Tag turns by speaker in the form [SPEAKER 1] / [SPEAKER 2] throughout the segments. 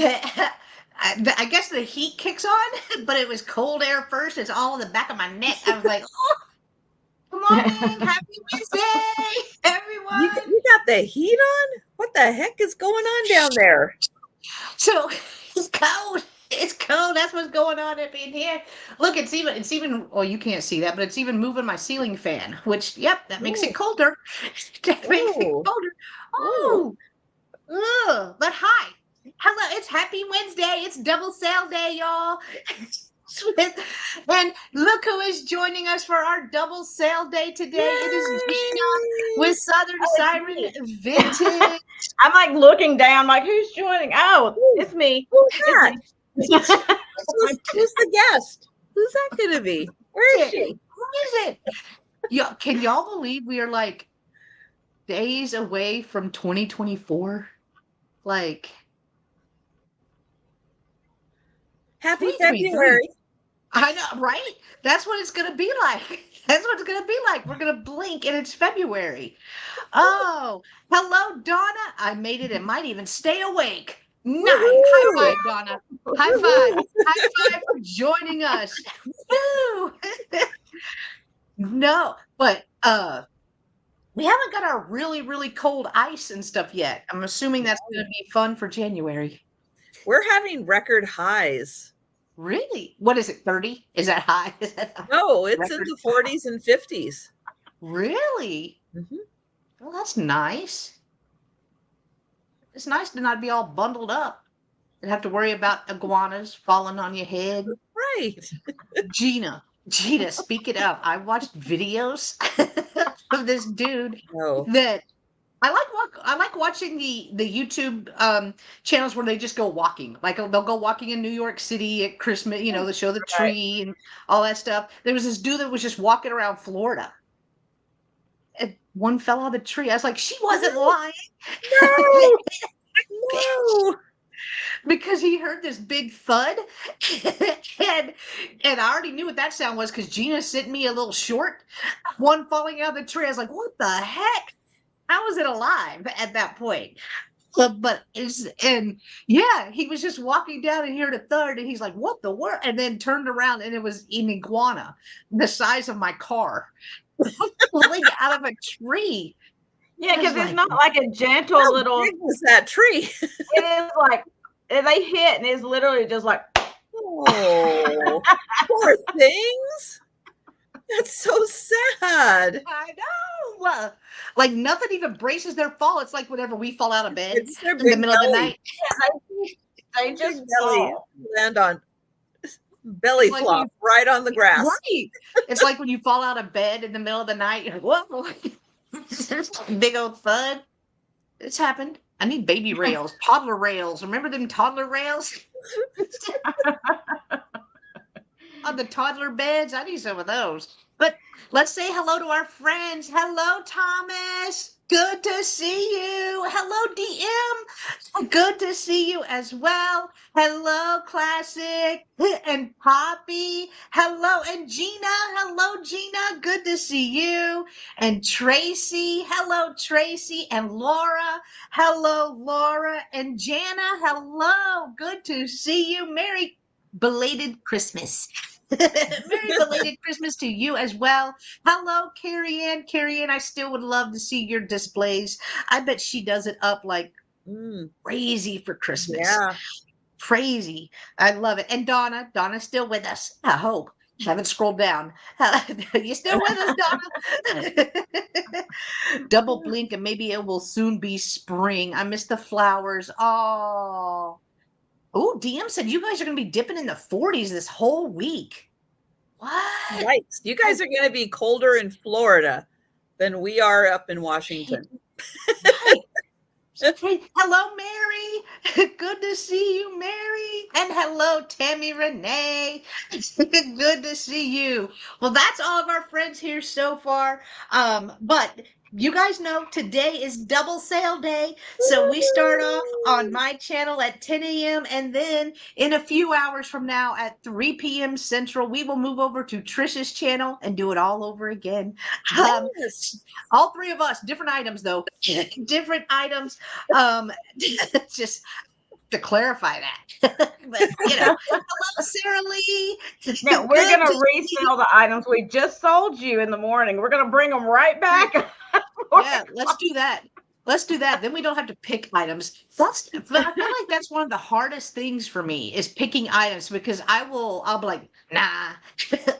[SPEAKER 1] I guess the heat kicks on, but it was cold air first. It's all in the back of my neck. I was like, oh, good morning. Happy Wednesday, everyone.
[SPEAKER 2] You got the heat on? What the heck is going on down there?
[SPEAKER 1] So it's cold. It's cold. That's what's going on up in here. Look, it's even well, you can't see that, but it's even moving my ceiling fan, which yep, that makes it
[SPEAKER 2] Ooh,
[SPEAKER 1] colder. That makes it
[SPEAKER 2] ooh,
[SPEAKER 1] colder.
[SPEAKER 2] ooh.
[SPEAKER 1] Oh, ugh. But hi. Hello, it's happy Wednesday. It's double sale day, y'all. And look who is joining us for our double sale day today. It is Gina
[SPEAKER 2] Yay!
[SPEAKER 1] with Southern
[SPEAKER 3] Oh, it's
[SPEAKER 1] Siren
[SPEAKER 3] me.
[SPEAKER 1] Vintage.
[SPEAKER 3] I'm like looking down, like who's joining? Oh,
[SPEAKER 2] Ooh,
[SPEAKER 3] it's me.
[SPEAKER 2] who's
[SPEAKER 3] It's
[SPEAKER 2] that?
[SPEAKER 3] me.
[SPEAKER 2] Who's the guest? Who's that going to be? Where is
[SPEAKER 1] Who
[SPEAKER 2] she?
[SPEAKER 1] is it? Yeah, can y'all believe we are like days away from 2024? Like
[SPEAKER 2] Happy
[SPEAKER 1] 2023.
[SPEAKER 2] February.
[SPEAKER 1] I know, right? That's what it's gonna be like. That's what it's gonna be like. We're gonna blink and it's February. Oh, hello, Donna. I made it and might even stay awake. Nice. High
[SPEAKER 2] Woohoo!
[SPEAKER 1] five, Donna. High five.
[SPEAKER 2] Woohoo!
[SPEAKER 1] High five for joining us. Woo! No, but we haven't got our really, really cold ice and stuff yet. I'm assuming that's gonna be fun for January.
[SPEAKER 2] We're having record highs.
[SPEAKER 1] Really? What is it? 30? Is that high? Is that a
[SPEAKER 2] No, it's in
[SPEAKER 1] record?
[SPEAKER 2] the 40s and 50s.
[SPEAKER 1] Really?
[SPEAKER 2] Mhm.
[SPEAKER 1] Well, that's nice. It's nice to not be all bundled up and have to worry about iguanas falling on your head.
[SPEAKER 2] Right.
[SPEAKER 1] Gina, speak it up. I watched videos of this dude
[SPEAKER 2] Oh,
[SPEAKER 1] that I like watching the YouTube channels where they just go walking. Like they'll go walking in New York City at Christmas, they show the
[SPEAKER 3] Right.
[SPEAKER 1] tree and all that stuff. There was this dude that was just walking around Florida. And one fell out of the tree. I was like, she wasn't lying.
[SPEAKER 2] no, no.
[SPEAKER 1] Because he heard this big thud. and and I already knew what that sound was because Gina sent me a little short. One falling out of the tree. I was like, what the heck? How was it alive at that point? But it's and yeah, he was just walking down and heard a thud, and he's like, "What the world?" And then turned around, and it was an iguana, the size of my car, falling out of a tree.
[SPEAKER 3] Yeah,
[SPEAKER 1] I was
[SPEAKER 3] because it's
[SPEAKER 1] like,
[SPEAKER 3] not like a gentle
[SPEAKER 2] How
[SPEAKER 3] little.
[SPEAKER 2] big was that tree?
[SPEAKER 3] It is like they hit, and it's literally just like.
[SPEAKER 2] Oh, poor things. That's so sad.
[SPEAKER 1] I know. Like nothing even braces their fall. It's like whenever we fall out of bed
[SPEAKER 2] It's their
[SPEAKER 1] in the
[SPEAKER 2] big
[SPEAKER 1] middle of the
[SPEAKER 2] belly.
[SPEAKER 1] night.
[SPEAKER 3] They
[SPEAKER 2] Big
[SPEAKER 3] just
[SPEAKER 2] belly
[SPEAKER 3] fall.
[SPEAKER 2] land on belly
[SPEAKER 1] Like when
[SPEAKER 2] flop right on the grass.
[SPEAKER 1] right. It's like when you fall out of bed in the middle of the night. You're like, whoa. Big old thud. It's happened. I need baby rails, toddler rails. Remember them toddler rails on the toddler beds? I need some of those. But let's say hello to our friends. Hello, Thomas. Good to see you. Hello, DM. Good to see you as well. Hello, Classic and Poppy. Hello, and Gina. Hello, Gina. Good to see you. And Tracy. Hello, Tracy. And Laura. Hello, Laura. And Jana. Hello. Good to see you. Merry belated Christmas. Merry belated Christmas to you as well. Hello, Carrie Ann. Carrie Ann, I still would love to see your displays. I bet she does it up like
[SPEAKER 2] Mm,
[SPEAKER 1] crazy for Christmas.
[SPEAKER 2] yeah.
[SPEAKER 1] Crazy. I love it. And Donna's still with us. I hope. Haven't scrolled down. You still with us, Donna? Double blink and maybe it will soon be spring. I miss the flowers. Oh, DM said you guys are going to be dipping in the 40s this whole week. What?
[SPEAKER 2] Yikes. You guys are going to be colder in Florida than we are up in Washington.
[SPEAKER 1] Right. Hello, Mary. Good to see you, Mary. And hello, Tammy Renee. Good to see you. Well, that's all of our friends here so far. But you guys know today is double sale day. So we start off on my channel at 10 a.m. and then in a few hours from now at 3 p.m. Central, we will move over to Trisha's channel and do it all over again.
[SPEAKER 2] Yes.
[SPEAKER 1] All three of us, different items though. Different items. Just to clarify that. But hello, Sarah Lee.
[SPEAKER 3] Now we're
[SPEAKER 1] Good
[SPEAKER 3] going
[SPEAKER 1] to
[SPEAKER 3] to resell the items we just sold you in the morning. We're going to bring them right back.
[SPEAKER 1] Yeah, let's do that. Let's do that. Then we don't have to pick items. But I feel like that's one of the hardest things for me is picking items because I'll be like, nah,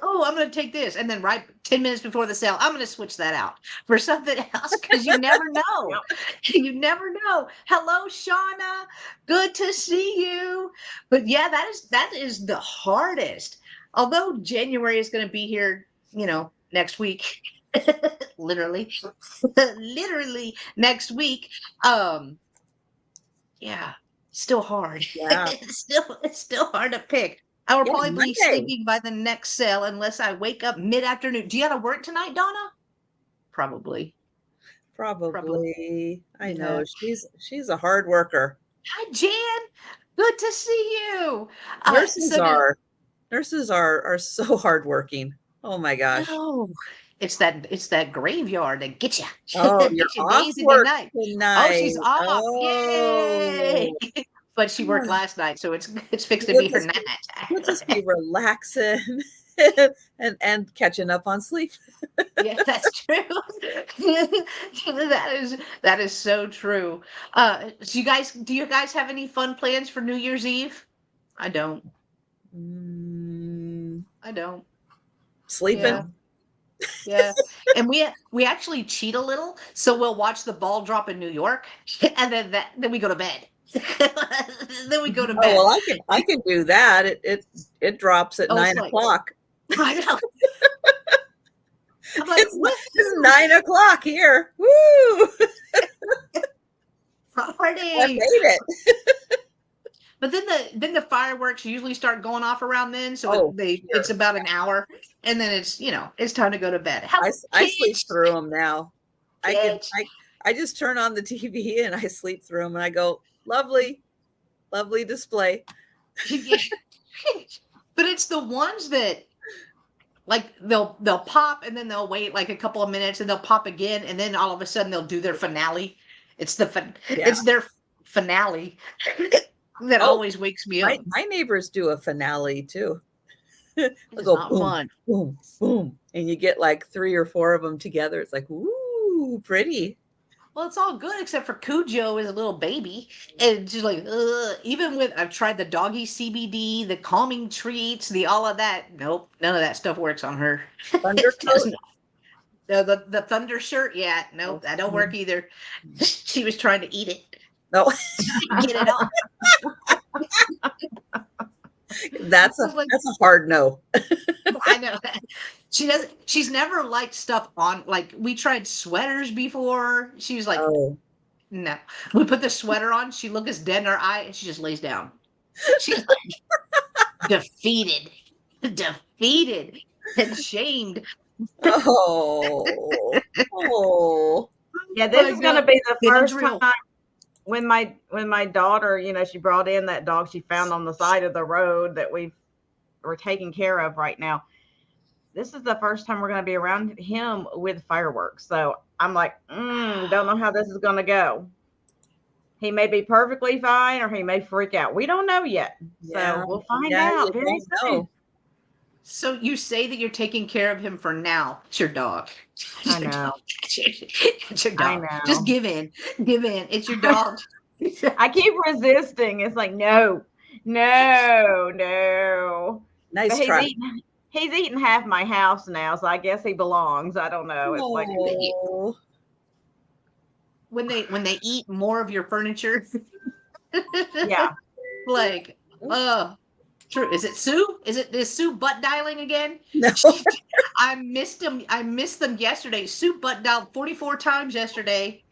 [SPEAKER 1] oh, I'm going to take this. And then right 10 minutes before the sale, I'm going to switch that out for something else because you never know. You never know. Hello, Shauna. Good to see you. But yeah, that is the hardest. Although January is going to be here, next week. Literally literally next week. Yeah, still hard.
[SPEAKER 2] Yeah.
[SPEAKER 1] It's still hard to pick. I will
[SPEAKER 2] Yeah,
[SPEAKER 1] probably be
[SPEAKER 2] Monday.
[SPEAKER 1] sleeping by the next sale unless I wake up mid-afternoon. Do you have to work tonight, Donna? Probably.
[SPEAKER 2] Probably. I
[SPEAKER 1] Yeah.
[SPEAKER 2] know she's a hard worker.
[SPEAKER 1] Hi, Jan. Good to see you.
[SPEAKER 2] Nurses are so hardworking. Oh my gosh.
[SPEAKER 1] No, it's that graveyard that gets you.
[SPEAKER 2] Oh, you're
[SPEAKER 1] Gets you
[SPEAKER 2] off
[SPEAKER 1] days into
[SPEAKER 2] work
[SPEAKER 1] night. Oh,
[SPEAKER 2] tonight.
[SPEAKER 1] she's off. Yay!
[SPEAKER 2] Oh,
[SPEAKER 1] But she worked
[SPEAKER 2] come on.
[SPEAKER 1] last night, so it's fixed to
[SPEAKER 2] You'll
[SPEAKER 1] be her
[SPEAKER 2] just be,
[SPEAKER 1] night.
[SPEAKER 2] you'll just be relaxing and catching up on sleep.
[SPEAKER 1] Yeah, that's true. That is so true. Do you guys have any fun plans for New Year's Eve? I don't. I don't.
[SPEAKER 2] Sleeping.
[SPEAKER 1] Yeah. And we actually cheat a little, so we'll watch the ball drop in New York, and then we go to bed. Then we go to
[SPEAKER 2] Oh
[SPEAKER 1] bed.
[SPEAKER 2] well, I can do that. It drops at
[SPEAKER 1] Oh, it's
[SPEAKER 2] 9
[SPEAKER 1] like-
[SPEAKER 2] o'clock.
[SPEAKER 1] I know. I'm like,
[SPEAKER 2] It's 9 o'clock here. Woo! I
[SPEAKER 1] party.
[SPEAKER 2] made it.
[SPEAKER 1] But then the fireworks usually start going off around then, so
[SPEAKER 2] Oh,
[SPEAKER 1] it's about an hour, and then it's time to go to bed. How
[SPEAKER 2] I sleep
[SPEAKER 1] kids-
[SPEAKER 2] through them now.
[SPEAKER 1] kids.
[SPEAKER 2] I just turn on the TV and I sleep through them and I go, lovely display.
[SPEAKER 1] Yeah. But it's the ones that like they'll pop and then they'll wait like a couple of minutes and they'll pop again and then all of a sudden they'll do their finale. It's their finale that always wakes me up.
[SPEAKER 2] My neighbors do a finale too.
[SPEAKER 1] It's
[SPEAKER 2] go
[SPEAKER 1] not
[SPEAKER 2] boom,
[SPEAKER 1] fun.
[SPEAKER 2] boom, boom, and you get like 3 or 4 of them together. It's like, ooh, pretty.
[SPEAKER 1] Well, it's all good except for Cujo is a little baby, and just like even with I've tried the doggy CBD, the calming treats, the all of that. Nope, none of that stuff works on her.
[SPEAKER 2] Thundercoat.
[SPEAKER 1] No, the thunder shirt, yeah, nope, that don't work either. She was trying to eat it.
[SPEAKER 2] No,
[SPEAKER 1] Get it off.
[SPEAKER 2] that's a hard no.
[SPEAKER 1] I know. She's never liked stuff on. Like we tried sweaters before. She was like, no. We put the sweater on. She looked us dead in our eye, and she just lays down. She's like defeated and shamed.
[SPEAKER 2] Oh.
[SPEAKER 3] Yeah, this is going to be the first
[SPEAKER 1] Benadryl.
[SPEAKER 3] time when my daughter, she brought in that dog she found on the side of the road that we're taking care of right now. This is the first time we're going to be around him with fireworks. So I'm like, don't know how this is going to go. He may be perfectly fine or he may freak out. We don't know yet. So we'll find out very soon.
[SPEAKER 1] So you say that you're taking care of him for now. It's your dog.
[SPEAKER 3] I know.
[SPEAKER 1] It's your dog.
[SPEAKER 3] I know.
[SPEAKER 1] Just give in. Give in. It's your dog.
[SPEAKER 3] I keep resisting. It's like, no.
[SPEAKER 2] Nice
[SPEAKER 3] But
[SPEAKER 2] try.
[SPEAKER 3] he's eaten half my house now, so I guess he belongs. I don't know. It's like
[SPEAKER 1] when they eat more of your furniture.
[SPEAKER 3] yeah.
[SPEAKER 1] Like, true. Is it Sue? Is Sue butt dialing again?
[SPEAKER 2] No.
[SPEAKER 1] I missed them yesterday. Sue butt dialed 44 times yesterday.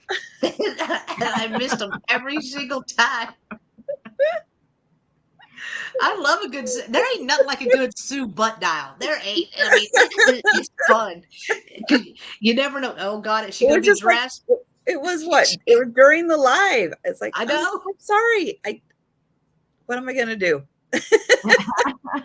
[SPEAKER 1] And I missed them every single time. I love a good. There ain't nothing like a good Sue butt dial. There ain't. I mean, it's fun. You never know. Oh God, is she gonna be dressed?
[SPEAKER 2] Like, it was what? It was during the live. It's like,
[SPEAKER 1] I know.
[SPEAKER 2] I'm sorry. What am I gonna do?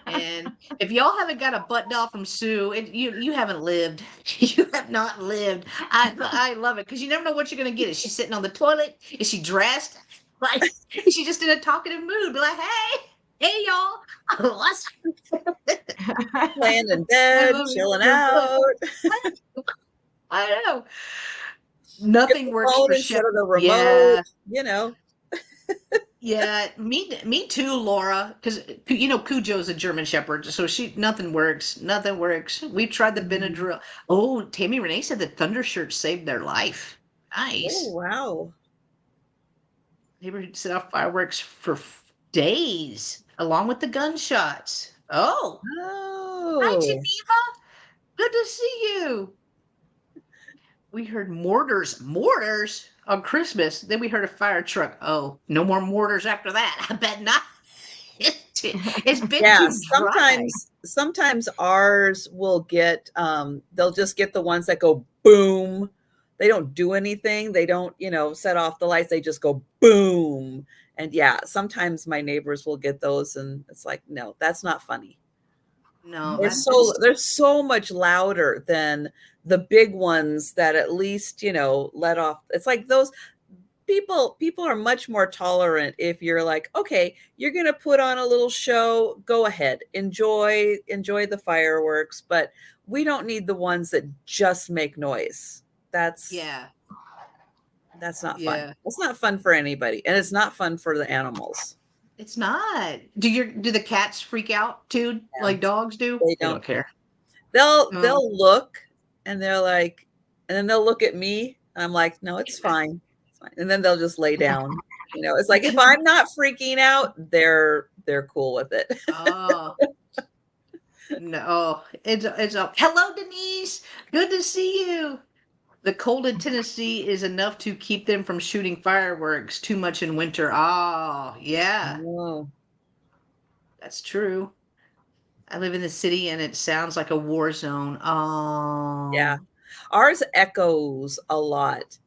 [SPEAKER 1] And if y'all haven't got a butt doll from Sue, you haven't lived. You have not lived. I love it because you never know what you're gonna get. Is she sitting on the toilet? Is she dressed? Like she's just in a talkative mood. Be like, hey, y'all, what's
[SPEAKER 2] Laying in bed, chilling out.
[SPEAKER 1] I don't know.
[SPEAKER 2] Get
[SPEAKER 1] Nothing
[SPEAKER 2] the
[SPEAKER 1] works
[SPEAKER 2] phone
[SPEAKER 1] for
[SPEAKER 2] instead
[SPEAKER 1] Shep.
[SPEAKER 2] of the remote.
[SPEAKER 1] Yeah,
[SPEAKER 2] You know.
[SPEAKER 1] yeah. Me too, Laura. Because Cujo's a German Shepherd, so nothing works. Nothing works. We tried the Benadryl. Oh, Tammy Renee said the Thunder shirt saved their life.
[SPEAKER 2] Oh
[SPEAKER 1] Nice.
[SPEAKER 2] wow.
[SPEAKER 1] They were set off fireworks for days, along with the gunshots. Oh, hi,
[SPEAKER 2] Oh.
[SPEAKER 1] Geneva. Good to see you. We heard mortars on Christmas. Then we heard a fire truck. Oh, no more mortars after that. I bet not. It's been
[SPEAKER 2] Yeah,
[SPEAKER 1] too dry.
[SPEAKER 2] sometimes ours will get they'll just get the ones that go boom. They don't do anything. They don't, set off the lights. They just go boom. And yeah, sometimes my neighbors will get those and it's like, no, that's not funny.
[SPEAKER 1] No,
[SPEAKER 2] They're so much louder than the big ones that at least, let off. It's like those people are much more tolerant if you're like, okay, you're going to put on a little show, go ahead, enjoy the fireworks, but we don't need the ones that just make noise. That's
[SPEAKER 1] yeah,
[SPEAKER 2] not fun.
[SPEAKER 1] yeah.
[SPEAKER 2] It's not fun for anybody, and it's not fun for the animals.
[SPEAKER 1] It's not. Do the cats freak out too,
[SPEAKER 2] Yeah.
[SPEAKER 1] like dogs do?
[SPEAKER 2] They
[SPEAKER 1] They don't
[SPEAKER 2] don't
[SPEAKER 1] care.
[SPEAKER 2] They'll look and they're like, and then they'll look at me and I'm like, no, it's fine. It's fine. And then they'll just lay down. It's like if I'm not freaking out, they're cool with it.
[SPEAKER 1] Oh no, it's a hello, Denise. Good to see you. The cold in Tennessee is enough to keep them from shooting fireworks too much in winter. Oh, yeah,
[SPEAKER 2] Oh,
[SPEAKER 1] that's true. I live in the city and it sounds like a war zone. Oh,
[SPEAKER 2] yeah. Ours echoes a lot,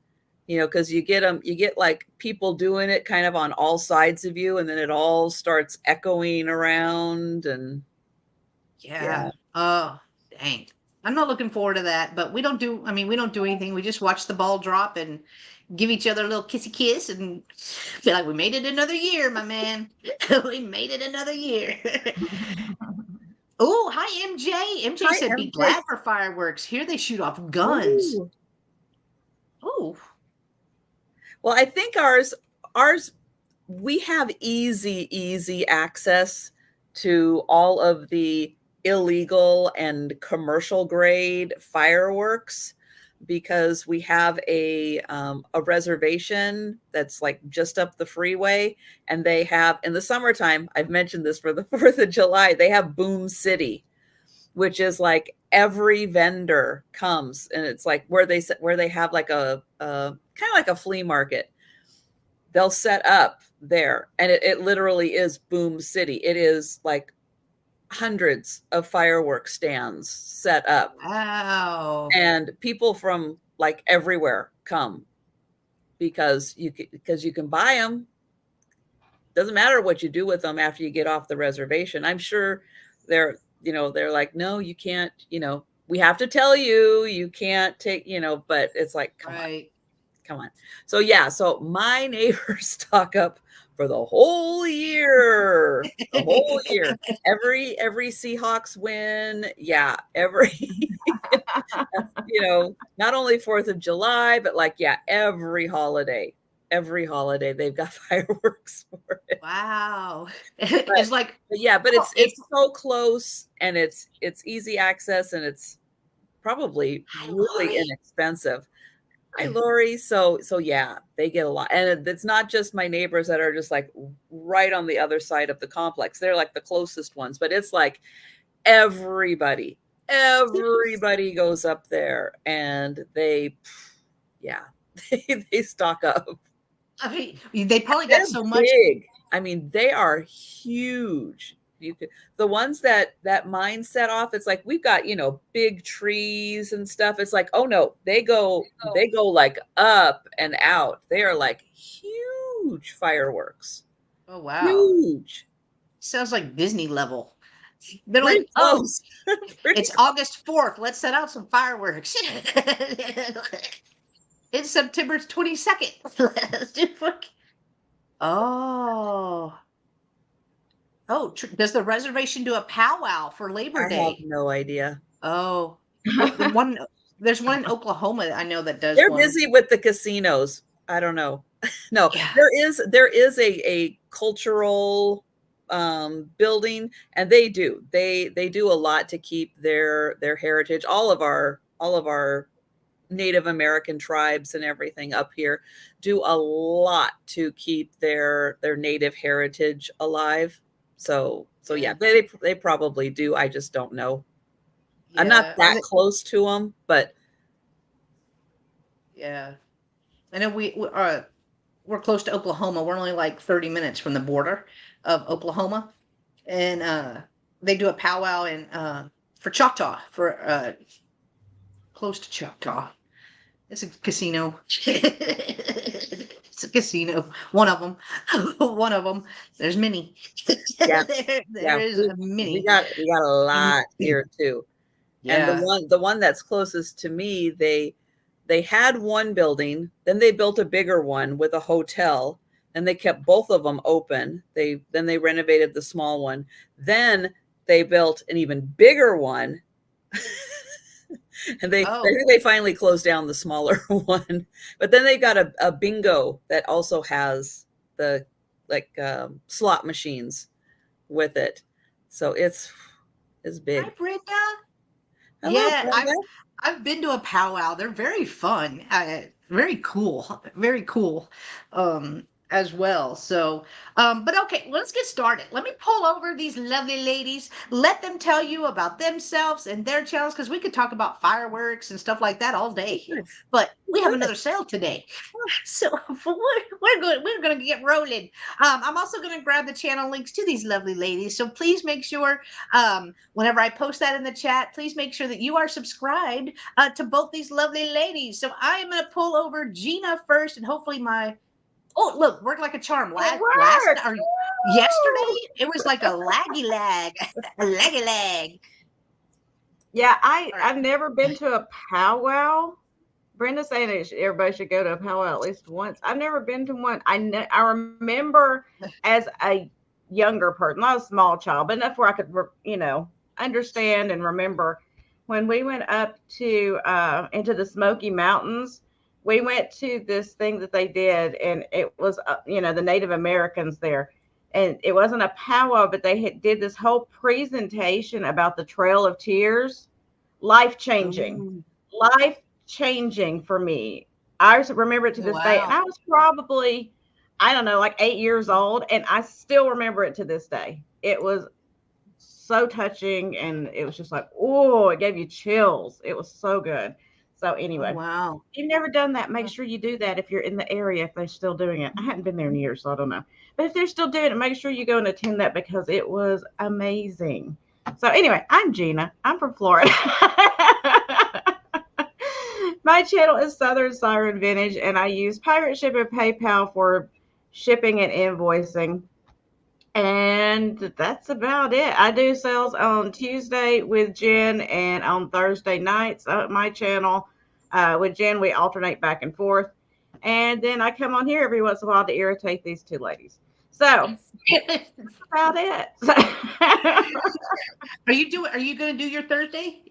[SPEAKER 2] because you get like people doing it kind of on all sides of you, and then it all starts echoing around and
[SPEAKER 1] yeah. Oh, dang. I'm not looking forward to that, but we don't do anything. We just watch the ball drop and give each other a little kissy kiss and feel like we made it another year, my man. We made it another year. Oh, hi, MJ. MJ
[SPEAKER 2] Hi,
[SPEAKER 1] said, be
[SPEAKER 2] MJ.
[SPEAKER 1] glad for fireworks. Here they shoot off guns.
[SPEAKER 2] Ooh.
[SPEAKER 1] Oh,
[SPEAKER 2] Well, I think ours we have easy access to all of the illegal and commercial grade fireworks because we have a reservation that's like just up the freeway, and they have in the summertime. I've mentioned this for the 4th of July. They have Boom City, which is like every vendor comes, and it's like where they have like a kind of like a flea market. They'll set up there, and it literally is Boom City. It is like hundreds of fireworks stands set up,
[SPEAKER 1] wow.
[SPEAKER 2] and people from like everywhere come because you can buy them. Doesn't matter what you do with them after you get off the reservation. I'm sure they're like, no, you can't, we have to tell you can't take, but it's like, come on. So yeah, so my neighbors stock up for the whole year. The whole year. Every Seahawks win. Yeah, not only 4th of July, but like, yeah, every holiday they've got fireworks for it.
[SPEAKER 1] Wow. It's like,
[SPEAKER 2] But yeah, but it's so close, and it's easy access, and it's probably really inexpensive. Hi, Lori. So yeah, they get a lot. And it's not just my neighbors that are just like right on the other side of the complex. They're like the closest ones, but it's like everybody goes up there, and they stock up.
[SPEAKER 1] I mean, they probably got so much.
[SPEAKER 2] Big. I mean, they are huge. The ones that mine set off, it's like we've got big trees and stuff. It's like, oh no, they go like up and out. They are like huge fireworks.
[SPEAKER 1] Oh wow,
[SPEAKER 2] huge.
[SPEAKER 1] Sounds like Disney level. They're
[SPEAKER 2] Pretty
[SPEAKER 1] like,
[SPEAKER 2] close.
[SPEAKER 1] It's August 4th. Let's set out some fireworks. It's September 22nd. Let's do fuck. Oh. Oh, does the reservation do a powwow for
[SPEAKER 2] I
[SPEAKER 1] Labor
[SPEAKER 2] have
[SPEAKER 1] Day?
[SPEAKER 2] no idea.
[SPEAKER 1] Oh, the one there's one in Oklahoma that I know that does
[SPEAKER 2] They're
[SPEAKER 1] one.
[SPEAKER 2] busy with the casinos. I don't know. No,
[SPEAKER 1] Yeah.
[SPEAKER 2] there is a cultural building, and they do a lot to keep their heritage. All of our Native American tribes and everything up here do a lot to keep their native heritage alive. So yeah,
[SPEAKER 1] Yeah.
[SPEAKER 2] they probably do. I just don't know. I'm not
[SPEAKER 1] Yeah.
[SPEAKER 2] that close to them, but
[SPEAKER 1] Yeah. I know we're close to Oklahoma. We're only like 30 minutes from the border of Oklahoma. And they do a powwow in for Choctaw for close to Choctaw. It's a casino. It's a casino. One of them. One of them. There's many.
[SPEAKER 2] yeah,
[SPEAKER 1] there
[SPEAKER 2] yeah,
[SPEAKER 1] is
[SPEAKER 2] we,
[SPEAKER 1] a
[SPEAKER 2] we
[SPEAKER 1] many.
[SPEAKER 2] got we got a lot here too. And the
[SPEAKER 1] Yeah.
[SPEAKER 2] one that's closest to me, they had one building, then they built a bigger one with a hotel, and they kept both of them open. Then they renovated the small one. Then they built an even bigger one. And I
[SPEAKER 1] Oh.
[SPEAKER 2] think they finally closed down the smaller one. But then they've got a bingo that also has the slot machines with it. So it's
[SPEAKER 1] Hi,
[SPEAKER 2] big.
[SPEAKER 1] Brenda.
[SPEAKER 2] Hello,
[SPEAKER 1] Yeah,
[SPEAKER 2] Brenda.
[SPEAKER 1] I've been to a powwow. They're very fun. Very cool. Very cool. As well. So, but okay, let's get started. Let me pull over these lovely ladies. Let them tell you about themselves and their channels because we could talk about fireworks and stuff like that all day.
[SPEAKER 2] Good.
[SPEAKER 1] But we have
[SPEAKER 2] Good.
[SPEAKER 1] another sale today. So we're good. We're gonna get rolling. I'm also gonna grab the channel links to these lovely ladies. So please make sure whenever I post that in the chat, please make sure that you are subscribed to both these lovely ladies. So I am going to pull over Gina first, and hopefully oh, look, worked like a charm.
[SPEAKER 3] It
[SPEAKER 1] Last
[SPEAKER 3] worked.
[SPEAKER 1] or
[SPEAKER 3] Woo!
[SPEAKER 1] yesterday, it was like a laggy lag, a laggy lag.
[SPEAKER 3] Yeah,
[SPEAKER 1] All right.
[SPEAKER 3] I've never been to a powwow. Brenda's saying that everybody should go to a powwow at least once. I've never been to one. I remember as a younger person, not a small child, but enough where I could, understand and remember when we went up to into the Smoky Mountains. We went to this thing that they did, and it was the Native Americans there, and it wasn't a powwow, but they did this whole presentation about the Trail of Tears. Life changing.
[SPEAKER 1] Ooh,
[SPEAKER 3] Life changing for me. I remember it to this day. And
[SPEAKER 1] wow.
[SPEAKER 3] I was probably, I don't know, like 8 years old. And I still remember it to this day. It was so touching. And it was just like, oh, it gave you chills. It was so good. So,
[SPEAKER 1] Oh,
[SPEAKER 3] anyway,
[SPEAKER 1] wow.
[SPEAKER 3] if you've never done that, make sure you do that if you're in the area, if they're still doing it. I hadn't been there in years, so I don't know. But if they're still doing it, make sure you go and attend that because it was amazing. So, anyway, I'm Gina. I'm from Florida. My channel is Southern Siren Vintage, and I use Pirate Ship and PayPal for shipping and invoicing. And that's about it. I do sales on Tuesday with Jen and on Thursday nights on my channel. With Jen, we alternate back and forth. And then I come on here every once in a while to irritate these two ladies. So that's about it.
[SPEAKER 1] Are you going to do your Thursday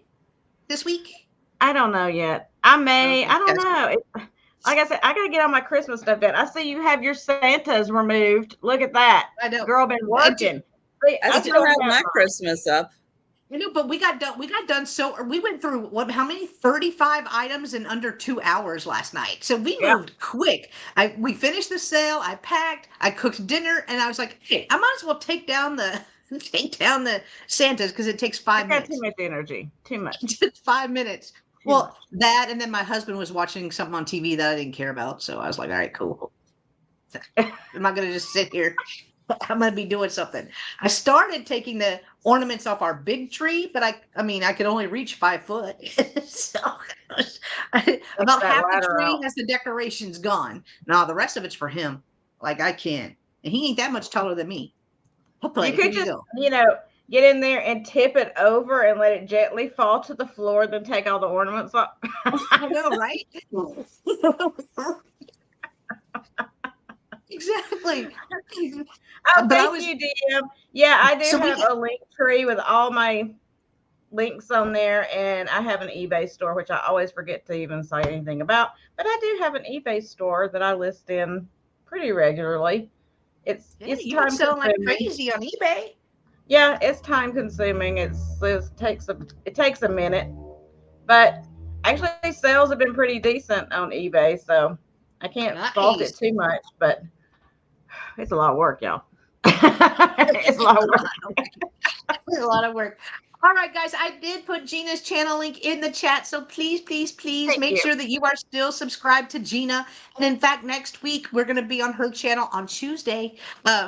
[SPEAKER 1] this week?
[SPEAKER 3] I don't know yet. I may.
[SPEAKER 1] Okay,
[SPEAKER 3] I don't
[SPEAKER 1] gotcha.
[SPEAKER 3] know. Like I said, I gotta get all my Christmas stuff done. I see you have your Santas removed. Look at that.
[SPEAKER 1] I know.
[SPEAKER 3] Girl been working. See,
[SPEAKER 2] I
[SPEAKER 3] I'm
[SPEAKER 2] still
[SPEAKER 3] doing
[SPEAKER 2] have
[SPEAKER 3] that
[SPEAKER 2] my
[SPEAKER 3] wrong.
[SPEAKER 2] Christmas up.
[SPEAKER 1] But we got done. We got done. So we went through how many? 35 items in under 2 hours last night. So we
[SPEAKER 3] Yeah.
[SPEAKER 1] moved quick. We finished the sale. I packed. I cooked dinner, and I was like, hey, I might as well take down the Santas because it takes
[SPEAKER 3] I
[SPEAKER 1] 5
[SPEAKER 3] got too
[SPEAKER 1] minutes.
[SPEAKER 3] much energy. Too much.
[SPEAKER 1] Just 5 minutes.
[SPEAKER 3] Too
[SPEAKER 1] Well,
[SPEAKER 3] much.
[SPEAKER 1] that and then my husband was watching something on TV that I didn't care about. So I was like, all right, cool. I'm not gonna just sit here. I'm gonna be doing something. I started taking the ornaments off our big tree, but I mean, I could only reach 5 foot. So about
[SPEAKER 3] that
[SPEAKER 1] half the
[SPEAKER 3] ladder
[SPEAKER 1] tree
[SPEAKER 3] out.
[SPEAKER 1] has the decorations gone. No, the rest of it's for him. Like I can't, and he ain't that much taller than me. He'll play.
[SPEAKER 3] You could
[SPEAKER 1] Here you
[SPEAKER 3] just,
[SPEAKER 1] go.
[SPEAKER 3] get in there and tip it over and let it gently fall to the floor, then take all the ornaments off.
[SPEAKER 1] I know, right? Exactly.
[SPEAKER 3] Oh,
[SPEAKER 1] But I
[SPEAKER 3] thank
[SPEAKER 1] was
[SPEAKER 3] you, DM. Yeah, I do
[SPEAKER 1] so we
[SPEAKER 3] have a link tree with all my links on there, and I have an eBay store, which I always forget to even say anything about. But I do have an eBay store that I list in pretty regularly.
[SPEAKER 1] yeah,
[SPEAKER 3] It's
[SPEAKER 1] you've been
[SPEAKER 3] time
[SPEAKER 1] selling like
[SPEAKER 3] consuming.
[SPEAKER 1] crazy on eBay.
[SPEAKER 3] Yeah, it's time consuming. It takes a minute, but actually sales have been pretty decent on eBay, so I can't fault it
[SPEAKER 1] Nice.
[SPEAKER 3] too much. But it's a lot of work, y'all. It's a lot of work.
[SPEAKER 1] A lot of work. All right, guys, I did put Gina's channel link in the chat. So please, please, please
[SPEAKER 3] Thank
[SPEAKER 1] make
[SPEAKER 3] you.
[SPEAKER 1] sure that you are still subscribed to Gina. And in fact, next week, we're going to be on her channel on Tuesday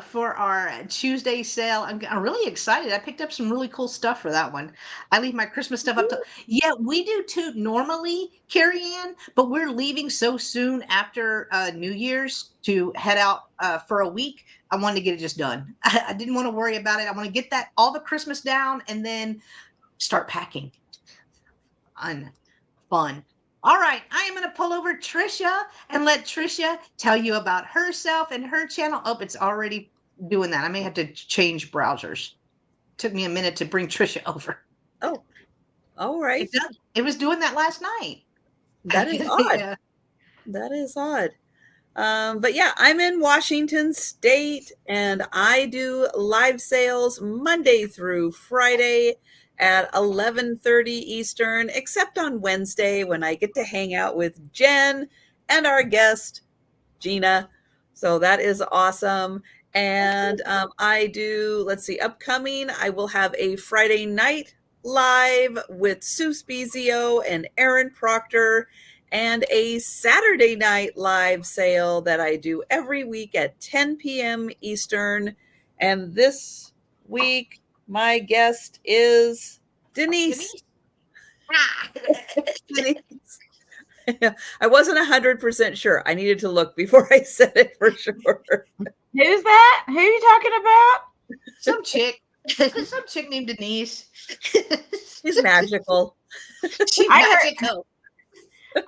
[SPEAKER 1] for our Tuesday sale. I'm really excited. I picked up some really cool stuff for that one. I leave my Christmas stuff up to, yeah, we do too normally, Carrie Ann, but we're leaving so soon after New Year's to head out for a week. I wanted to get it just done. I didn't want to worry about it. I want to get that all the Christmas down and then start packing. Fun. All right, I am going to pull over Trisha and let Trisha tell you about herself and her channel. Oh, it's already doing that. I may have to change browsers. Took me a minute to bring Trisha over.
[SPEAKER 2] Oh, all right.
[SPEAKER 1] It was doing that last night.
[SPEAKER 2] That is odd.
[SPEAKER 1] Yeah.
[SPEAKER 2] That is odd. But yeah, I'm in Washington State, and I do live sales Monday through Friday at 11:30 Eastern, except on Wednesday when I get to hang out with Jen and our guest, Gina. So that is awesome. And I do, let's see, upcoming, I will have a Friday night live with Sue Spezio and Aaron Proctor, and a Saturday night live sale that I do every week at 10 p.m. Eastern. And this week, my guest is Denise. Denise. I wasn't 100% sure. I needed to look before I said it for sure.
[SPEAKER 3] Who's that? Who are you talking about?
[SPEAKER 1] Some chick. Some chick named Denise.
[SPEAKER 2] She's magical.
[SPEAKER 1] She's
[SPEAKER 3] I heard-
[SPEAKER 1] magical.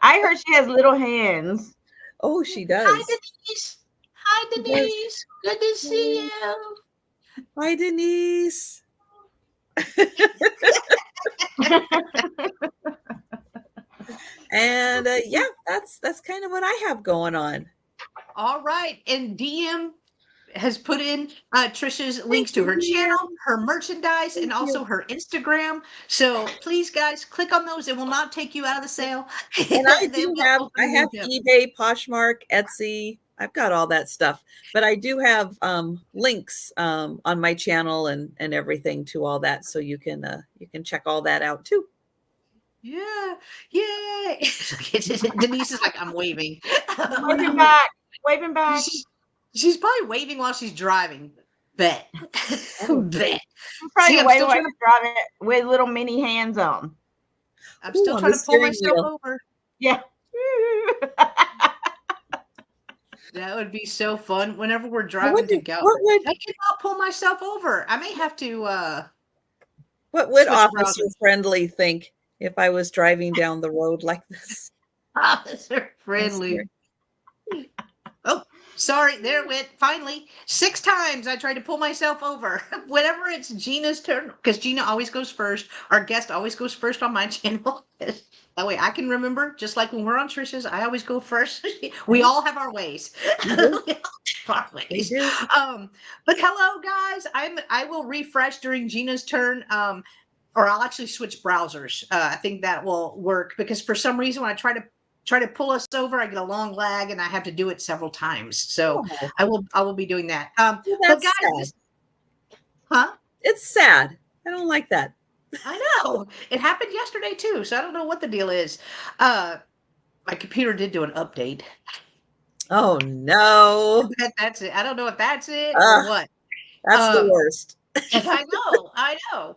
[SPEAKER 3] I heard she has little hands.
[SPEAKER 2] Oh, she does.
[SPEAKER 1] Hi, Denise. Hi, Denise. Good to see you.
[SPEAKER 2] Hi, Denise. And yeah, that's kind of what I have going on.
[SPEAKER 1] All right. And DM has put in Trisha's links to her channel, her merchandise, and also her Instagram. So please, guys, click on those. It will not take you out of the sale.
[SPEAKER 2] And I
[SPEAKER 1] They
[SPEAKER 2] do
[SPEAKER 1] will
[SPEAKER 2] have,
[SPEAKER 1] open
[SPEAKER 2] I
[SPEAKER 1] a
[SPEAKER 2] have
[SPEAKER 1] new tab.
[SPEAKER 2] eBay, Poshmark, Etsy. I've got all that stuff, but I do have links on my channel and everything to all that, so you can check all that out too.
[SPEAKER 1] Yeah, yay! Denise is like, I'm waving.
[SPEAKER 3] Waving back. Waving back.
[SPEAKER 1] She's probably waving while she's driving. Bet. Bet.
[SPEAKER 3] I'm trying
[SPEAKER 1] See,
[SPEAKER 3] to
[SPEAKER 1] I'm
[SPEAKER 3] wave
[SPEAKER 1] still
[SPEAKER 3] while
[SPEAKER 1] trying
[SPEAKER 3] you're driving it with little mini hands on.
[SPEAKER 1] I'm
[SPEAKER 2] Ooh,
[SPEAKER 1] still
[SPEAKER 2] on
[SPEAKER 1] trying
[SPEAKER 2] the
[SPEAKER 1] to pull
[SPEAKER 2] steering
[SPEAKER 1] myself
[SPEAKER 2] wheel.
[SPEAKER 1] over.
[SPEAKER 3] Yeah.
[SPEAKER 1] That would be so fun. Whenever we're driving to go,
[SPEAKER 2] what would
[SPEAKER 1] I cannot pull myself over. I may have to
[SPEAKER 2] what would
[SPEAKER 1] switch
[SPEAKER 2] Officer
[SPEAKER 1] browsers.
[SPEAKER 2] Friendly think if I was driving down the road like this?
[SPEAKER 1] Officer Friendly. Oh, sorry, there it went. Finally, 6 times I tried to pull myself over. Whenever it's Gina's turn, because Gina always goes first. Our guest always goes first on my channel. That way I can remember, just like when we're on Trisha's, I always go first. We all have our ways. We all have our ways. But hello guys. I will refresh during Gina's turn. Or I'll actually switch browsers. I think that will work because for some reason when I try to pull us over, I get a long lag and I have to do it several times. So I will be doing that.
[SPEAKER 2] Well,
[SPEAKER 1] But guys, huh?
[SPEAKER 2] It's sad. I don't like that.
[SPEAKER 1] I know. It happened yesterday too, so I don't know what the deal is. My computer did do an update.
[SPEAKER 2] Oh no.
[SPEAKER 1] That's it. I don't know if that's it or what.
[SPEAKER 2] That's the worst.
[SPEAKER 1] I know.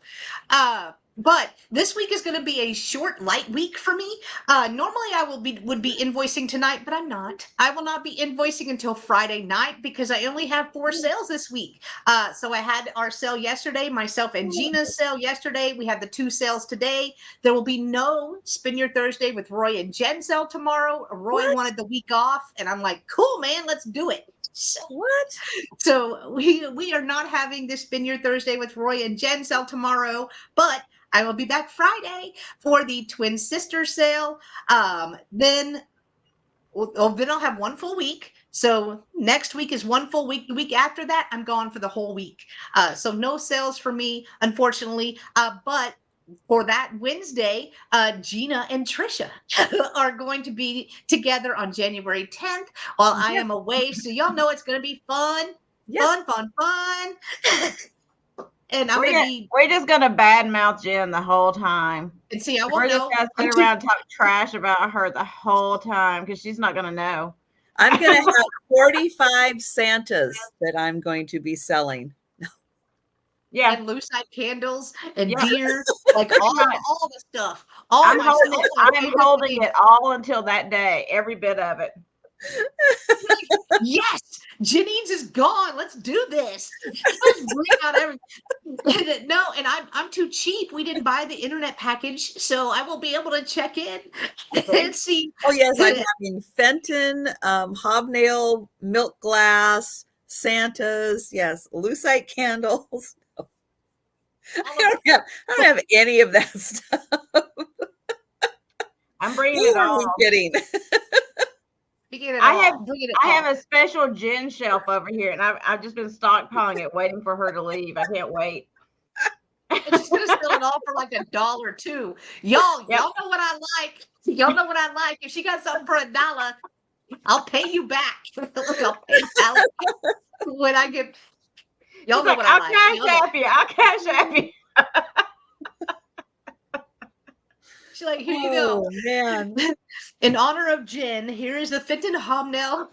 [SPEAKER 1] But this week is going to be a short, light week for me. Normally I would be invoicing tonight, but I'm not. I will not be invoicing until Friday night because I only have 4 sales this week. So I had our sale yesterday, myself and Gina's sale yesterday. We have the 2 sales today. There will be no Spin Your Thursday with Roy and Jen sale tomorrow. Roy wanted the week off, and I'm like, cool, man, let's do it.
[SPEAKER 2] What?
[SPEAKER 1] So we are not having this Spin Your Thursday with Roy and Jen sale tomorrow, but I will be back Friday for the twin sister sale. Then I'll have one full week. So next week is one full week. The week after that, I'm gone for the whole week. So no sales for me, unfortunately. But for that Wednesday, Gina and Trisha are going to be together on January 10th while I am away. So y'all know it's going to be fun.
[SPEAKER 2] Yeah.
[SPEAKER 1] Fun. And I'm going to be.
[SPEAKER 3] We're just going to badmouth Jen the whole time.
[SPEAKER 1] And see, I
[SPEAKER 3] We're
[SPEAKER 1] won't
[SPEAKER 3] just
[SPEAKER 1] know.
[SPEAKER 3] going to sit around and talk trash about her the whole time because she's not going to know.
[SPEAKER 2] I'm going to have 45 Santas that I'm going to be selling.
[SPEAKER 3] Yeah.
[SPEAKER 1] And lucite candles and
[SPEAKER 3] Yeah.
[SPEAKER 1] deer, like all the stuff.
[SPEAKER 3] I'm holding it all until that day, every bit of it.
[SPEAKER 1] Yes, Jennings is gone. Let's do this. Let's bring out everything. No, and I'm too cheap. We didn't buy the internet package, so I won't be able to check in and see.
[SPEAKER 2] Oh yes, I'm having Fenton, hobnail, milk glass, Santas. Yes, lucite candles. I don't have any of that stuff.
[SPEAKER 3] I'm bringing it all.
[SPEAKER 2] I'm kidding.
[SPEAKER 3] I have a special Jen shelf over here, and I've just been stockpiling it, waiting for her to leave. I can't wait.
[SPEAKER 1] She's gonna sell it all for like $1 or $2. Y'all know what I like. Y'all know what I like. If she got something for $1, I'll pay you back. I'll pay Alex when I get. Y'all know what I like.
[SPEAKER 3] I'll cash app you.
[SPEAKER 1] She's like, here you go.
[SPEAKER 2] Man.
[SPEAKER 1] In honor of Jen, here is the Fenton Hobnail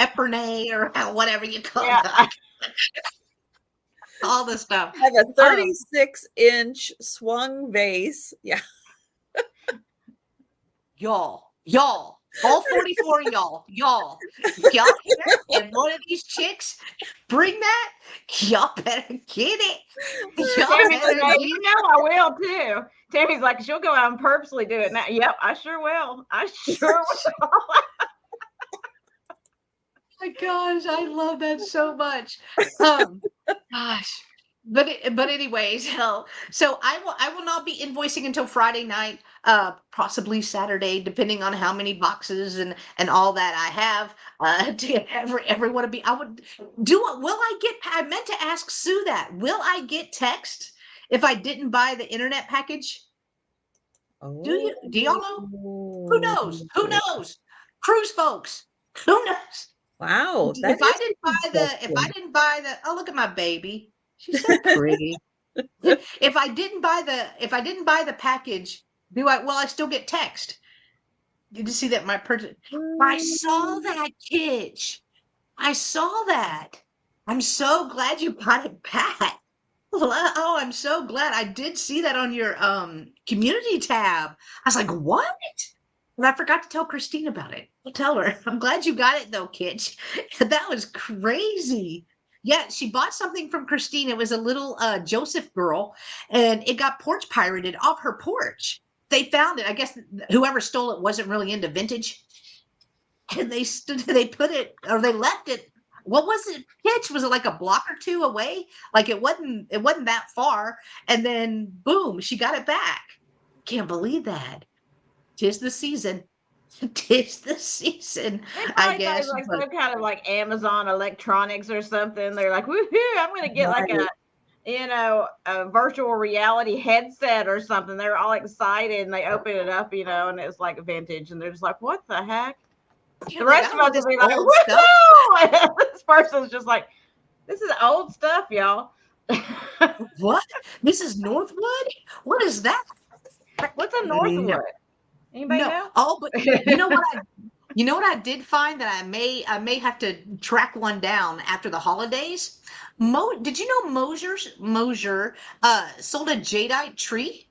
[SPEAKER 1] Epernay or whatever you call it. All the stuff.
[SPEAKER 2] I have a 36-inch swung vase. Yeah.
[SPEAKER 1] Y'all, all 44 y'all here, and one of these chicks bring that, y'all better get it.
[SPEAKER 3] You know I will too. Tammy's like, she'll go out and purposely do it now. Yep, I sure will. I sure will.
[SPEAKER 1] Oh my gosh, I love that so much. Gosh. But anyways, so I will not be invoicing until Friday night, possibly Saturday, depending on how many boxes and all that I have. To everyone to be, I meant to ask Sue that. Will I get text if I didn't buy the internet package?
[SPEAKER 2] Oh.
[SPEAKER 1] Do y'all know? Who knows? Cruise folks. Who knows?
[SPEAKER 2] Wow.
[SPEAKER 1] If I didn't buy the, oh, look at my baby. She's so pretty. If I didn't buy the package, will I still get text? Did you see that I saw that, Kitch. I saw that. I'm so glad you got it back. Oh, I'm so glad. I did see that on your community tab. I was like, what? And I forgot to tell Christine about it. I'll tell her. I'm glad you got it though, Kitch. That was crazy. Yeah, she bought something from Christine. It was a little Joseph girl, and it got porch pirated off her porch. They found it. I guess whoever stole it wasn't really into vintage, and they put it, or they left it. What was it, Pitch? Was it like a block or two away? Like it wasn't that far. And then boom, she got it back. Can't believe that. 'Tis the season. 'Tis the season. I guess
[SPEAKER 3] like some kind of like Amazon electronics or something. They're like, woohoo, I'm gonna get like a virtual reality headset or something. They're all excited and they open it up, and it's like vintage, and they're just like, what the heck? The rest of us will be like, woohoo! This person's just like, this is old stuff, y'all.
[SPEAKER 1] What? This is Northwood? What is that?
[SPEAKER 3] What's a Northwood? Anybody know?
[SPEAKER 1] Oh, but you know what I did find that I may have to track one down after the holidays. Did you know Mosier sold a jadeite tree?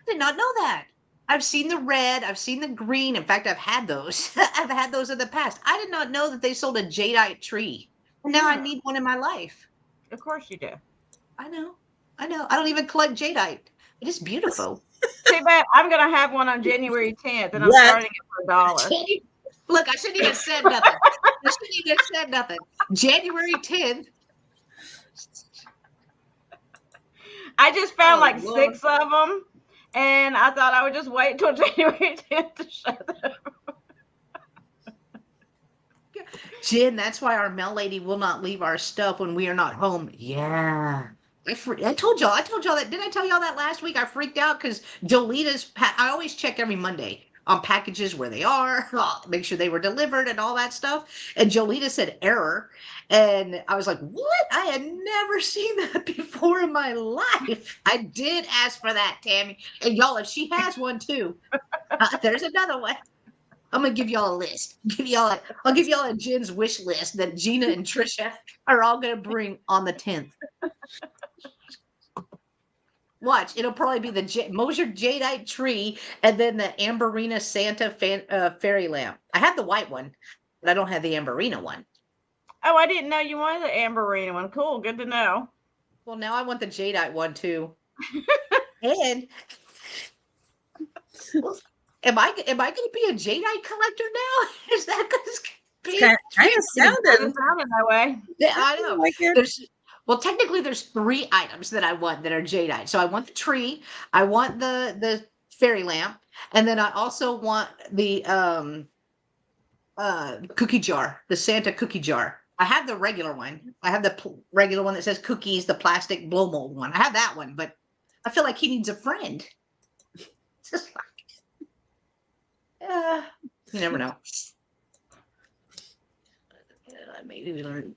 [SPEAKER 1] I did not know that. I've seen the red, I've seen the green. In fact, I've had those. I've had those in the past. I did not know that they sold a jadeite tree. And now I need one in my life.
[SPEAKER 3] Of course you do.
[SPEAKER 1] I know. I don't even collect jadeite. It is beautiful.
[SPEAKER 3] Too bad. I'm going to have one on January 10th, and I'm starting it for $1.
[SPEAKER 1] Look, I shouldn't even said nothing. I shouldn't even said nothing. January 10th.
[SPEAKER 3] I just found
[SPEAKER 1] Oh,
[SPEAKER 3] like
[SPEAKER 1] Lord.
[SPEAKER 3] 6 of them, and I thought I would just wait until January 10th to show them.
[SPEAKER 1] Jen, that's why our mail lady will not leave our stuff when we are not home. Yeah. I told y'all that. Did I tell y'all that last week? I freaked out because I always check every Monday on packages where they are, make sure they were delivered and all that stuff. And Jolita said error. And I was like, what? I had never seen that before in my life. I did ask for that, Tammy. And y'all, if she has one too, there's another one. I'm gonna give y'all a list. I'll give y'all a Jen's wish list that Gina and Trisha are all gonna bring on the 10th. Watch, it'll probably be the Mosier Jadeite tree and then the Amberina Santa fairy lamp. I have the white one, but I don't have the Amberina one.
[SPEAKER 3] Oh, I didn't know you wanted the Amberina one. Cool, good to know.
[SPEAKER 1] Well, now I want the Jadeite one too. And am I going to be a Jadeite collector now? Is that going to be?
[SPEAKER 2] Kind of sounding
[SPEAKER 3] that way.
[SPEAKER 1] Yeah, I know.
[SPEAKER 2] like it.
[SPEAKER 1] Technically, there's 3 items that I want that are jadeite. So I want the tree, I want the fairy lamp, and then I also want the cookie jar, the Santa cookie jar. I have the regular one. I have the regular one that says cookies, the plastic blow mold one. I have that one, but I feel like he needs a friend. It's just like, you never know. Maybe we learn.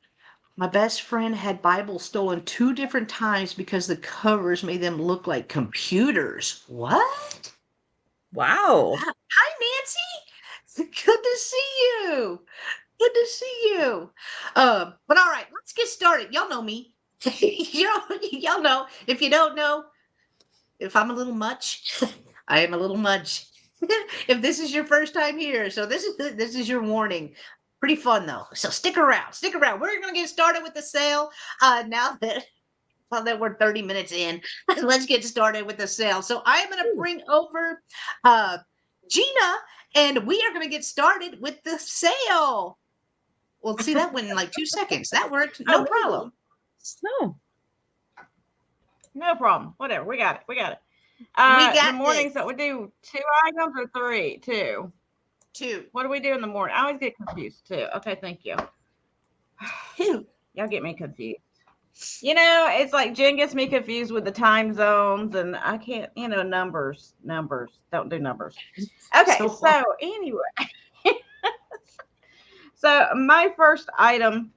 [SPEAKER 1] My best friend had Bibles stolen 2 different times because the covers made them look like computers. What?
[SPEAKER 2] Wow.
[SPEAKER 1] Hi, Nancy. Good to see you. Good to see you. But all right, let's get started. Y'all know me. y'all know. If you don't know, if I'm a little much, I am a little much. If this is your first time here, so this is your warning. Pretty fun though. So stick around. Stick around. We're gonna get started with the sale. Now that we're 30 minutes in, let's get started with the sale. So I am gonna bring over Gina, and we are gonna get started with the sale. Well, see, that went in like 2 seconds. That worked. No problem.
[SPEAKER 3] No problem. Whatever. We got it.
[SPEAKER 1] We got
[SPEAKER 3] the mornings that we do 2 items or 3? 2.
[SPEAKER 1] 2.
[SPEAKER 3] What do we do in the morning? I always get confused too. Okay, thank you.
[SPEAKER 1] 2.
[SPEAKER 3] Y'all get me confused. You know, it's like Jen gets me confused with the time zones, and I can't, numbers. Don't do numbers. Okay, so anyway. So my first item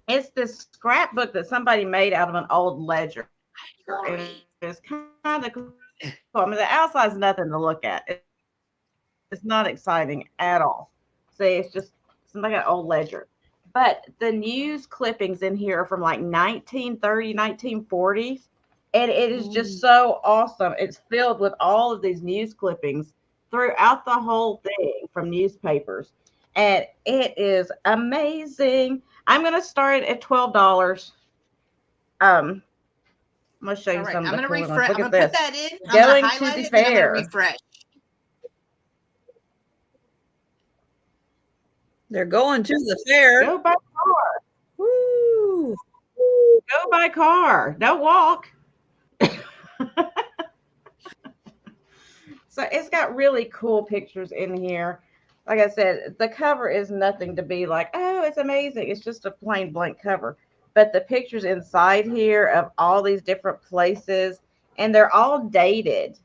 [SPEAKER 3] is this scrapbook that somebody made out of an old ledger. It's kind of cool. I mean, the outside's nothing to look at. It's not exciting at all. See, it's just something like an old ledger. But the news clippings in here are from like 1930, 1940s. And it is just so awesome. It's filled with all of these news clippings throughout the whole thing from newspapers. And it is amazing. I'm going to start at $12. I'm going to show you some of the
[SPEAKER 1] I'm going to
[SPEAKER 3] cool
[SPEAKER 1] refresh.
[SPEAKER 3] ones.
[SPEAKER 1] I'm
[SPEAKER 3] Look
[SPEAKER 1] going
[SPEAKER 3] at
[SPEAKER 1] to put
[SPEAKER 3] this.
[SPEAKER 1] that in.
[SPEAKER 3] Going
[SPEAKER 1] I'm
[SPEAKER 3] to
[SPEAKER 1] highlight
[SPEAKER 3] the
[SPEAKER 1] it, and I'm
[SPEAKER 3] fair.
[SPEAKER 1] going to refresh.
[SPEAKER 2] They're going to the fair.
[SPEAKER 3] Go by car.
[SPEAKER 2] Woo.
[SPEAKER 3] Go by car. Don't walk. So it's got really cool pictures in here. Like I said, the cover is nothing to be like, oh, it's amazing. It's just a plain blank cover. But the pictures inside here of all these different places, and they're all dated.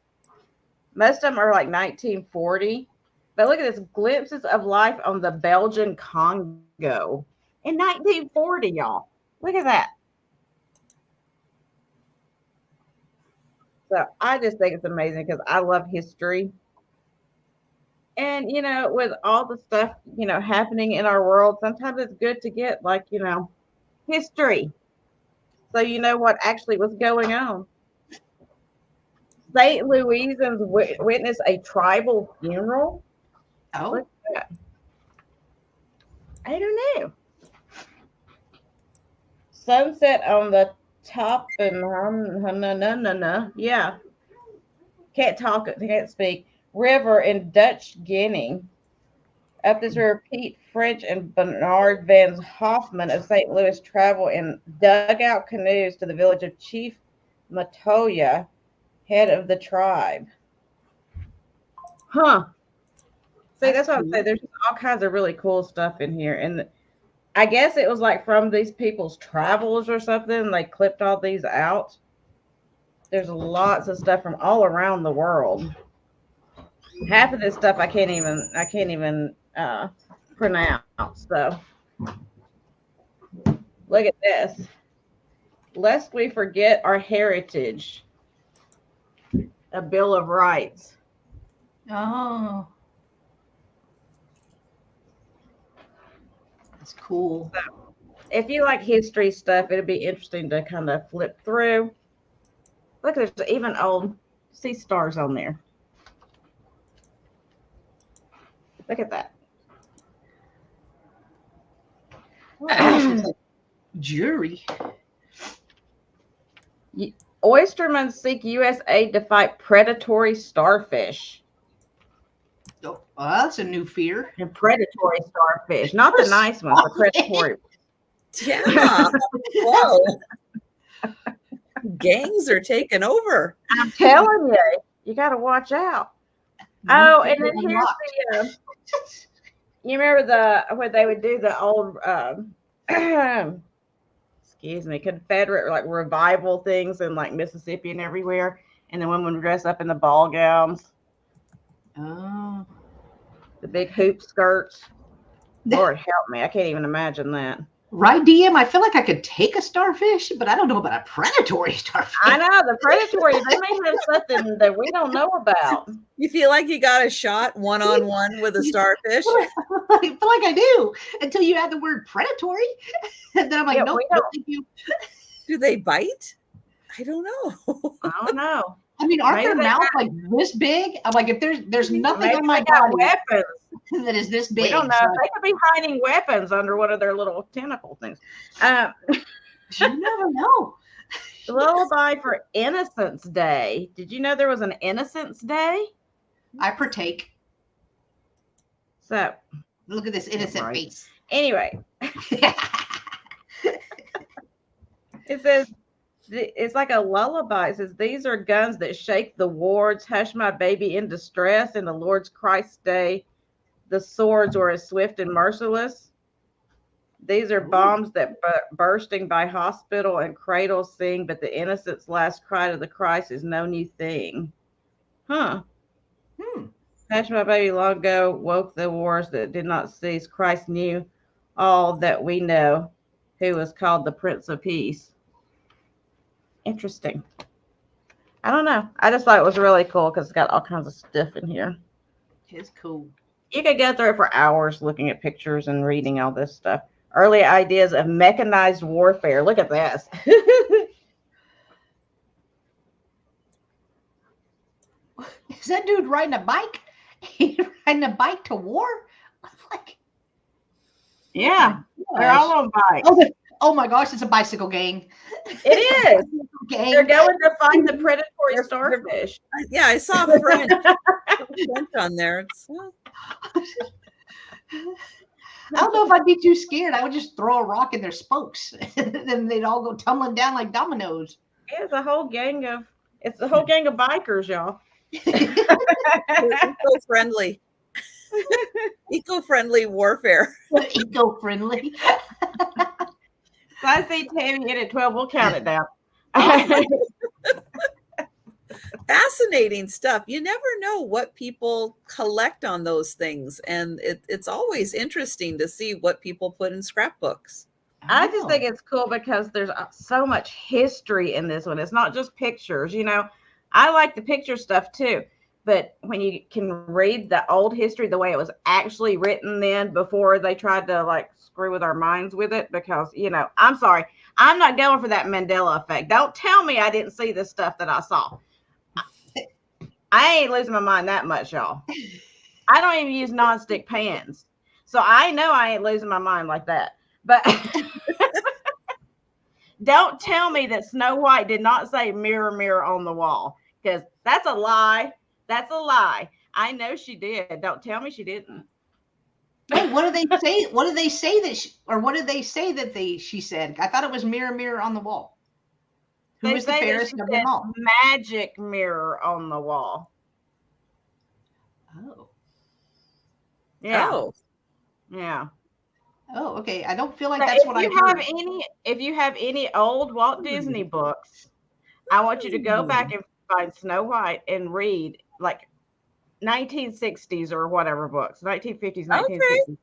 [SPEAKER 3] Most of them are like 1940. But look at this, glimpses of life on the Belgian Congo in 1940, y'all. Look at that. So I just think it's amazing because I love history. And, with all the stuff, happening in our world, sometimes it's good to get like, history. So you know what actually was going on. St. Louisans witnessed a tribal funeral.
[SPEAKER 1] Oh.
[SPEAKER 3] Look at that. I don't know. Sunset on the top and yeah. Can't talk. Can't speak. River in Dutch Guinea. Up this river, Pete French and Bernard Van Hoffman of St. Louis travel in dugout canoes to the village of Chief Matoya, head of the tribe. Huh. See, that's what I'm saying. There's just all kinds of really cool stuff in here. And I guess it was like from these people's travels or something. They clipped all these out. There's lots of stuff from all around the world. Half of this stuff I can't even pronounce. So look at this. Lest we forget our heritage. A Bill of Rights.
[SPEAKER 1] Oh. That's cool.
[SPEAKER 3] So, if you like history stuff, it'd be interesting to kind of flip through. Look, there's even old sea stars on there. Look at that.
[SPEAKER 1] Jury.
[SPEAKER 3] Oystermen seek U.S. aid to fight predatory starfish.
[SPEAKER 1] Oh, well, that's a new fear.
[SPEAKER 3] And predatory starfish, not the nice ones, the predatory.
[SPEAKER 2] Yeah. Whoa. Gangs are taking over.
[SPEAKER 3] I'm telling you, you got to watch out. Oh, and then here's the. You remember where they would do the old, excuse me, Confederate like revival things in like Mississippi and everywhere, and the women would dress up in the ball gowns.
[SPEAKER 1] Oh.
[SPEAKER 3] The big hoop skirts. Lord help me. I can't even imagine that.
[SPEAKER 1] Right, DM? I feel like I could take a starfish, but I don't know about a predatory starfish.
[SPEAKER 3] I know. The predatory, they may have something that we don't know about.
[SPEAKER 2] You feel like you got a shot one-on-one with a starfish?
[SPEAKER 1] I feel like I do until you add the word predatory. And then I'm like, nope, no, thank you.
[SPEAKER 2] Do they bite? I don't know.
[SPEAKER 3] I don't know.
[SPEAKER 1] I mean, aren't their mouths like this big? I'm like, if there's nothing on my body
[SPEAKER 3] weapons
[SPEAKER 1] that is this big.
[SPEAKER 3] We don't know. They could be hiding weapons under one of their little tentacle things.
[SPEAKER 1] You never know.
[SPEAKER 3] Lullaby for Innocence Day. Did you know there was an Innocence Day?
[SPEAKER 1] I partake.
[SPEAKER 3] So
[SPEAKER 1] look at this innocent face.
[SPEAKER 3] Anyway, it says. It's like a lullaby. It says, these are guns that shake the wards, hush my baby in distress. In the Lord's Christ day, the swords were as swift and merciless. These are bombs that bursting by hospital and cradles sing, but the innocent's last cry to the Christ is no new thing. Huh. Hush my baby long ago woke the wars that did not cease. Christ knew all that we know, who was called the Prince of Peace. Interesting. I don't know. I just thought it was really cool because it's got all kinds of stuff in here.
[SPEAKER 1] It's cool.
[SPEAKER 3] You could go through it for hours looking at pictures and reading all this stuff. Early ideas of mechanized warfare. Look at this.
[SPEAKER 1] Is that dude riding a bike? He's riding a bike to war? Like,
[SPEAKER 3] yeah, they're all on bikes.
[SPEAKER 1] Oh my gosh, it's a bicycle gang.
[SPEAKER 3] It is. They're going to find the predatory starfish.
[SPEAKER 2] Yeah, I saw French on there.
[SPEAKER 1] I don't know if I'd be too scared. I would just throw a rock in their spokes, and then they'd all go tumbling down like dominoes.
[SPEAKER 3] It's a whole gang of bikers, y'all.
[SPEAKER 2] Eco-friendly. Eco-friendly warfare.
[SPEAKER 1] Eco-friendly.
[SPEAKER 3] So I see Tammy in at 12. We'll count it down.
[SPEAKER 2] Fascinating stuff. You never know what people collect on those things. And it's always interesting to see what people put in scrapbooks.
[SPEAKER 3] I just think it's cool because there's so much history in this one. It's not just pictures. You know, I like the picture stuff too. But when you can read the old history, the way it was actually written then before they tried to like screw with our minds with it, because, you know, I'm sorry, I'm not going for that Mandela effect. Don't tell me I didn't see the stuff that I saw. I ain't losing my mind that much, y'all. I don't even use nonstick pans. So I know I ain't losing my mind like that. But don't tell me that Snow White did not say mirror, mirror on the wall, because that's a lie. That's a lie. I know she did. Don't tell me she didn't.
[SPEAKER 1] Wait, what do they say? What do they say that, or what did they say that she said? I thought it was mirror, mirror on the wall. Who
[SPEAKER 3] They
[SPEAKER 1] is the
[SPEAKER 3] say that
[SPEAKER 1] fairest
[SPEAKER 3] she
[SPEAKER 1] of
[SPEAKER 3] said
[SPEAKER 1] them all?
[SPEAKER 3] magic mirror on the wall.
[SPEAKER 1] Oh.
[SPEAKER 3] Yeah.
[SPEAKER 2] Oh,
[SPEAKER 3] Yeah.
[SPEAKER 1] Oh, okay. I don't feel like
[SPEAKER 3] So
[SPEAKER 1] that's what I heard.
[SPEAKER 3] if you have any old Walt Disney books, I want you to go back and find Snow White and read like 1960s or whatever books, 1950s,
[SPEAKER 2] okay.
[SPEAKER 3] 1960s.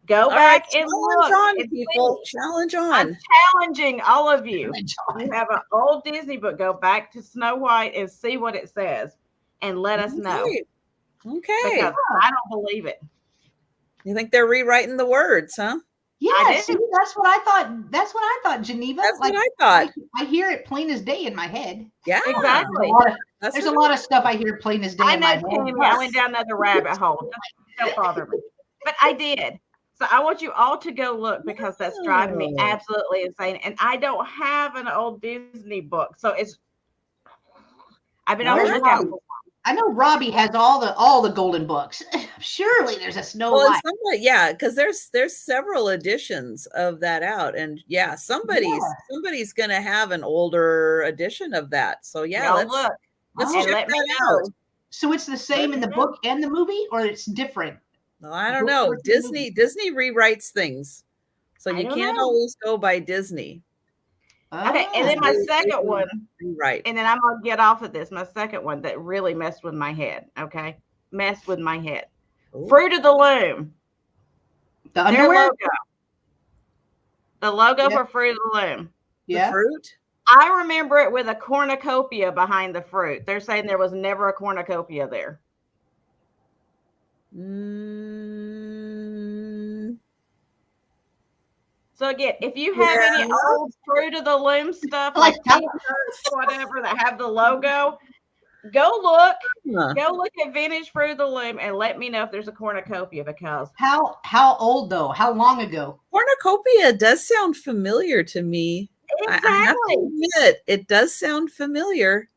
[SPEAKER 3] Go
[SPEAKER 2] All right,
[SPEAKER 3] back and
[SPEAKER 2] challenge
[SPEAKER 3] look
[SPEAKER 2] on,
[SPEAKER 3] and
[SPEAKER 2] people.
[SPEAKER 3] see.
[SPEAKER 2] Challenge
[SPEAKER 3] I'm
[SPEAKER 2] on.
[SPEAKER 3] challenging all of you. You have an old Disney book. Go back to Snow White and see what it says, and let us know.
[SPEAKER 2] Okay.
[SPEAKER 3] Because I don't believe it.
[SPEAKER 2] You think they're rewriting the words, huh?
[SPEAKER 1] Yeah, see, that's what I thought. That's what I thought, Geneva.
[SPEAKER 2] That's what I thought.
[SPEAKER 1] I hear it plain as day in my head.
[SPEAKER 2] Yeah,
[SPEAKER 3] exactly.
[SPEAKER 1] There's a lot of stuff I hear plain as day in my head.
[SPEAKER 3] Tammy, I went down another rabbit hole. Don't bother me. But I did. So I want you all to go look because that's driving me absolutely insane. And I don't have an old Disney book. So I've been on the lookout for.
[SPEAKER 1] I know Robbie has all the golden books. Surely there's a Snow White.
[SPEAKER 2] Yeah, because there's several editions of that out, and yeah, somebody's gonna have an older edition of that. So yeah, let's check that out.
[SPEAKER 1] So it's the same in the book and the movie, or it's different?
[SPEAKER 2] Well, I don't know. Disney rewrites things, so you can't always go by Disney.
[SPEAKER 3] Okay, and then my second one,
[SPEAKER 2] right?
[SPEAKER 3] And then I'm gonna get off of this. My second one that really messed with my head. Okay, messed with my head. Ooh. Fruit of the Loom.
[SPEAKER 1] The underwear.
[SPEAKER 3] The logo for Fruit of the Loom.
[SPEAKER 2] Yeah. The fruit.
[SPEAKER 3] I remember it with a cornucopia behind the fruit. They're saying there was never a cornucopia there. So again, if you have any old Fruit of the Loom stuff, like t-shirts, whatever that have the logo, go look at vintage Fruit of the Loom and let me know if there's a cornucopia. Because
[SPEAKER 1] how old though? How long ago?
[SPEAKER 2] Cornucopia does sound familiar to me.
[SPEAKER 3] Exactly.
[SPEAKER 2] I have to admit, it does sound familiar.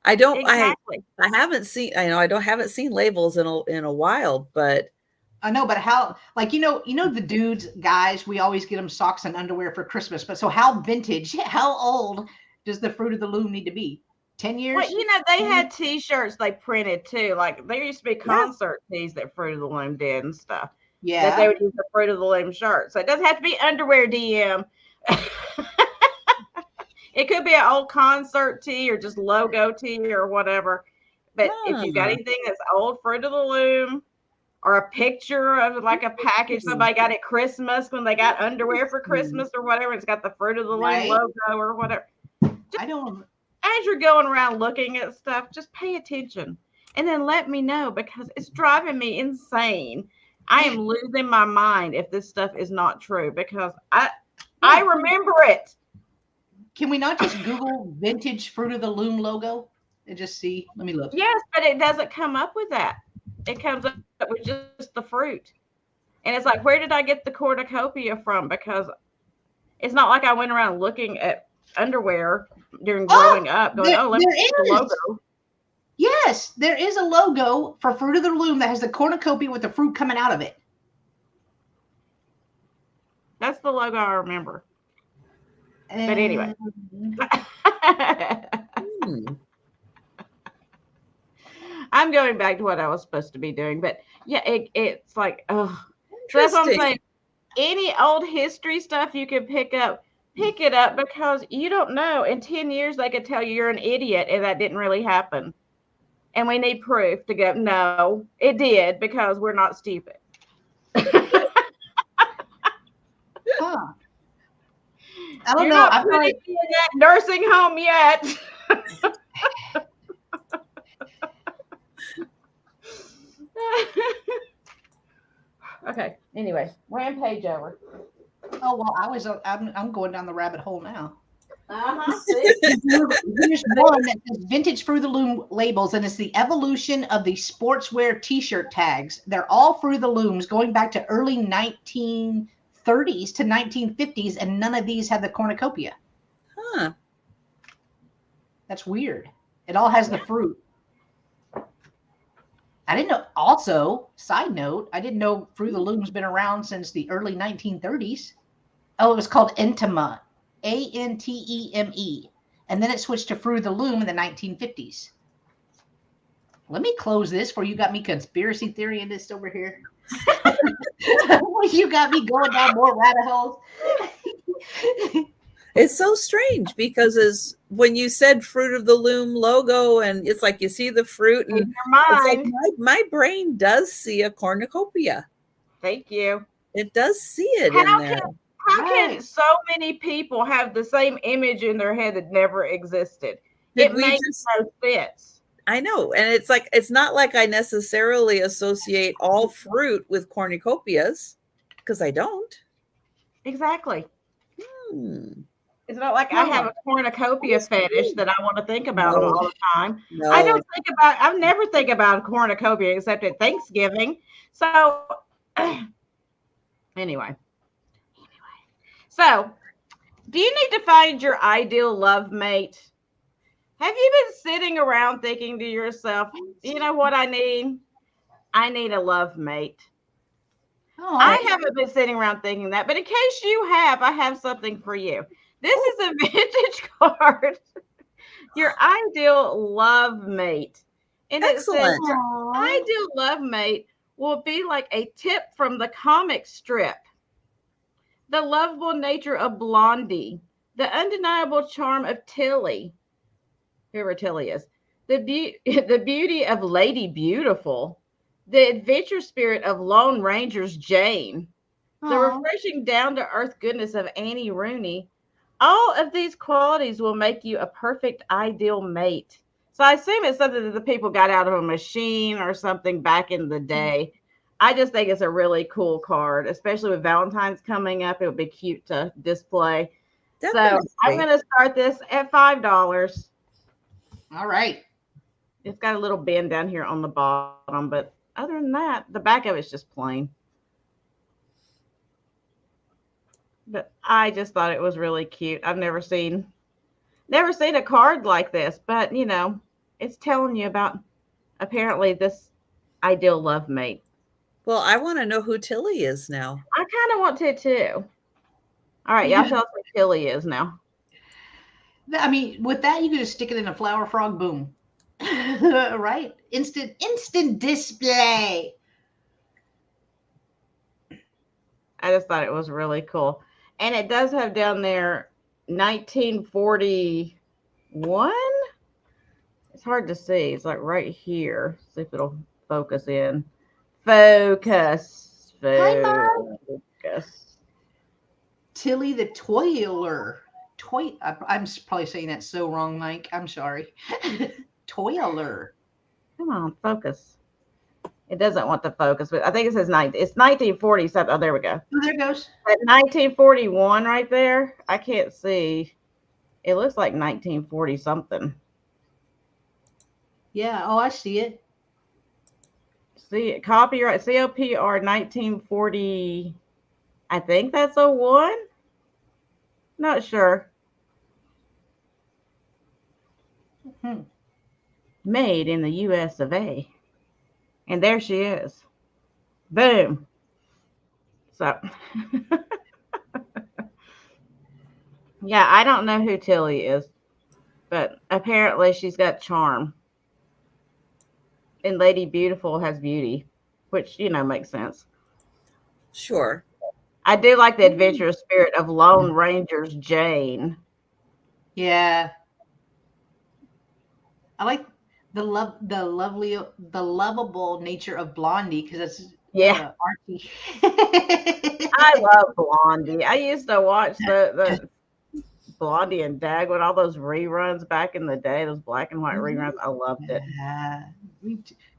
[SPEAKER 2] I don't. Exactly. I haven't seen. I haven't seen labels in a while, but.
[SPEAKER 1] I know, but how, like, you know, the dudes, guys, we always get them socks and underwear for Christmas. But so how vintage, how old does the Fruit of the Loom need to be? 10 years?
[SPEAKER 3] Well, they had t-shirts they printed too. Like there used to be concert tees that Fruit of the Loom did and stuff.
[SPEAKER 1] Yeah.
[SPEAKER 3] That they would use the Fruit of the Loom shirt. So it doesn't have to be underwear, DM. It could be an old concert tee or just logo tee or whatever. But if you got anything that's old Fruit of the Loom, or a picture of like a package somebody got at Christmas when they got underwear for Christmas or whatever. It's got the Fruit of the Loom logo or whatever. As you're going around looking at stuff, just pay attention and then let me know because it's driving me insane. I am losing my mind if this stuff is not true because I remember it.
[SPEAKER 1] Can we not just Google vintage Fruit of the Loom logo and just see? Let me look.
[SPEAKER 3] Yes, but it doesn't come up with that. It comes up with just the fruit. And it's like, where did I get the cornucopia from? Because it's not like I went around looking at underwear during growing up going, let me see the logo.
[SPEAKER 1] Yes, there is a logo for Fruit of the Loom that has the cornucopia with the fruit coming out of it.
[SPEAKER 3] That's the logo I remember. But anyway. I'm going back to what I was supposed to be doing, but yeah, it's like, oh, that's what I'm saying. Any old history stuff you can pick it up because you don't know. In 10 years, they could tell you you're an idiot and that didn't really happen. And we need proof to go, no, it did because we're not stupid.
[SPEAKER 1] I don't know.
[SPEAKER 3] I'm not in that nursing home yet. Okay. Anyway, rampage over.
[SPEAKER 1] Oh well, I'm going down the rabbit hole now.
[SPEAKER 3] Here's
[SPEAKER 1] one that says vintage Fruit of the Loom labels, and it's the evolution of the sportswear T-shirt tags. They're all Fruit of the Looms going back to early 1930s to 1950s, and none of these have the cornucopia.
[SPEAKER 2] Huh.
[SPEAKER 1] That's weird. It all has the fruit. I didn't know. Also, side note, I didn't know Fruit of the Loom's been around since the early 1930s. Oh, it was called Enteme, Anteme. And then it switched to Fruit of the Loom in the 1950s. Let me close this for you got me conspiracy theory in this over here. You got me going down more rabbit holes.
[SPEAKER 2] It's so strange because as when you said Fruit of the Loom logo, and it's like you see the fruit, and
[SPEAKER 3] In your
[SPEAKER 2] it's like
[SPEAKER 3] mind.
[SPEAKER 2] my brain does see a cornucopia.
[SPEAKER 3] Thank you.
[SPEAKER 2] It does see it
[SPEAKER 3] How
[SPEAKER 2] in there.
[SPEAKER 3] How can
[SPEAKER 1] Right.
[SPEAKER 3] so many people have the same image in their head that never existed?
[SPEAKER 2] Did
[SPEAKER 3] It
[SPEAKER 2] we
[SPEAKER 3] makes
[SPEAKER 2] just?
[SPEAKER 3] no sense.
[SPEAKER 2] I know, and it's like it's not like I necessarily associate all fruit with cornucopias because I don't.
[SPEAKER 3] Exactly.
[SPEAKER 2] Hmm.
[SPEAKER 3] It's not like I have a cornucopia fetish that I want to think about them
[SPEAKER 2] No,
[SPEAKER 3] all the time.
[SPEAKER 2] no.
[SPEAKER 3] I never think about a cornucopia except at Thanksgiving. So anyway. So do you need to find your ideal love mate? Have you been sitting around thinking to yourself, you know what I need? I need a love mate.
[SPEAKER 1] Oh,
[SPEAKER 3] I haven't been sitting around thinking that, but in case you have, I have something for you. This is a vintage card. Your ideal love mate. And it says
[SPEAKER 2] Excellent.
[SPEAKER 3] your ideal love mate will be like a tip from the comic strip. The lovable nature of Blondie, the undeniable charm of Tilly, whoever Tilly is, the beauty of Lady Beautiful, the adventure spirit of Lone Ranger's Jane, the refreshing down to earth goodness of Annie Rooney. All of these qualities will make you a perfect ideal mate. So I assume it's something that the people got out of a machine or something back in the day. I just think it's a really cool card, especially with Valentine's coming up. It would be cute to display.
[SPEAKER 2] Definitely.
[SPEAKER 3] So I'm going to start this at $5.
[SPEAKER 1] all right.
[SPEAKER 3] It's got a little bend down here on the bottom, but other than that, the back of it's just plain. But I just thought it was really cute. I've never seen a card like this, but you know, it's telling you about apparently this ideal love mate.
[SPEAKER 2] Well, I want to know who Tilly is now.
[SPEAKER 3] I kind of want to too. All right, y'all tell us who Tilly is now.
[SPEAKER 1] I mean, with that, you can just stick it in a flower frog. Boom. Right? Instant display.
[SPEAKER 3] I just thought it was really cool. And it does have down there 1941. It's hard to see. It's like right here. See if it'll focus in. Focus.
[SPEAKER 1] Hi, Mom.
[SPEAKER 3] Focus.
[SPEAKER 1] Tilly the Toiler. I'm probably saying that so wrong, Mike. I'm sorry. Toiler.
[SPEAKER 3] Come on, focus. It doesn't want to focus, but I think it says it's 1940 something. Oh, there we go.
[SPEAKER 1] Oh, there it goes.
[SPEAKER 3] At 1941 right there. I can't see. It looks like 1940 something.
[SPEAKER 1] Yeah. Oh, I see it.
[SPEAKER 3] See, copyright COPR 1940. I think that's a 1. Not sure. Made in the US of A. And there she is. Boom. So, yeah, I don't know who Tilly is, but apparently she's got charm. And Lady Beautiful has beauty, which, you know, makes sense.
[SPEAKER 2] Sure.
[SPEAKER 3] I do like the adventurous spirit of Lone Ranger's Jane.
[SPEAKER 1] Yeah. I like the lovable nature of Blondie because it's artsy.
[SPEAKER 3] I love Blondie. I used to watch the Blondie and Dagwood, all those reruns back in the day, those black and white reruns. I loved it.
[SPEAKER 1] Yeah.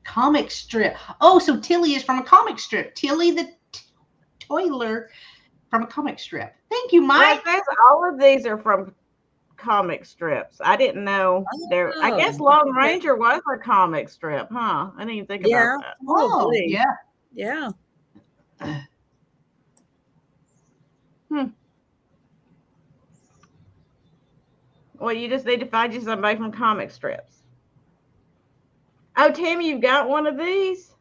[SPEAKER 1] Comic strip. Oh, so Tilly is from a comic strip. Tilly the Toiler from a comic strip. Thank you, Mike.
[SPEAKER 3] All of these are from comic strips. I didn't know there. I guess Lone Ranger was a comic strip, huh? I didn't even think about that.
[SPEAKER 1] Oh, yeah.
[SPEAKER 2] Yeah.
[SPEAKER 3] Well, you just need to find you somebody from comic strips. Oh, Tammy, you've got one of these?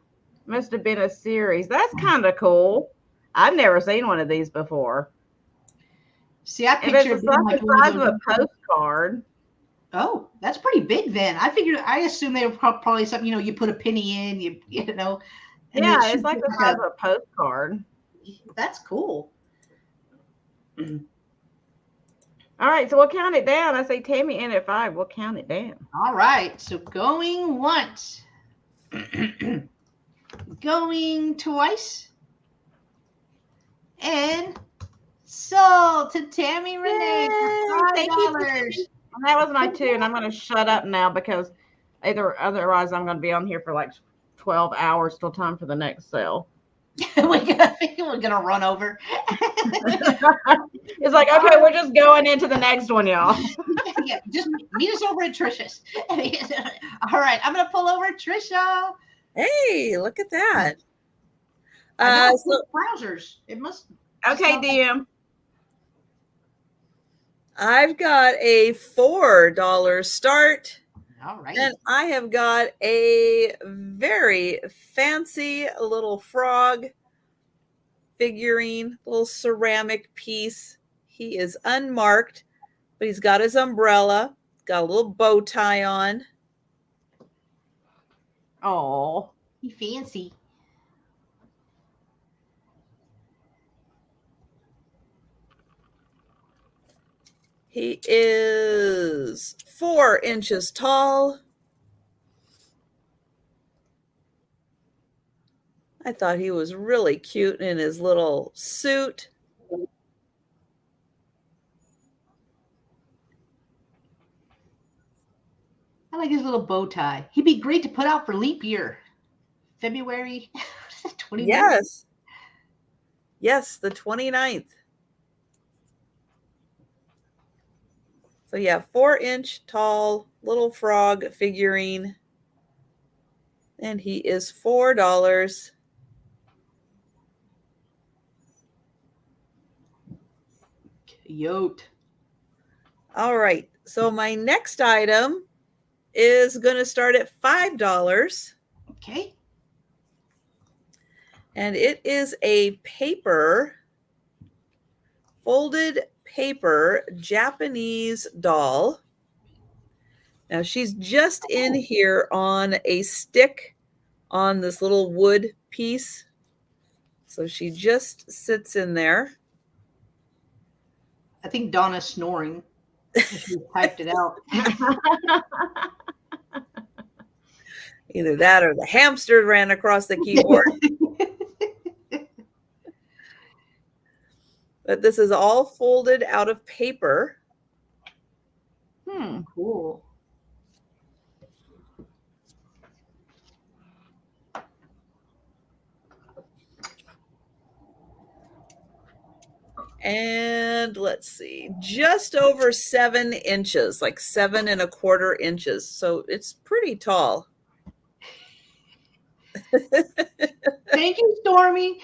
[SPEAKER 3] Must have been a series. That's kind of cool. I've never seen one of these before.
[SPEAKER 1] See, I
[SPEAKER 3] And it's
[SPEAKER 1] picture
[SPEAKER 3] the
[SPEAKER 1] them like one
[SPEAKER 3] size
[SPEAKER 1] of
[SPEAKER 3] of
[SPEAKER 1] those.
[SPEAKER 3] a postcard.
[SPEAKER 1] Oh, that's pretty big then. I assume they were probably something, you put a penny in, and
[SPEAKER 3] Yeah,
[SPEAKER 1] it
[SPEAKER 3] it's
[SPEAKER 1] shoots
[SPEAKER 3] like the
[SPEAKER 1] like
[SPEAKER 3] size of a postcard.
[SPEAKER 1] that's cool.
[SPEAKER 3] All right, so we'll count it down. I say Tammy in at 5. We'll count it down.
[SPEAKER 1] All right, so going once, going twice, and sold to Tammy Renee for
[SPEAKER 3] Thank you,
[SPEAKER 1] $5.
[SPEAKER 3] Tammy. And that was my 2, and I'm going to shut up now because otherwise I'm going to be on here for like 12 hours till time for the next sale.
[SPEAKER 1] We're gonna run over.
[SPEAKER 3] It's like, okay, we're just going into the next one, y'all.
[SPEAKER 1] Yeah, just meet us over at Trisha's. All right, I'm gonna pull over Trisha.
[SPEAKER 2] Hey, look at that.
[SPEAKER 1] I know,
[SPEAKER 2] So
[SPEAKER 1] trousers. It must.
[SPEAKER 3] Okay, DM.
[SPEAKER 2] I've got a $4 start.
[SPEAKER 1] All right.
[SPEAKER 2] And I have got a very fancy little frog figurine, little ceramic piece. He is unmarked, but he's got his umbrella, got a little bow tie on.
[SPEAKER 3] Oh,
[SPEAKER 1] He fancy.
[SPEAKER 2] He is 4 inches tall. I thought he was really cute in his little suit.
[SPEAKER 1] I like his little bow tie. He'd be great to put out for leap year. February 29th.
[SPEAKER 2] Yes. Yes, the 29th. So yeah, 4-inch tall little frog figurine. And he is $4.
[SPEAKER 1] Yote.
[SPEAKER 2] All right. So my next item is going to start at $5.
[SPEAKER 1] Okay.
[SPEAKER 2] And it is a paper, folded paper Japanese doll. Now she's just in here on a stick on this little wood piece. So she just sits in there.
[SPEAKER 1] I think Donna's snoring. She typed it out.
[SPEAKER 2] Either that or the hamster ran across the keyboard. But this is all folded out of paper.
[SPEAKER 1] Cool.
[SPEAKER 2] And let's see, just over 7 inches, like 7 1/4 inches. So it's pretty tall.
[SPEAKER 1] Thank you, Stormy.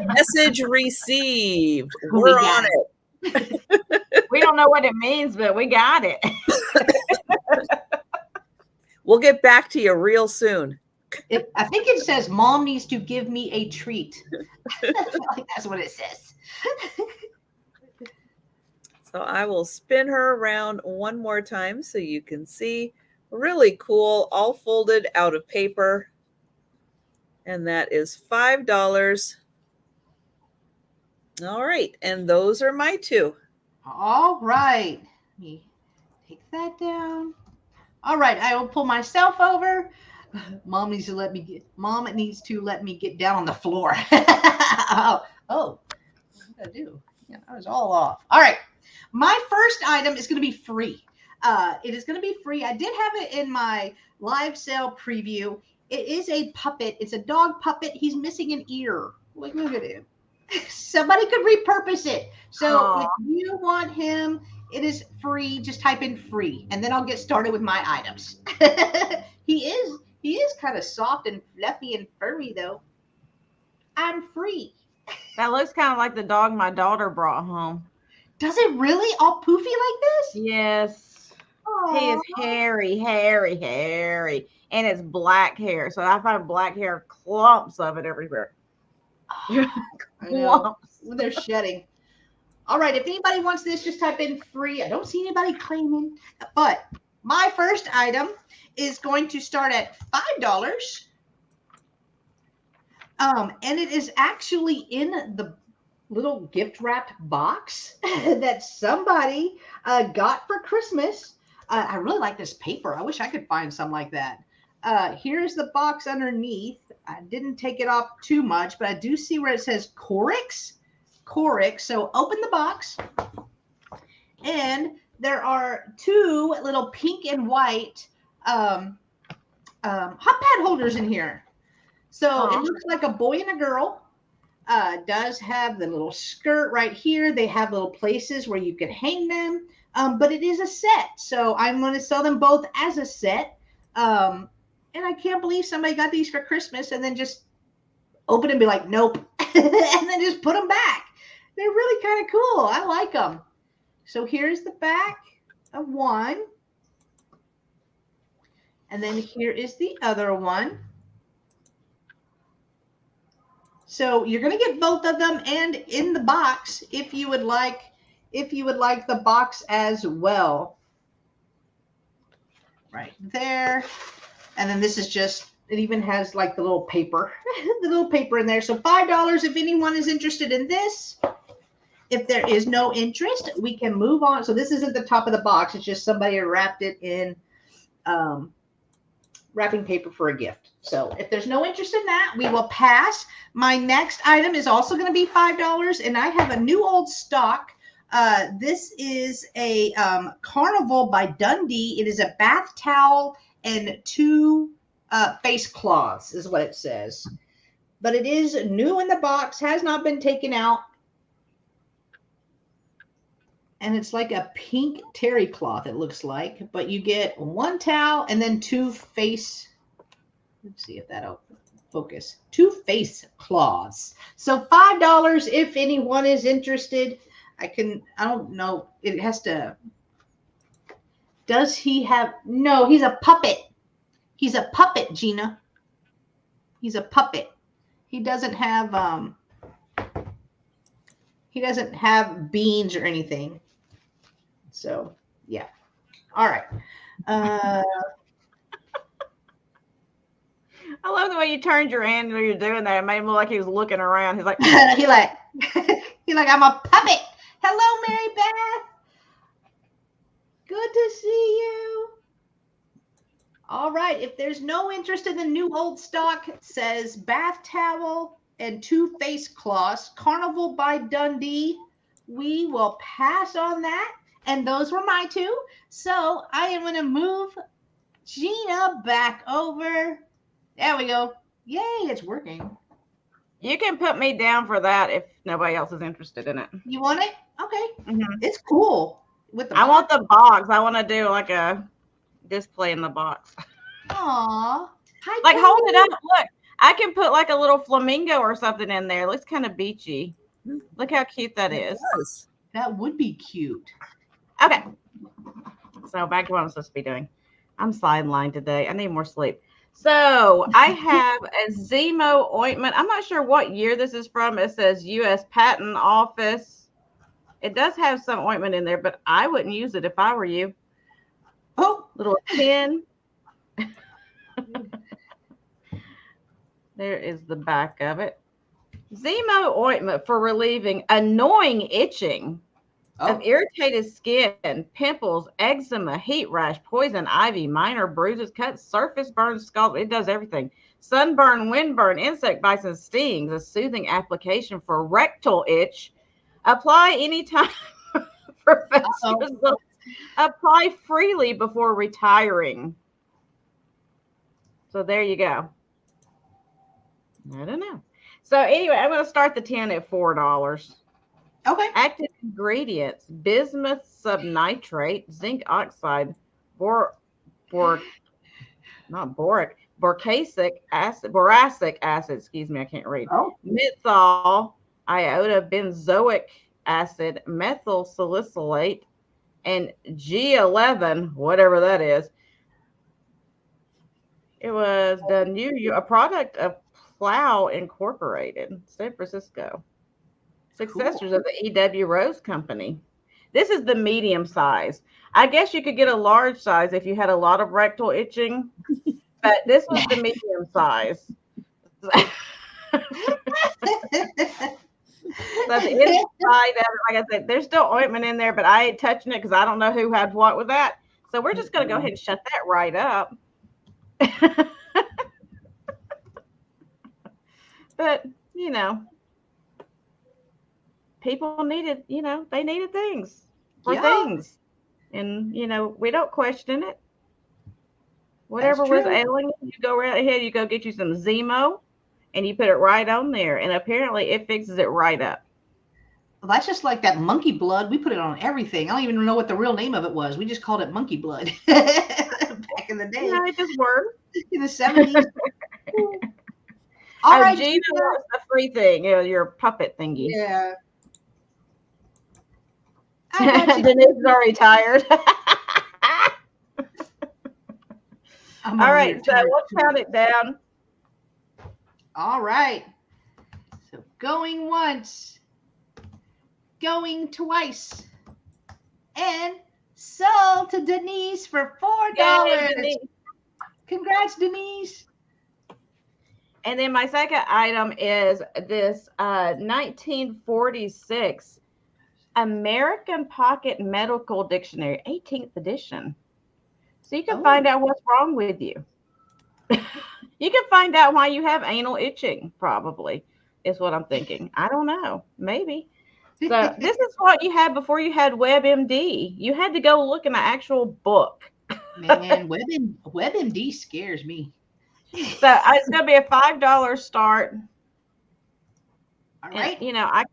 [SPEAKER 2] Message received.
[SPEAKER 1] We
[SPEAKER 2] We're
[SPEAKER 1] got
[SPEAKER 2] on it.
[SPEAKER 3] We don't know what it means, but we got it.
[SPEAKER 2] We'll get back to you real soon.
[SPEAKER 1] I think it says, Mom needs to give me a treat. That's what it says.
[SPEAKER 2] So I will spin her around one more time so you can see. Really cool, all folded out of paper. And that is $5. All right, and those are my 2.
[SPEAKER 1] All right. Let me take that down. All right, I will pull myself over. Mom needs to let me get down on the floor. Oh, what did I do? Yeah, I was all off. All right. My first item is going to be free. It is going to be free. I did have it in my live sale preview. It is a puppet. It's a dog puppet. He's missing an ear. Look at him. Somebody could repurpose it. So if you want him, it is free. Just type in free, and then I'll get started with my items. He is kind of soft and fluffy and furry, though. I'm free.
[SPEAKER 3] That looks kind of like the dog my daughter brought home.
[SPEAKER 1] Does it really all poofy like this?
[SPEAKER 3] Yes. He is hairy, hairy, hairy, and it's black hair. So I find black hair, clumps of it everywhere.
[SPEAKER 1] I know.
[SPEAKER 3] Clumps.
[SPEAKER 1] They're shedding. All right, if anybody wants this, just type in free. I don't see anybody claiming, but my first item is going to start at $5. And it is actually in the little gift wrapped box that somebody got for Christmas. I really like this paper. I wish I could find some like that. Here's the box underneath. I didn't take it off too much, but I do see where it says Corix. Corix. So open the box, and there are two little pink and white hot pad holders in here. So it looks like a boy and a girl. Does have the little skirt right here. They have little places where you could hang them, but it is a set. So I'm going to sell them both as a set. And I can't believe somebody got these for Christmas and then just open and be like, nope, and then just put them back. They're really kind of cool. I like them. So here's the back of one. And then here is the other one. So you're going to get both of them and in the box if you would like the box as well. Right there. And then this is just, it even has like the little paper, the little paper in there. So $5 if anyone is interested in this. If there is no interest, we can move on. So this isn't the top of the box. It's just somebody wrapped it in wrapping paper for a gift. So if there's no interest in that, we will pass. My next item is also going to be $5, and I have a new old stock. This is a Carnival by Dundee. It is a bath towel and 2 face cloths is what it says. But it is new in the box, has not been taken out. And it's like a pink terry cloth, it looks like. But you get 1 towel and then 2 face. Let's see if that'll focus. 2 face cloths. So $5 if anyone is interested. I don't know. It has to. Does he have? No, he's a puppet. He's a puppet, Gina. He's a puppet. He doesn't have beans or anything. So, yeah. All right.
[SPEAKER 3] I love the way you turned your hand when you're doing that. It made him look like he was looking around. He's like,
[SPEAKER 1] he like, I'm a puppet. Hello, Mary Beth. Good to see you. All right. If there's no interest in the new old stock, it says bath towel and 2 face cloths, Carnival by Dundee. We will pass on that. And those were my 2. So I am going to move Gina back over. There we go. Yay, it's working.
[SPEAKER 3] you can put me down for that if nobody else is interested in it.
[SPEAKER 1] You want it? Okay.
[SPEAKER 3] Mm-hmm.
[SPEAKER 1] It's cool. With the
[SPEAKER 3] I want the box. I want to do like a display in the box.
[SPEAKER 1] Aw. Hi,
[SPEAKER 3] Like, hold it
[SPEAKER 1] Katie.
[SPEAKER 3] up. Look, I can put like a little flamingo or something in there. It looks kind of beachy. Look how cute that is.
[SPEAKER 2] Yes.
[SPEAKER 1] That would be cute.
[SPEAKER 3] Okay. So back to what I'm supposed to be doing. I'm sidelined today. I need more sleep. So I have a Zemo ointment. I'm not sure what year this is from. It says U.S. Patent Office. It does have some ointment in there, but I wouldn't use it if I were you.
[SPEAKER 1] Oh,
[SPEAKER 3] Little tin. There is the back of it. Zemo ointment for relieving annoying itching of irritated skin, pimples, eczema, heat rash, poison ivy, minor bruises, cuts, surface burns, scalp. It does everything. Sunburn, windburn, insect bites, and stings. A soothing application for rectal itch. Apply anytime for fast results. Apply freely before retiring. So there you go. I don't know. So anyway, I'm going to start the 10 at $4.
[SPEAKER 1] okay.
[SPEAKER 3] Active ingredients: bismuth subnitrate, zinc oxide, boracic acid. Excuse me, I can't read.
[SPEAKER 1] Oh.
[SPEAKER 3] Methyl iota benzoic acid, methyl salicylate, And G11, whatever that is, it was a product of Plow Incorporated, San Francisco. Successors of the E.W. Rose Company. This is the medium size. I guess you could get a large size if you had a lot of rectal itching, but this was the medium size. So the inside, like I said, there's still ointment in there, but I ain't touching it because I don't know who had what with that. So we're just going to go ahead and shut that right up. But, you know, people needed, you know, they needed things for things. And, you know, we don't question it. Whatever was ailing you, you go right ahead, you go get you some Zemo, and you put it right on there. And apparently it fixes it right up.
[SPEAKER 1] Well, that's just like that monkey blood. We put it on everything. I don't even know what the real name of it was. We just called it monkey blood back in the day.
[SPEAKER 3] Yeah, it just worked.
[SPEAKER 1] In the 70s. All right,
[SPEAKER 3] Gina wants the free thing, you know, your puppet thingy.
[SPEAKER 1] Yeah.
[SPEAKER 3] Denise is already tired. All right, so we'll count it down.
[SPEAKER 1] All right. So going once, going twice, and sold to Denise for $4.
[SPEAKER 3] Yay, Denise.
[SPEAKER 1] Congrats, Denise.
[SPEAKER 3] And then my second item is this 1946 American Pocket Medical Dictionary, 18th edition. So you can find out what's wrong with you. You can find out why you have anal itching, probably, is what I'm thinking. I don't know. Maybe. So this is what you had before you had WebMD. You had to go look in an actual book.
[SPEAKER 1] Man, WebMD scares me.
[SPEAKER 3] So it's going to be a $5 start.
[SPEAKER 1] All right.
[SPEAKER 3] And, you know, I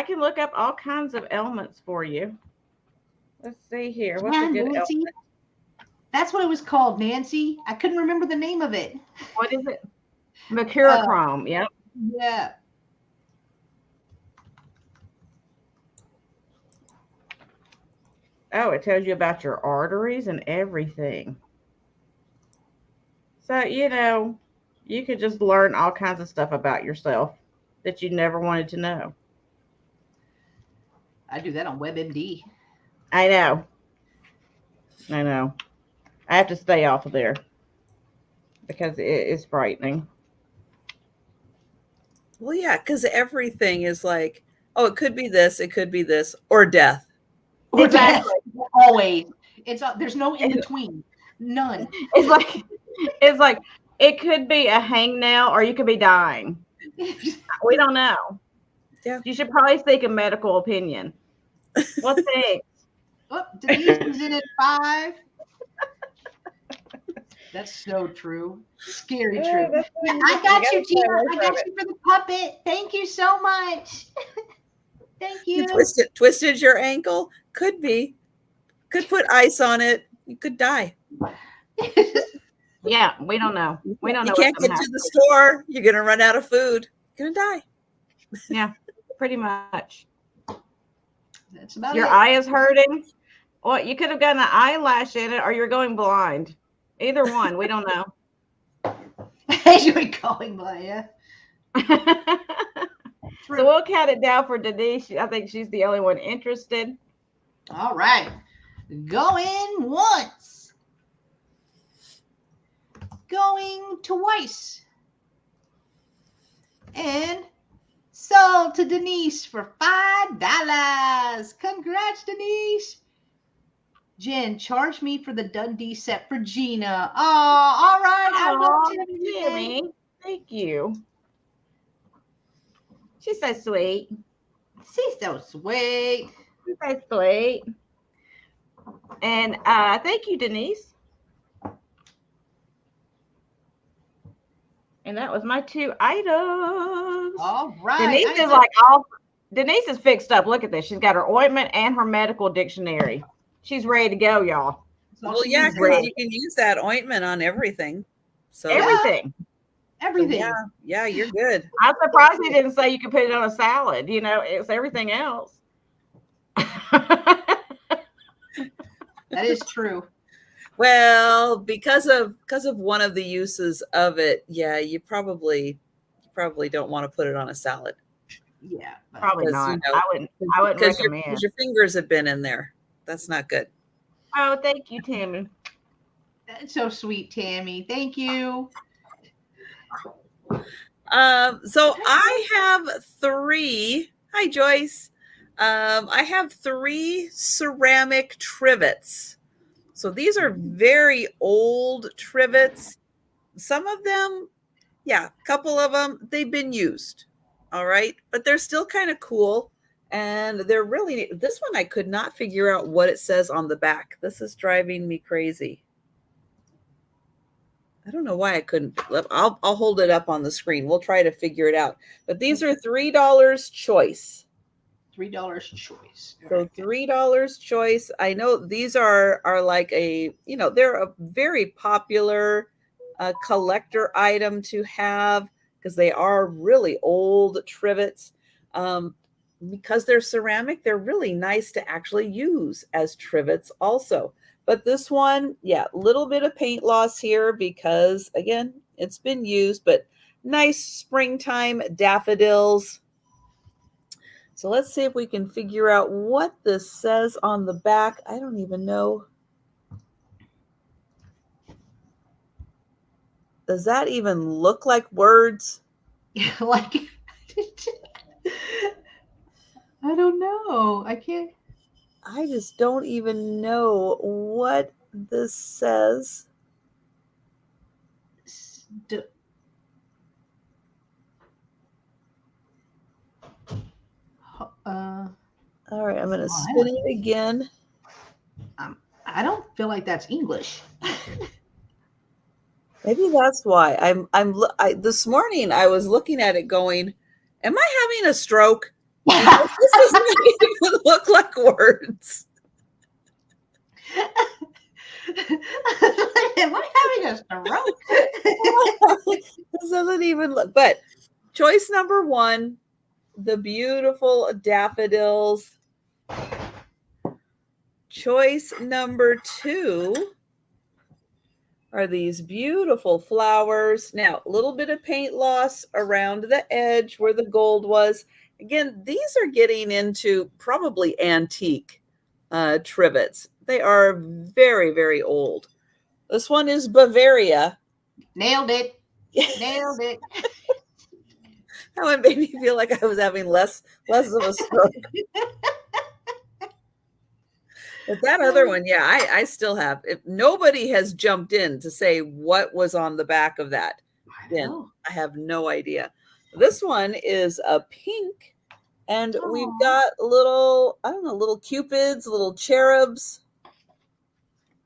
[SPEAKER 3] can look up all kinds of ailments for you. Let's see here. What's a good ailment?
[SPEAKER 1] That's what it was called, Nancy. I couldn't remember the name of it.
[SPEAKER 3] What is it? Mercurochrome. Yep.
[SPEAKER 1] Yeah.
[SPEAKER 3] Oh, it tells you about your arteries and everything. So, you know, you could just learn all kinds of stuff about yourself that you never wanted to know.
[SPEAKER 1] I do that on WebMD.
[SPEAKER 3] I know. I have to stay off of there because it is frightening.
[SPEAKER 2] Well, yeah, because everything is like, oh, it could be this, or death.
[SPEAKER 3] Exactly.
[SPEAKER 1] Always. There's no in between. None.
[SPEAKER 3] It's like it could be a hangnail or you could be dying. We don't know.
[SPEAKER 2] Yeah. You
[SPEAKER 3] should probably seek a medical opinion. What thanks?
[SPEAKER 1] Oh, Denise was in at 5. That's so true. Scary true. I got you, Gina. I got you for the puppet. Thank you so much. Thank you.
[SPEAKER 2] You twisted your ankle? Could be. Could put ice on it. You could die.
[SPEAKER 3] Yeah, we don't know. We don't know.
[SPEAKER 2] You can't get to the store. You're going to run out of food. You're going to die.
[SPEAKER 3] Yeah, pretty much.
[SPEAKER 1] That's about
[SPEAKER 3] your eye is hurting. Well, you could have gotten an eyelash in it or you're going blind. Either one. We don't know.
[SPEAKER 1] You're going blind, yeah.
[SPEAKER 3] So we'll count it down for Denise. I think she's the only one interested.
[SPEAKER 1] All right. Going once. Going twice. And sold to Denise for $5. Congrats, Denise. Jen, charge me for the Dundee set for Gina. Oh, all right.
[SPEAKER 3] Oh, Jimmy. Thank you. She's so sweet.
[SPEAKER 1] She's so sweet.
[SPEAKER 3] She's so sweet. And thank you, Denise. And that was my 2 items.
[SPEAKER 1] All right.
[SPEAKER 3] Denise is fixed up. Look at this. She's got her ointment and her medical dictionary. She's ready to go, y'all.
[SPEAKER 2] Well, yeah, because you can use that ointment on everything. So
[SPEAKER 3] everything.
[SPEAKER 1] Everything.
[SPEAKER 2] So yeah, you're good.
[SPEAKER 3] I'm surprised he didn't say you could put it on a salad. You know, it's everything else.
[SPEAKER 1] That is true.
[SPEAKER 2] Well, because of one of the uses of it, yeah, you probably don't want to put it on a salad.
[SPEAKER 1] Yeah,
[SPEAKER 3] Probably
[SPEAKER 2] Because,
[SPEAKER 3] not.
[SPEAKER 2] you know,
[SPEAKER 3] I wouldn't
[SPEAKER 2] because
[SPEAKER 3] recommend.
[SPEAKER 2] your fingers have been in there. That's not good.
[SPEAKER 3] Oh, thank you, Tammy.
[SPEAKER 1] that's so sweet, Tammy. Thank you.
[SPEAKER 2] So I have 3. Hi, Joyce. I have 3 ceramic trivets. So these are very old trivets. Some of them, yeah, a couple of them, they've been used. All right. But they're still kind of cool. And they're really, this one I could not figure out what it says on the back. This is driving me crazy. I don't know why I couldn't. I'll hold it up on the screen. We'll try to figure it out. But these are $3 choice.
[SPEAKER 1] $3 choice.
[SPEAKER 2] So $3 choice. I know these are like a, you know, they're a very popular collector item to have because they are really old trivets. Because they're ceramic, they're really nice to actually use as trivets also. But this one, yeah, a little bit of paint loss here because, again, it's been used, but nice springtime daffodils. So let's see if we can figure out what this says on the back. I don't even know. Does that even look like words?
[SPEAKER 1] Yeah, like, I don't know. I can't.
[SPEAKER 2] I just don't even know what this says. All right, I'm going to spin it again.
[SPEAKER 1] I don't feel like that's English.
[SPEAKER 2] Maybe that's why. This morning I was looking at it going, am I having a stroke? Because this doesn't even look like words.
[SPEAKER 1] Am I having a stroke?
[SPEAKER 2] This doesn't even look. But choice number 1, the beautiful daffodils. Choice number 2 are these beautiful flowers. Now, a little bit of paint loss around the edge where the gold was. Again, these are getting into probably antique trivets. They are very, very old. This one is Bavaria.
[SPEAKER 1] Nailed it. Nailed it.
[SPEAKER 2] That one made me feel like I was having less of a stroke. But that other one, yeah, I still have. If nobody has jumped in to say what was on the back of that, then I have no idea. This one is a pink, and we've got little, I don't know, little cupids, little cherubs.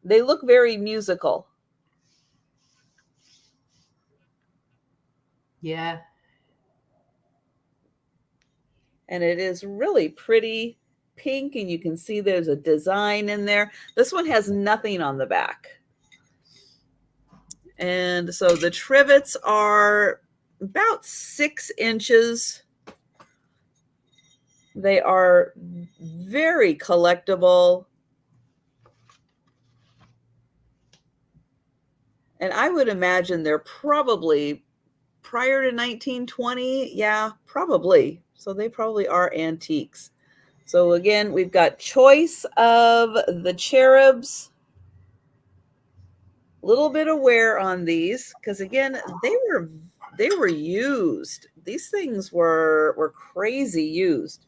[SPEAKER 2] They look very musical.
[SPEAKER 1] Yeah.
[SPEAKER 2] And it is really pretty pink, and you can see there's a design in there. This one has nothing on the back. And so the trivets are about 6 inches. They are very collectible. And I would imagine they're probably prior to 1920. Yeah, probably. So they probably are antiques. So again, we've got choice of the cherubs. A little bit of wear on these because again, they were used. These things were crazy used.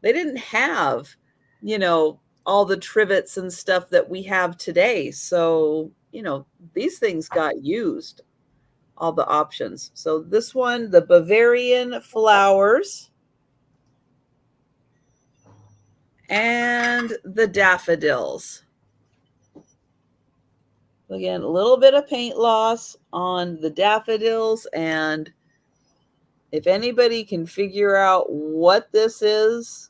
[SPEAKER 2] They didn't have, you know, all the trivets and stuff that we have today. So, you know, these things got used, all the options. So this one, the Bavarian flowers and the daffodils. Again, a little bit of paint loss on the daffodils. And if anybody can figure out what this is,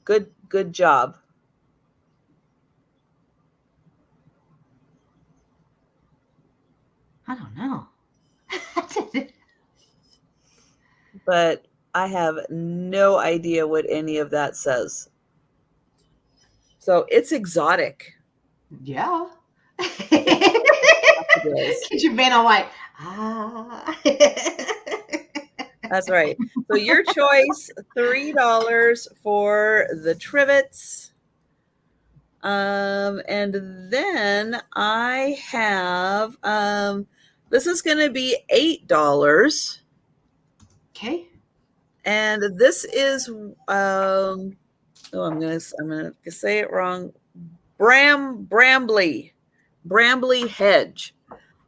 [SPEAKER 2] good job.
[SPEAKER 1] I don't know.
[SPEAKER 2] But I have no idea what any of that says. So it's exotic.
[SPEAKER 1] Yeah.
[SPEAKER 2] It is.
[SPEAKER 1] Get your Vanna White. Ah.
[SPEAKER 2] That's right. So your choice, $3 for the trivets. And then I have this is going to be $8.
[SPEAKER 1] Okay.
[SPEAKER 2] And this is I'm gonna say it wrong. Brambly Hedge.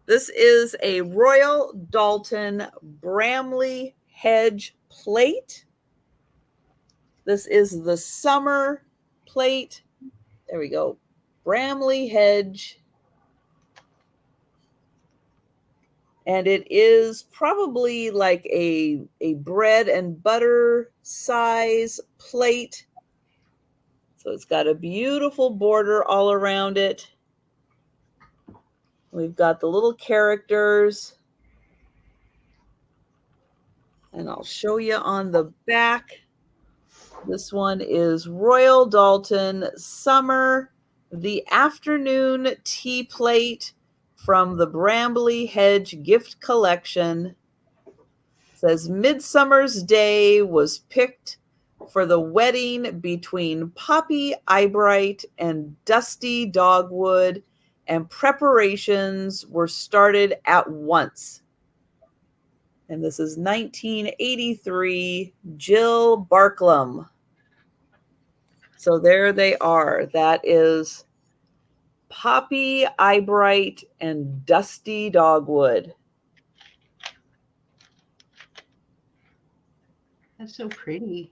[SPEAKER 2] This is a Royal Dalton Bramley Hedge plate. This is the summer plate. There we go. Bramley Hedge. And it is probably like a bread and butter size plate. So it's got a beautiful border all around it. We've got the little characters. And I'll show you on the back. This one is Royal Dalton Summer, the afternoon tea plate from the Bramley Hedge gift collection. It says Midsummer's Day was picked for the wedding between Poppy Eyebright and Dusty Dogwood, and preparations were started at once. And this is 1983, Jill Barklam. So there they are. That is Poppy Eyebright and Dusty Dogwood.
[SPEAKER 1] That's so pretty.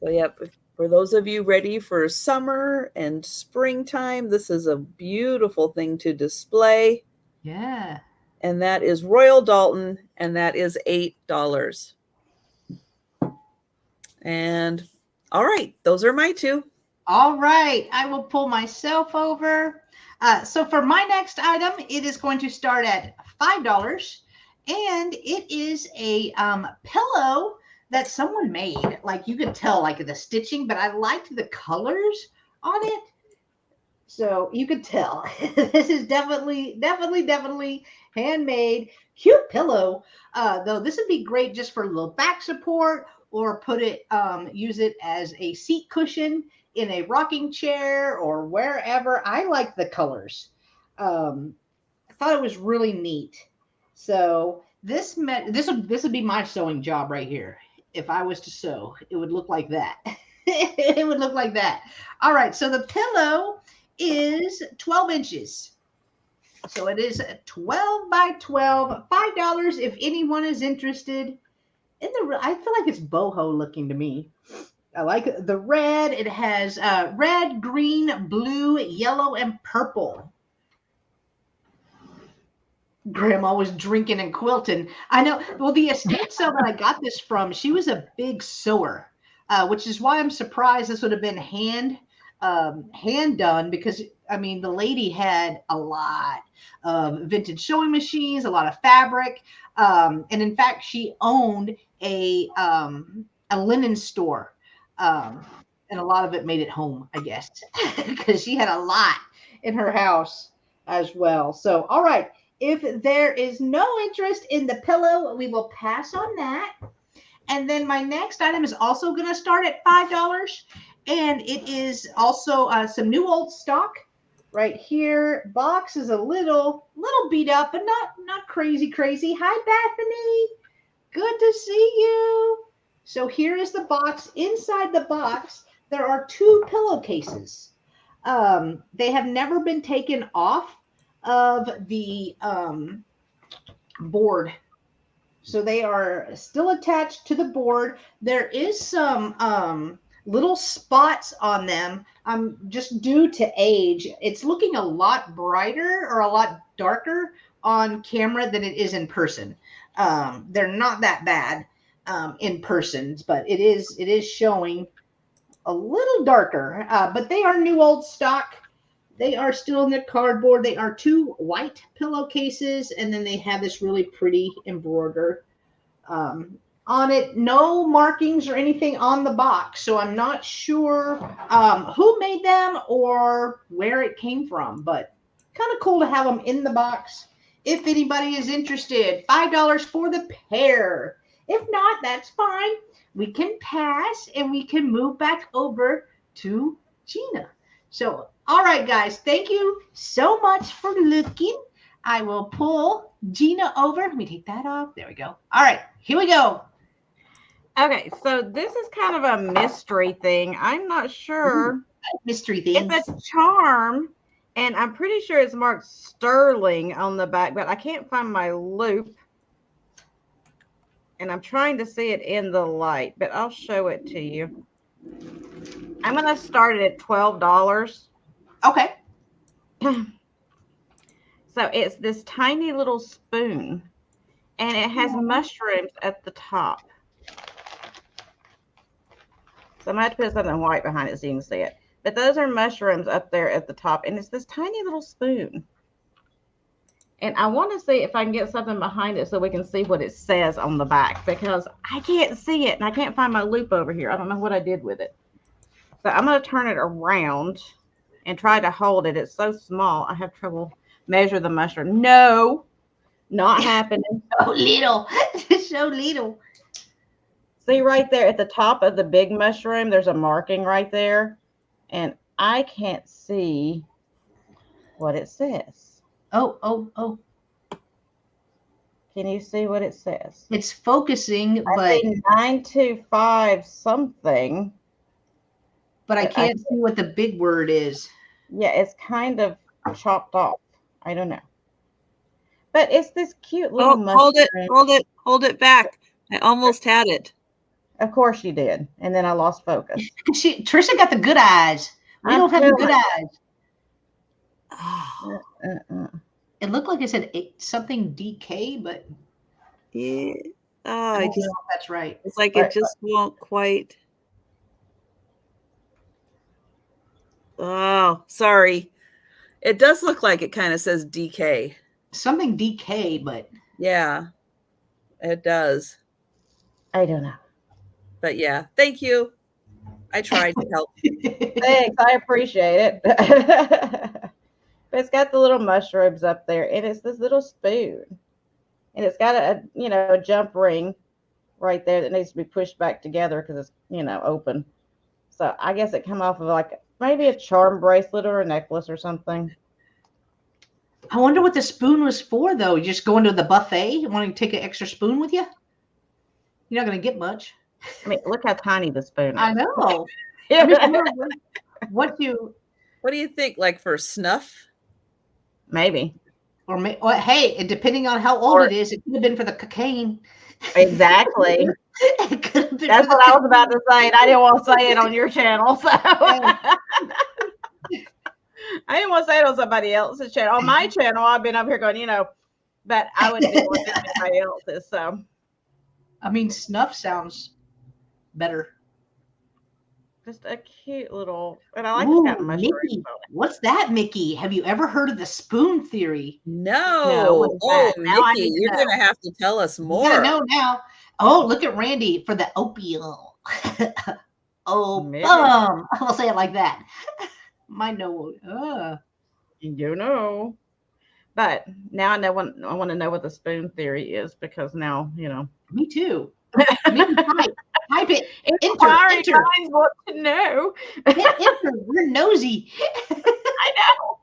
[SPEAKER 2] So yep, for those of you ready for summer and springtime, this is a beautiful thing to display.
[SPEAKER 1] Yeah.
[SPEAKER 2] And that is Royal Dalton, and that is $8. And all right, those are my two.
[SPEAKER 1] All right, I will pull myself over. So for my next item, it is going to start at $5, and it is a pillow that someone made. Like you could tell, like the stitching, but I liked the colors on it. So you could tell this is definitely handmade. Cute pillow. Though this would be great just for a little back support, or use it as a seat cushion in a rocking chair or wherever. I like the colors. I thought it was really neat. So this would be my sewing job right here. If I was to sew, it would look like that. It would look like that. All right. So the pillow is 12 inches. So it is 12 by 12, $5 if anyone is interested. I feel like it's boho looking to me. I like the red. It has red, green, blue, yellow, and purple. Grandma was drinking and quilting. I know. Well, the estate sale that I got this from, she was a big sewer, which is why I'm surprised this would have been hand done, because I mean the lady had a lot of vintage sewing machines, a lot of fabric, and in fact she owned a linen store, and a lot of it made it home, I guess, because she had a lot in her house as well. So all right, if there is no interest in the pillow, we will pass on that. And then my next item is also going to start at $5. And it is also some new old stock right here. Box is a little beat up, but not crazy. Hi, Bethany. Good to see you. So here is the box. Inside the box, there are 2 pillowcases. They have never been taken off of the board. So they are still attached to the board. There is some little spots on them, just due to age. It's looking a lot brighter or a lot darker on camera than it is in person. They're not that bad in person, but it is showing a little darker. But they are new old stock. They are still in the cardboard. They are 2 white pillowcases, and then they have this really pretty embroider on on it, no markings or anything on the box. So I'm not sure who made them or where it came from, but kind of cool to have them in the box. If anybody is interested, $5 for the pair. If not, that's fine. We can pass and we can move back over to Gina. So, all right, guys, thank you so much for looking. I will pull Gina over. Let me take that off. There we go. All right, here we go.
[SPEAKER 3] Okay, so this is kind of a mystery thing. I'm not sure.
[SPEAKER 1] Mystery thing.
[SPEAKER 3] It's a charm, and I'm pretty sure it's marked Sterling on the back, but I can't find my loop. And I'm trying to see it in the light, but I'll show it to you. I'm going to start it at $12.
[SPEAKER 1] Okay.
[SPEAKER 3] So it's this tiny little spoon, and it has mushrooms at the top. So I might have to put something white behind it so you can see it. But those are mushrooms up there at the top, and it's this tiny little spoon. And I want to see if I can get something behind it so we can see what it says on the back, because I can't see it, and I can't find my loop over here. I don't know what I did with it. So I'm going to turn it around and try to hold it. It's so small, I have trouble measure the mushroom. No, not happening.
[SPEAKER 1] So little. So little.
[SPEAKER 3] See right there at the top of the big mushroom, there's a marking right there. And I can't see what it says.
[SPEAKER 1] Oh.
[SPEAKER 3] Can you see what it says?
[SPEAKER 1] It's focusing,
[SPEAKER 3] I
[SPEAKER 1] but
[SPEAKER 3] see 925 something.
[SPEAKER 1] But I can't see what the big word is.
[SPEAKER 3] Yeah, it's kind of chopped off. I don't know. But it's this cute little mushroom.
[SPEAKER 2] Hold it back. I almost had it.
[SPEAKER 3] Of course you did. And then I lost focus.
[SPEAKER 1] Trisha got the good eyes. We don't have the good eyes. It looked like it said something DK, but
[SPEAKER 2] yeah.
[SPEAKER 1] I don't know if that's right.
[SPEAKER 2] It's like it just won't quite. Oh, sorry. It does look like it kind of says DK.
[SPEAKER 1] Something DK, but
[SPEAKER 2] yeah, it does.
[SPEAKER 3] I don't know.
[SPEAKER 2] But yeah, thank you. I tried to help.
[SPEAKER 3] Thanks, I appreciate it. But it's got the little mushrooms up there, and it's this little spoon, and it's got a jump ring right there that needs to be pushed back together because it's open. So I guess it come off of like maybe a charm bracelet or a necklace or something.
[SPEAKER 1] I wonder what the spoon was for, though. You just going to the buffet and wanting to take an extra spoon with you? You're not going to get much.
[SPEAKER 3] I mean, look how tiny the spoon is.
[SPEAKER 1] I know. What do
[SPEAKER 2] you think? Like for snuff?
[SPEAKER 3] Maybe.
[SPEAKER 1] Or hey, depending on how old it is, it could have been for the cocaine.
[SPEAKER 3] Exactly. That's what I was about to say, and I didn't want to say it on your channel. So I didn't want to say it on somebody else's channel. On my channel, I've been up here going, but I wouldn't be wanting anybody else's. So,
[SPEAKER 1] I mean, snuff sounds better.
[SPEAKER 3] Just a cute little, and I like that mushroom.
[SPEAKER 1] Mickey. What's that, Mickey? Have you ever heard of the spoon theory?
[SPEAKER 2] No. Oh, Mickey, you're going to have to tell us more.
[SPEAKER 1] No, now. Oh, look at Randy for the opium. I'll say it like that. My no.
[SPEAKER 3] But now I want to know what the spoon theory is, because now,
[SPEAKER 1] Me too. Type it.
[SPEAKER 3] Enter. Minds want to know.
[SPEAKER 1] Enter. We're nosy.
[SPEAKER 3] I know.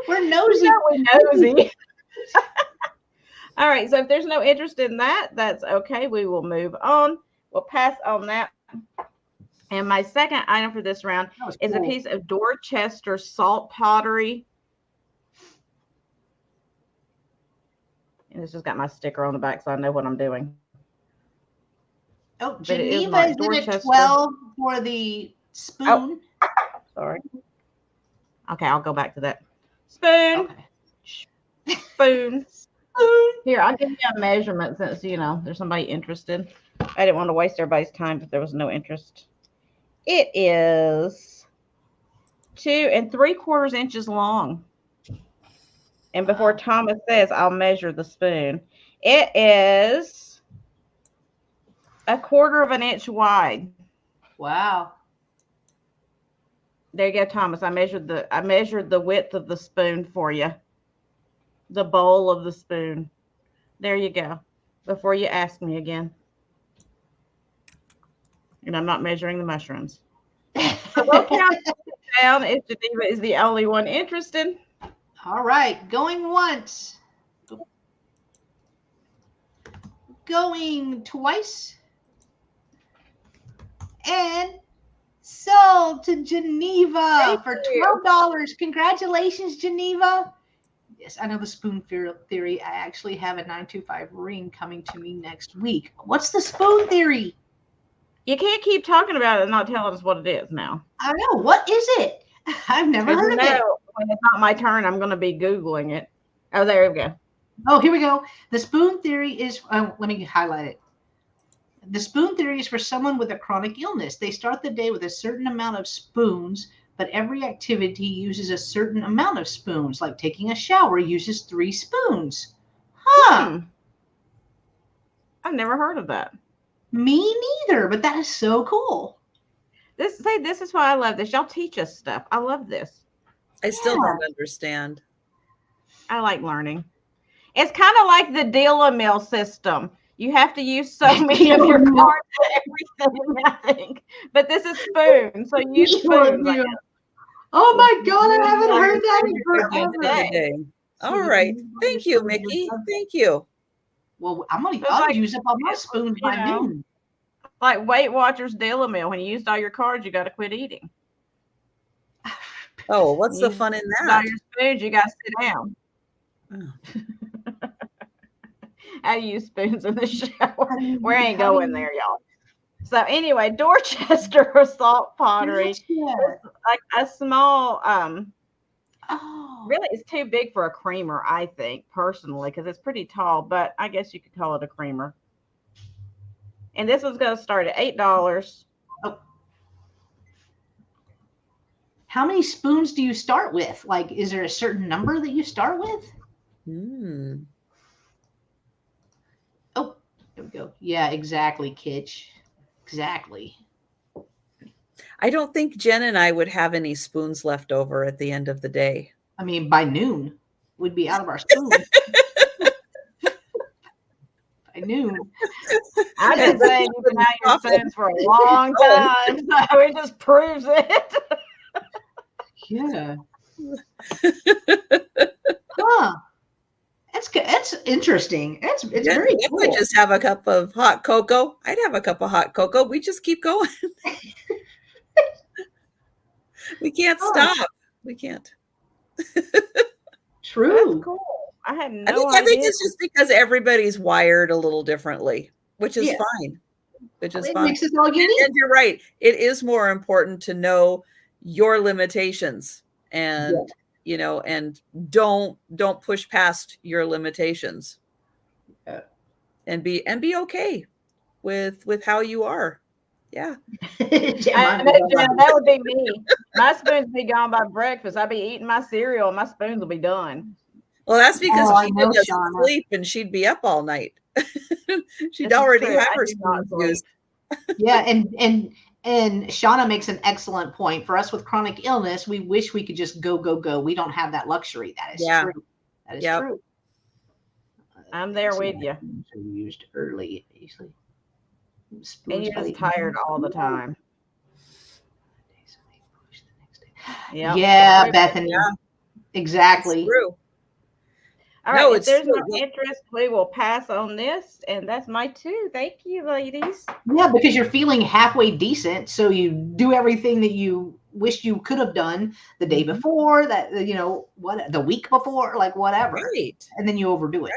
[SPEAKER 1] We're nosy.
[SPEAKER 3] We're nosy. All right. So if there's no interest in that, that's okay. We will move on. We'll pass on that. And my second item for this round is a piece of Dorchester salt pottery. And it's just got my sticker on the back, so I know what I'm doing.
[SPEAKER 1] Oh, Geneva is in at 12 for the spoon.
[SPEAKER 3] Oh, sorry. Okay, I'll go back to that. Spoon. Okay. Spoon. Here, I'll give you a measurement since, there's somebody interested. I didn't want to waste everybody's time if there was no interest. It is 2 3/4 inches long. And before Thomas says, I'll measure the spoon. It is 1/4 of an inch wide.
[SPEAKER 1] Wow.
[SPEAKER 3] There you go, Thomas. I measured the width of the spoon for you. The bowl of the spoon. There you go. Before you ask me again. And I'm not measuring the mushrooms. So we'll count down if Geneva is the only one interested.
[SPEAKER 1] All right, going once. Going twice. And sold to Geneva for $12. Congratulations, Geneva. Yes, I know the spoon theory. I actually have a 925 ring coming to me next week. What's the spoon theory?
[SPEAKER 3] You can't keep talking about it and not telling us what it is now.
[SPEAKER 1] I know. What is it? I've never heard of it.
[SPEAKER 3] When it's not my turn, I'm going to be Googling it. Oh, there we go.
[SPEAKER 1] Oh, here we go. The spoon theory is, let me highlight it. The spoon theory is for someone with a chronic illness. They start the day with a certain amount of spoons, but every activity uses a certain amount of spoons. Like taking a shower uses 3 spoons. Huh.
[SPEAKER 3] I've never heard of that.
[SPEAKER 1] Me neither, but that is so cool.
[SPEAKER 3] This is why I love this. Y'all teach us stuff. I love this.
[SPEAKER 2] I still don't understand.
[SPEAKER 3] I like learning. It's kind of like the deal-a-mill system. You have to use so many of your cards for everything, I think. But this is spoons, so you use spoons.
[SPEAKER 1] Oh my God, I haven't heard that in forever.
[SPEAKER 2] All right. Thank you, Mickey. Thank you.
[SPEAKER 1] Well, I'll use up all my spoons by noon.
[SPEAKER 3] Like Weight Watchers deal-a-mill. When you used all your cards, you got to quit eating.
[SPEAKER 2] Oh, what's the fun in that?
[SPEAKER 3] All your spoons, you got to sit down.
[SPEAKER 2] Oh.
[SPEAKER 3] I use spoons in the shower. We ain't going there, y'all. So anyway, Dorchester salt pottery, like a small. Really, it's too big for a creamer, I think, personally, because it's pretty tall. But I guess you could call it a creamer. And this one's going to start at $8.
[SPEAKER 1] Oh. How many spoons do you start with? Like, is there a certain number that you start with? Oh, there we go. Yeah, exactly, Kitch. Exactly.
[SPEAKER 2] I don't think Jen and I would have any spoons left over at the end of the day.
[SPEAKER 1] I mean, by noon, we'd be out of our spoons. By noon.
[SPEAKER 3] I've been saying you've been out your spoons for a long time, so it just proves it.
[SPEAKER 1] Yeah. Huh. That's good. That's interesting. It's very cool.
[SPEAKER 2] We just have a cup of hot cocoa. I'd have a cup of hot cocoa. We just keep going. We can't stop. We can't.
[SPEAKER 1] True.
[SPEAKER 3] That's cool. I had no idea.
[SPEAKER 2] I think it's just because everybody's wired a little differently, which is fine. Which is fine.
[SPEAKER 1] Makes us all unique.
[SPEAKER 2] And you're right. It is more important to know your limitations and and don't push past your limitations. And be okay with how you are. Yeah.
[SPEAKER 3] That would be me. My spoons be gone by breakfast. I'd be eating my cereal and my spoons will be done.
[SPEAKER 2] Well, that's because she doesn't sleep and she'd be up all night. She'd already have her spoons used.
[SPEAKER 1] Yeah, and Shauna makes an excellent point. For us with chronic illness, we wish we could just go. We don't have that luxury. That is true. That is true.
[SPEAKER 3] I'm there with you.
[SPEAKER 1] Used early, easily.
[SPEAKER 3] And you're just tired all the time.
[SPEAKER 1] Yep. Yeah, Bethany. Yeah. Exactly.
[SPEAKER 2] It's true.
[SPEAKER 3] All right, if there's no interest, we will pass on this. And that's my 2. Thank you, ladies.
[SPEAKER 1] Yeah, because you're feeling halfway decent. So you do everything that you wish you could have done the day before, the week before, like whatever.
[SPEAKER 2] Right.
[SPEAKER 1] And then you overdo it.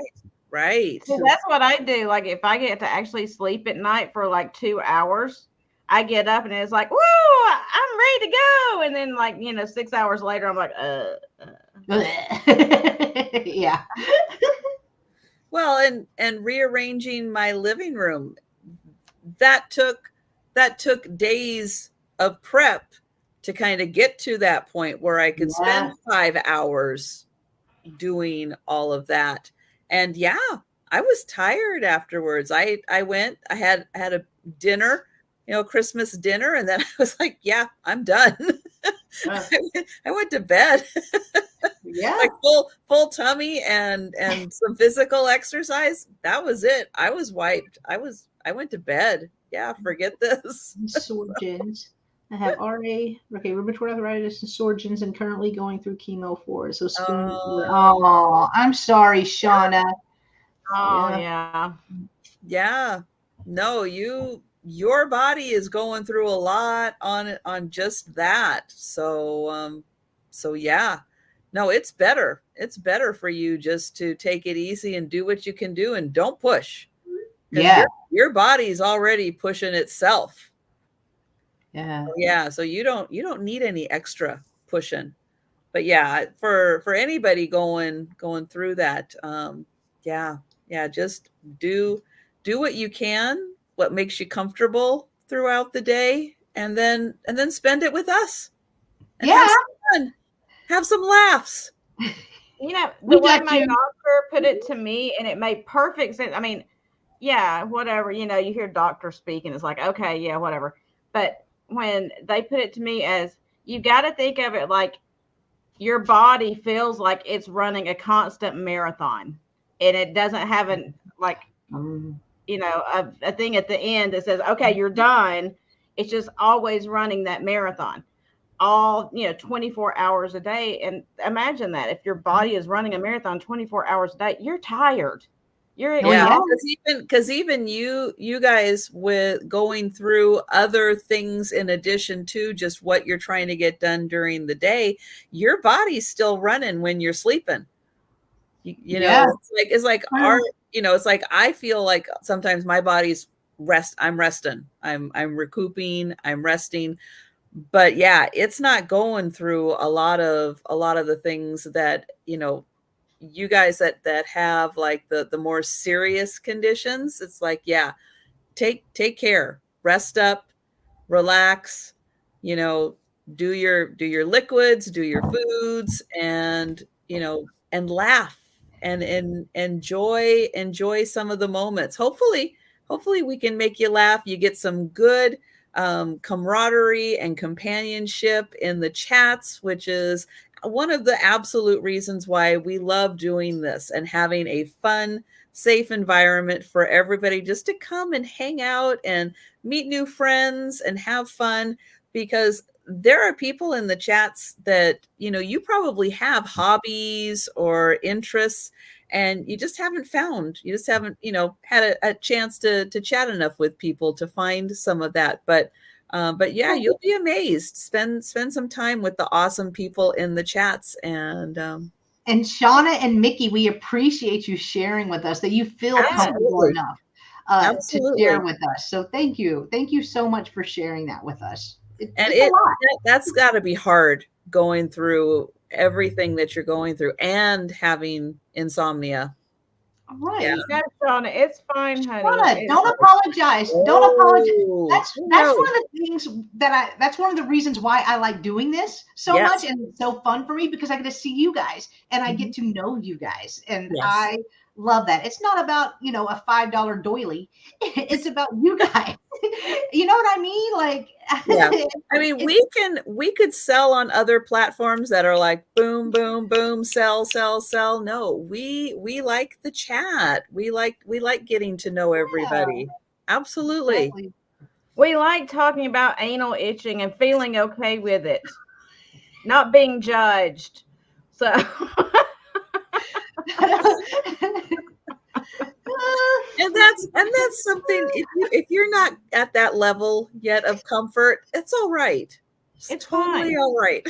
[SPEAKER 2] Right.
[SPEAKER 3] So that's what I do. Like if I get to actually sleep at night for like 2 hours, I get up and it's like, woo, I'm ready to go. And then 6 hours later, I'm like,
[SPEAKER 1] yeah.
[SPEAKER 2] Well, and rearranging my living room, that took days of prep to kind of get to that point where I could spend 5 hours doing all of that. And I was tired afterwards. I had dinner, Christmas dinner. And then I was like, yeah, I'm done. I went to bed.
[SPEAKER 1] Yeah.
[SPEAKER 2] Like full tummy and some physical exercise. That was it. I was wiped. I went to bed. Yeah, forget this.
[SPEAKER 1] Sorgens. I have RA, rheumatoid arthritis and Sorgens, and currently going through chemo for it. So oh, I'm sorry, Shauna.
[SPEAKER 3] Oh yeah.
[SPEAKER 2] Yeah. No, your body is going through a lot on just that. So yeah. No, it's better. It's better for you just to take it easy and do what you can do and don't push.
[SPEAKER 1] Yeah.
[SPEAKER 2] Your body's already pushing itself.
[SPEAKER 1] Yeah.
[SPEAKER 2] Yeah. So you don't need any extra pushing. But yeah, for anybody going through that, yeah, just do what you can, what makes you comfortable throughout the day, and then spend it with us. And have some fun. Have some laughs.
[SPEAKER 3] The way my doctor put it to me, and it made perfect sense. I mean, yeah, whatever, you hear doctors speak and it's like, okay, yeah, whatever. But when they put it to me as, you got to think of it like your body feels like it's running a constant marathon, and it doesn't have a thing at the end that says, okay, you're done. It's just always running that marathon all 24 hours a day. And imagine that if your body is running a marathon 24 hours a day, you're tired.
[SPEAKER 2] Because even you guys, with going through other things in addition to just what you're trying to get done during the day, your body's still running when you're sleeping. It's like I feel like sometimes my body's I'm resting, I'm recouping, I'm resting. But yeah, it's not going through a lot of the things that, you guys that have like the more serious conditions. It's like, yeah, take care, rest up, relax, do your liquids, do your foods, and and laugh and enjoy some of the moments. Hopefully we can make you laugh. You get some good camaraderie and companionship in the chats, which is one of the absolute reasons why we love doing this and having a fun, safe environment for everybody just to come and hang out and meet new friends and have fun. Because there are people in the chats that, you probably have hobbies or interests, and you just haven't had a chance to chat enough with people to find some of that. But yeah, you'll be amazed. Spend some time with the awesome people in the chats. And
[SPEAKER 1] Shauna and Mickey, we appreciate you sharing with us, that you feel comfortable enough to share with us. So thank you so much for sharing that with us.
[SPEAKER 2] That's got to be hard, going through everything that you're going through and having insomnia.
[SPEAKER 1] Right.
[SPEAKER 3] Yeah, Shauna, it's fine, honey.
[SPEAKER 1] Shauna, don't apologize. Don't apologize. That's one of the things that's one of the reasons why I like doing this so much, and it's so fun for me, because I get to see you guys and I get to know you guys, and I love that. It's not about, a $5 doily. It's about you guys. You know what I mean? Like,
[SPEAKER 2] yeah. I mean, we could sell on other platforms that are like boom, boom, boom, sell. No, we like the chat. We like getting to know everybody. Absolutely.
[SPEAKER 1] Exactly.
[SPEAKER 3] We like talking about anal itching and feeling okay with it, not being judged. So
[SPEAKER 2] and that's something, if you're not at that level yet of comfort, it's all right. It's totally fine. All right.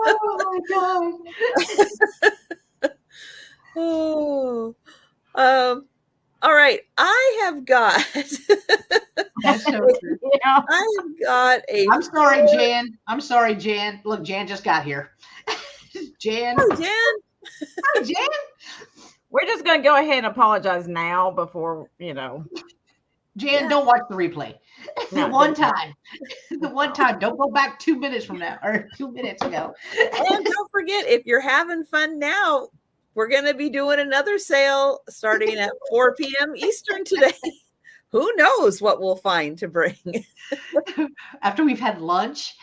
[SPEAKER 1] Oh my
[SPEAKER 2] God. All right. I have got
[SPEAKER 1] That's so true.
[SPEAKER 2] I have got
[SPEAKER 1] I'm sorry, Jan. Look, Jan just got here. Jan.
[SPEAKER 2] Hi, Jan.
[SPEAKER 1] Hi, Jan.
[SPEAKER 3] We're just going to go ahead and apologize now before,
[SPEAKER 1] Jan,
[SPEAKER 2] Yeah.
[SPEAKER 1] don't watch the replay. The
[SPEAKER 3] No,
[SPEAKER 1] one
[SPEAKER 3] don't.
[SPEAKER 1] time. The one time. Don't go back 2 minutes from now or 2 minutes ago.
[SPEAKER 2] And don't forget, if you're having fun now, we're going to be doing another sale starting at 4 p.m. Eastern today. Who knows what we'll find to bring?
[SPEAKER 1] After we've had lunch.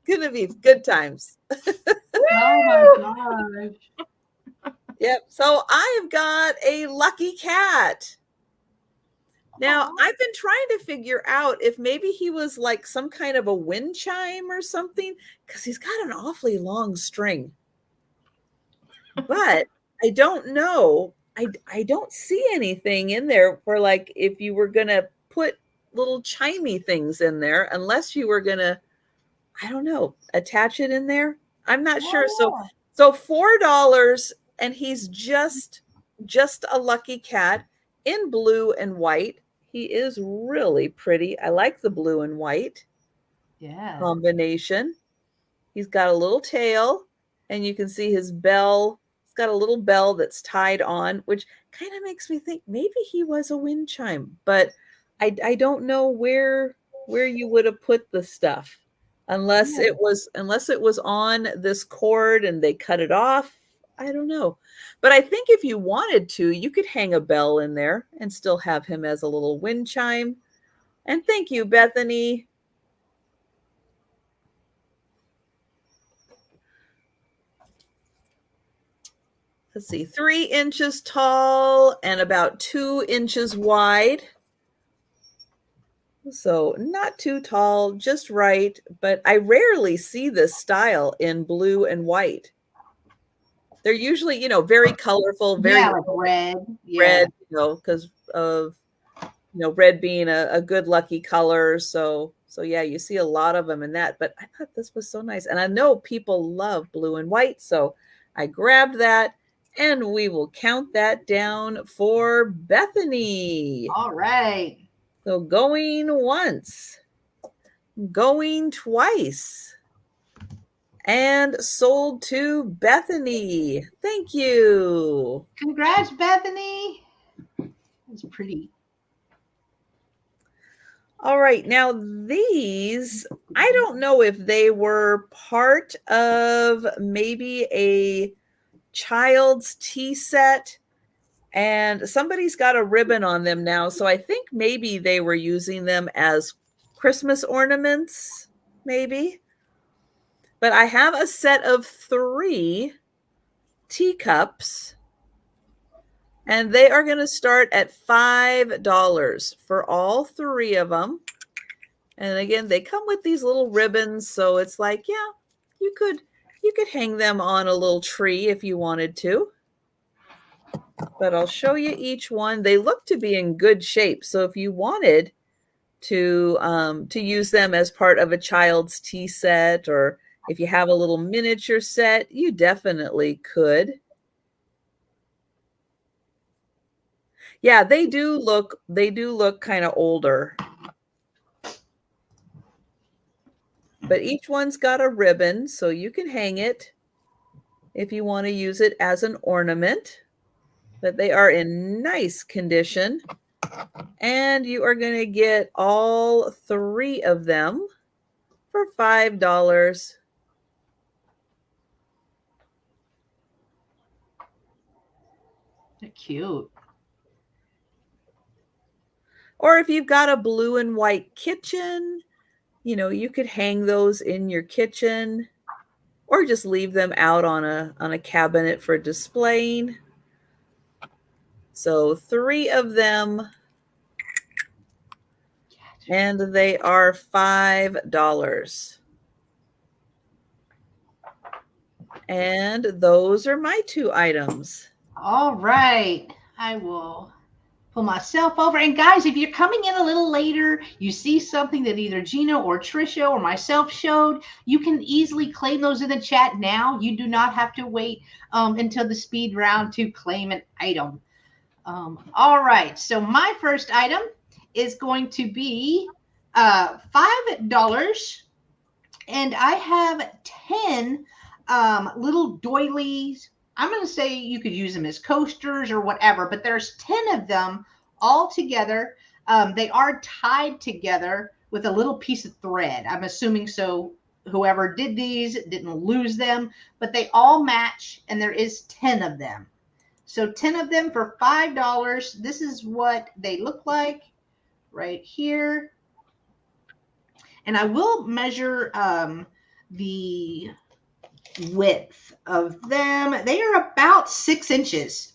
[SPEAKER 2] Going to be good times.
[SPEAKER 1] Oh my gosh.
[SPEAKER 2] Yep. So I've got a lucky cat. Now,
[SPEAKER 1] Aw.
[SPEAKER 2] I've been trying to figure out if maybe he was like some kind of a wind chime or something, because he's got an awfully long string. But I don't know. I don't see anything in there for like if you were going to put little chimey things in there, unless you were going to, I don't know, attach it in there. I'm not sure.
[SPEAKER 1] Yeah.
[SPEAKER 2] So $4, and he's just a lucky cat in blue and white. He is really pretty. I like the blue and white
[SPEAKER 1] Yeah.
[SPEAKER 2] combination. He's got a little tail, and you can see his bell. He's got a little bell that's tied on, which kind of makes me think maybe he was a wind chime, but I don't know where you would have put the stuff unless
[SPEAKER 1] Yeah.
[SPEAKER 2] it was on this cord and they cut it off. I don't know. But I think if you wanted to, you could hang a bell in there and still have him as a little wind chime. And thank you, Bethany. Let's see, 3 inches tall and about 2 inches wide. So not too tall, just right. But I rarely see this style in blue and white. They're usually, very colorful, very
[SPEAKER 1] like red. Yeah.
[SPEAKER 2] red, because of, red being a good lucky color. So yeah, you see a lot of them in that. But I thought this was so nice. And I know people love blue and white. So I grabbed that. And we will count that down for Bethany.
[SPEAKER 1] All right.
[SPEAKER 2] So going once, going twice, and sold to Bethany. Thank you.
[SPEAKER 1] Congrats, Bethany. That's pretty.
[SPEAKER 2] All right. Now these, I don't know if they were part of maybe a child's tea set, and somebody's got a ribbon on them now. So I think maybe they were using them as Christmas ornaments, maybe. But I have a set of 3 teacups, and they are going to start at $5 for all 3 of them. And again, they come with these little ribbons. So it's like, yeah, you could hang them on a little tree if you wanted to. But I'll show you each one. They look to be in good shape. So if you wanted to use them as part of a child's tea set, or if you have a little miniature set, you definitely could. Yeah, they do look kind of older. But each one's got a ribbon, so you can hang it if you want to use it as an ornament. But they are in nice condition. And you are going to get all 3 of them for $5.
[SPEAKER 1] They're cute.
[SPEAKER 2] Or if you've got a blue and white kitchen, you could hang those in your kitchen, or just leave them out on a cabinet for displaying. So 3 of them, and they are $5. And those are my 2 items.
[SPEAKER 1] All right. I will pull myself over. And guys, if you're coming in a little later, you see something that either Gina or Trisha or myself showed, you can easily claim those in the chat now. You do not have to wait until the speed round to claim an item. All right. So my first item is going to be $5. And I have 10 little doilies. I'm going to say you could use them as coasters or whatever, but there's 10 of them all together. They are tied together with a little piece of thread. I'm assuming so whoever did these didn't lose them, but they all match, and there is 10 of them. So 10 of them for $5. This is what they look like right here. And I will measure the width of them. They are about 6 inches,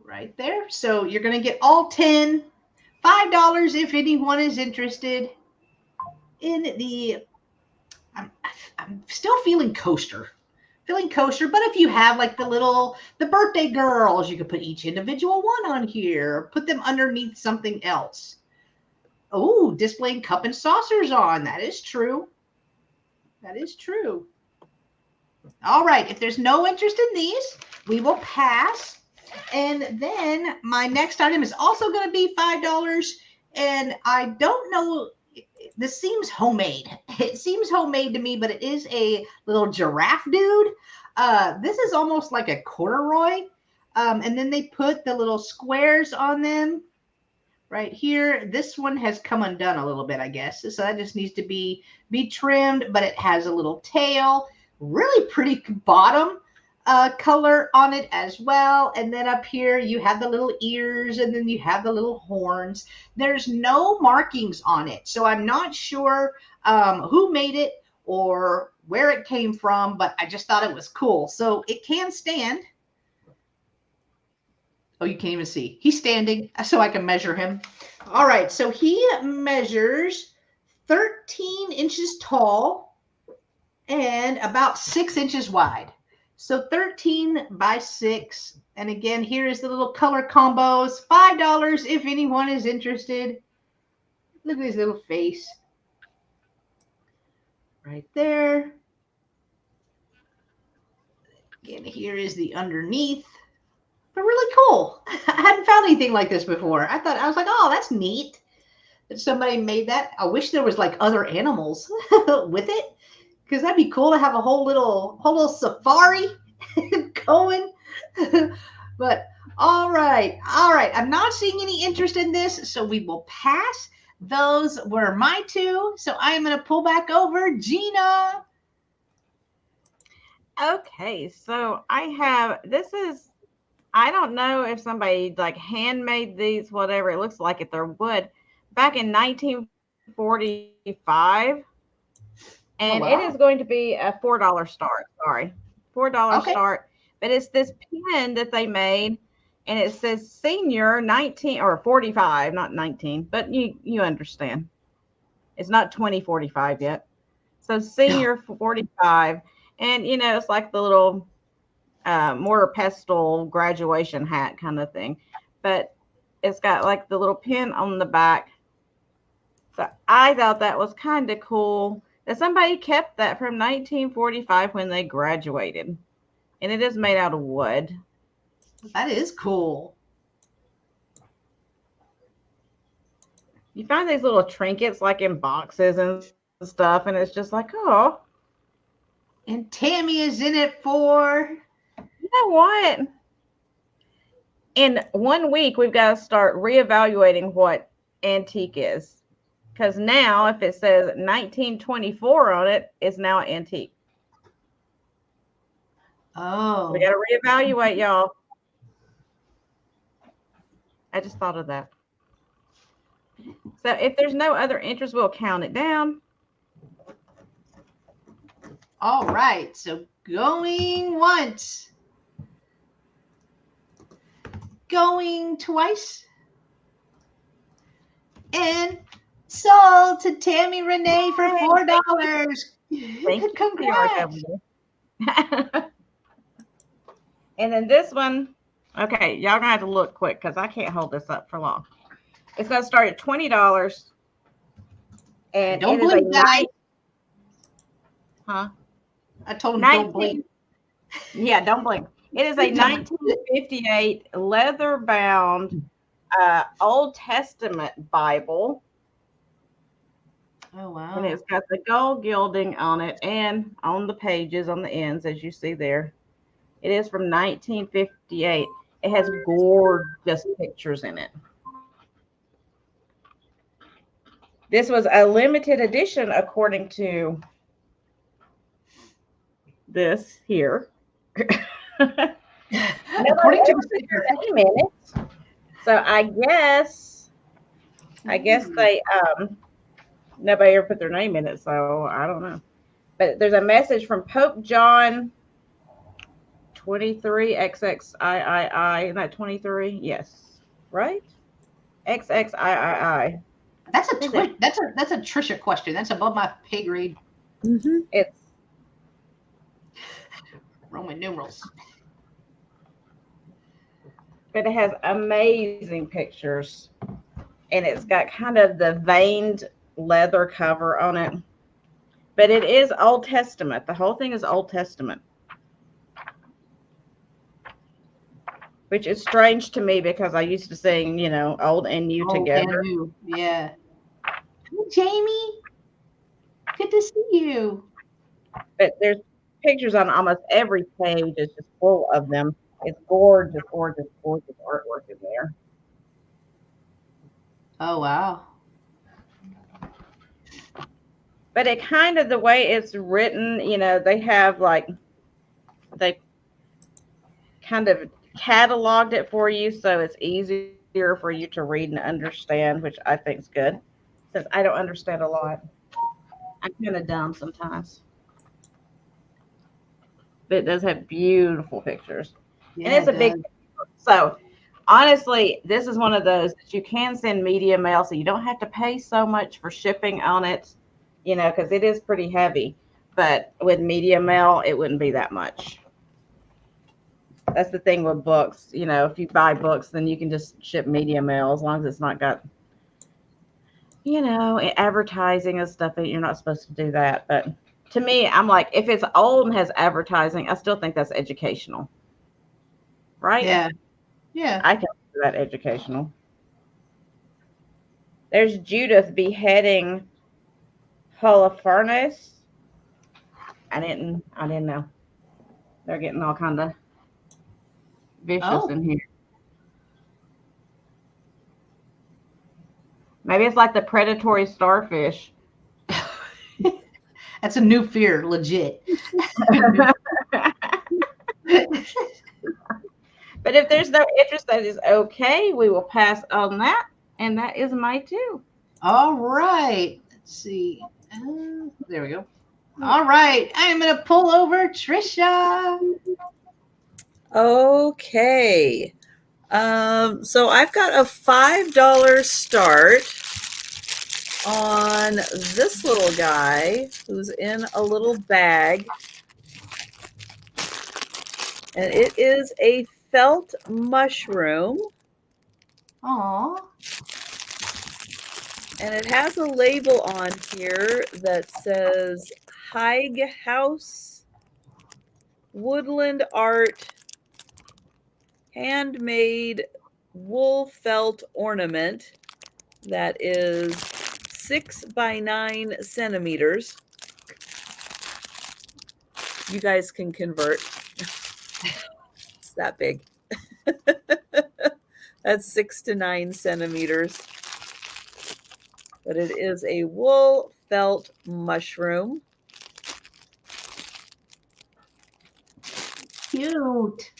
[SPEAKER 1] right there. So you're going to get all 10, $5 if anyone is interested in the, I'm still feeling coaster, but if you have like the birthday girls, you could put each individual one on here, or put them underneath something else. Oh, displaying cup and saucers on. That is true. All right. If there's no interest in these, we will pass. And then my next item is also going to be $5. And I don't know, this seems homemade. It seems homemade to me, but it is a little giraffe dude. This is almost like a corduroy. And then they put the little squares on them right here. This one has come undone a little bit, I guess. So that just needs to be trimmed, but it has a little tail, really pretty bottom color on it as well. And then up here you have the little ears, and then you have the little horns. There's no markings on it, so I'm not sure who made it or where it came from, but I just thought it was cool. So it can stand. Oh, you can't even see. He's standing so I can measure him. All right, so he measures 13 inches tall and about 6 inches wide. So 13 by 6. And again, here is the little color combos. $5 if anyone is interested. Look at his little face. Right there. Again, here is the underneath. But really cool. I hadn't found anything like this before. I was like, oh, that's neat that somebody made that. I wish there was like other animals with it, because that'd be cool to have a whole little safari going. But all right. I'm not seeing any interest in this, so we will pass. Those were my two. So I am going to pull back over Gina.
[SPEAKER 3] Okay, so I don't know if somebody like handmade these, whatever. It looks like they're wood. Back in 1945. And
[SPEAKER 1] wow.
[SPEAKER 3] It is going to be a $4 start. Sorry. $4 start. But it's this pen that they made, and it says senior 19 or 45, not 19, but you understand. It's not 2045 yet. So senior 45. And it's like the little mortar pestle graduation hat kind of thing, but it's got like the little pin on the back. So I thought that was kind of cool that somebody kept that from 1945 when they graduated, and it is made out of wood.
[SPEAKER 1] That is cool.
[SPEAKER 3] You find these little trinkets like in boxes and stuff, and it's just like, oh.
[SPEAKER 1] And Tammy is in it for,
[SPEAKER 3] you know what? In 1 week, we've got to start reevaluating what antique is. Because now, if it says 1924 on it, it's now antique.
[SPEAKER 1] Oh.
[SPEAKER 3] We got to reevaluate, y'all. I just thought of that. So if there's no other interest, we'll count it down.
[SPEAKER 1] All right. So going once. Going twice. And sold to Tammy Renee for $4.
[SPEAKER 3] Thank you.
[SPEAKER 1] Congrats.
[SPEAKER 3] And then this one, okay, y'all gonna have to look quick because I can't hold this up for long. It's gonna start at $20. And
[SPEAKER 1] don't blink, guys.
[SPEAKER 3] Huh?
[SPEAKER 1] I told him don't blink.
[SPEAKER 3] Yeah, don't blink. It is a 1958 leather-bound Old Testament Bible.
[SPEAKER 1] Oh, wow.
[SPEAKER 3] And it's got the gold gilding on it and on the pages on the ends, as you see there. It is from 1958. It has gorgeous pictures in it. This was a limited edition, according to this here.
[SPEAKER 1] According to the sticker.
[SPEAKER 3] Name in it. So I guess they nobody ever put their name in it, so I don't know. But there's a message from Pope John 23 XXIII. Isn't that 23? Yes. Right? XXIII.
[SPEAKER 1] That's a Trisha question. That's above my pay grade.
[SPEAKER 2] Mm-hmm.
[SPEAKER 3] It's
[SPEAKER 1] Roman numerals.
[SPEAKER 3] but it has amazing pictures. And it's got kind of the veined leather cover on it. But it is Old Testament. The whole thing is Old Testament. Which is strange to me because I used to sing, old and new together.
[SPEAKER 1] And new. Yeah. Hi, Jamie. Good to see you.
[SPEAKER 3] But there's pictures on almost every page. It's just full of them. It's gorgeous, gorgeous, gorgeous artwork in there.
[SPEAKER 1] Oh, wow.
[SPEAKER 3] But it kind of, the way it's written, they have they kind of cataloged it for you so it's easier for you to read and understand, which I think is good since I don't understand a lot. I'm kind of dumb sometimes. But it does have beautiful pictures.
[SPEAKER 1] Yeah,
[SPEAKER 3] and it's a big, so honestly, this is one of those that you can send media mail, so you don't have to pay so much for shipping on it, because it is pretty heavy. But with media mail, it wouldn't be that much. That's the thing with books. If you buy books, then you can just ship media mail as long as it's not got, advertising and stuff. You're not supposed to do that. But to me, I'm like, if it's old and has advertising, I still think that's educational. Right?
[SPEAKER 1] Yeah. Yeah.
[SPEAKER 3] I consider that educational. There's Judith beheading Holofernes. I didn't know. They're getting all kind of vicious in here. Maybe it's like the predatory starfish.
[SPEAKER 1] That's a new fear, legit.
[SPEAKER 3] But if there's no interest, that is okay. We will pass on that. And that is my 2.
[SPEAKER 1] All right. Let's see. There we go. All right. I'm going to pull over Trisha.
[SPEAKER 2] Okay. So I've got a $5 start on this little guy who's in a little bag. And it is a felt mushroom.
[SPEAKER 1] Aw.
[SPEAKER 2] And it has a label on here that says Haig House Woodland Art Handmade Wool Felt Ornament that is 6 by 9 centimeters. You guys can convert. It's that big. That's 6 to 9 centimeters. But it is a wool felt mushroom.
[SPEAKER 1] Cute.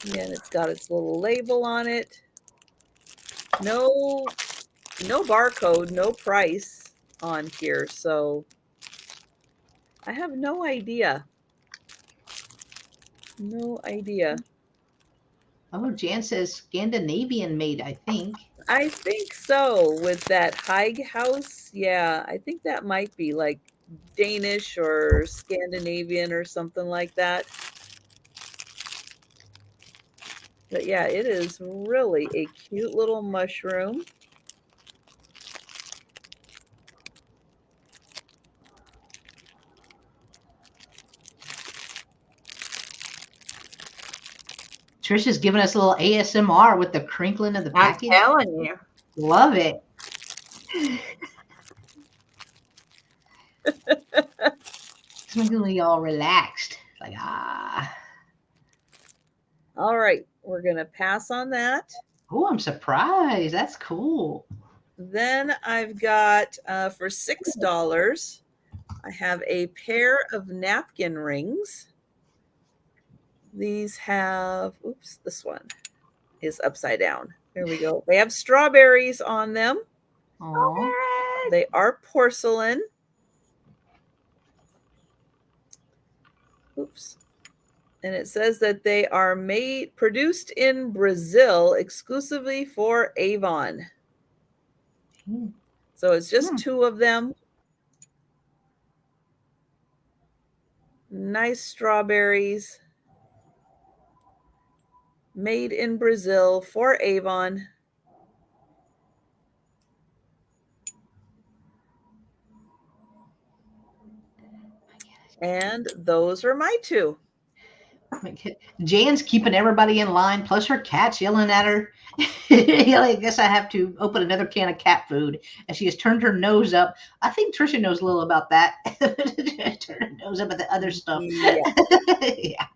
[SPEAKER 2] And it's got its little label on it. No barcode, no price on here. So I have no idea. No idea.
[SPEAKER 1] Oh, Jan says Scandinavian made, I think.
[SPEAKER 2] I think so. With that Haig House, yeah, I think that might be like Danish or Scandinavian or something like that. But yeah, it is really a cute little mushroom.
[SPEAKER 1] Trisha's giving us a little ASMR with the crinkling of the package.
[SPEAKER 3] I'm telling you.
[SPEAKER 1] Love it. It's making me all relaxed. Like,
[SPEAKER 2] All right, we're going to pass on that.
[SPEAKER 1] Oh, I'm surprised. That's cool.
[SPEAKER 2] Then I've got for $6, I have a pair of napkin rings. These have, oops, this one is upside down. There we go. They have strawberries on them.
[SPEAKER 1] Aww.
[SPEAKER 2] They are porcelain. Oops. And it says that they are produced in Brazil exclusively for Avon. So it's just 2 of them. Nice strawberries. Made in Brazil for Avon. And those are my 2.
[SPEAKER 1] Jan's keeping everybody in line, plus her cat's yelling at her. I guess I have to open another can of cat food. And she has turned her nose up. I think Trisha knows a little about that. Turn her nose up at the other stuff.
[SPEAKER 2] Yeah.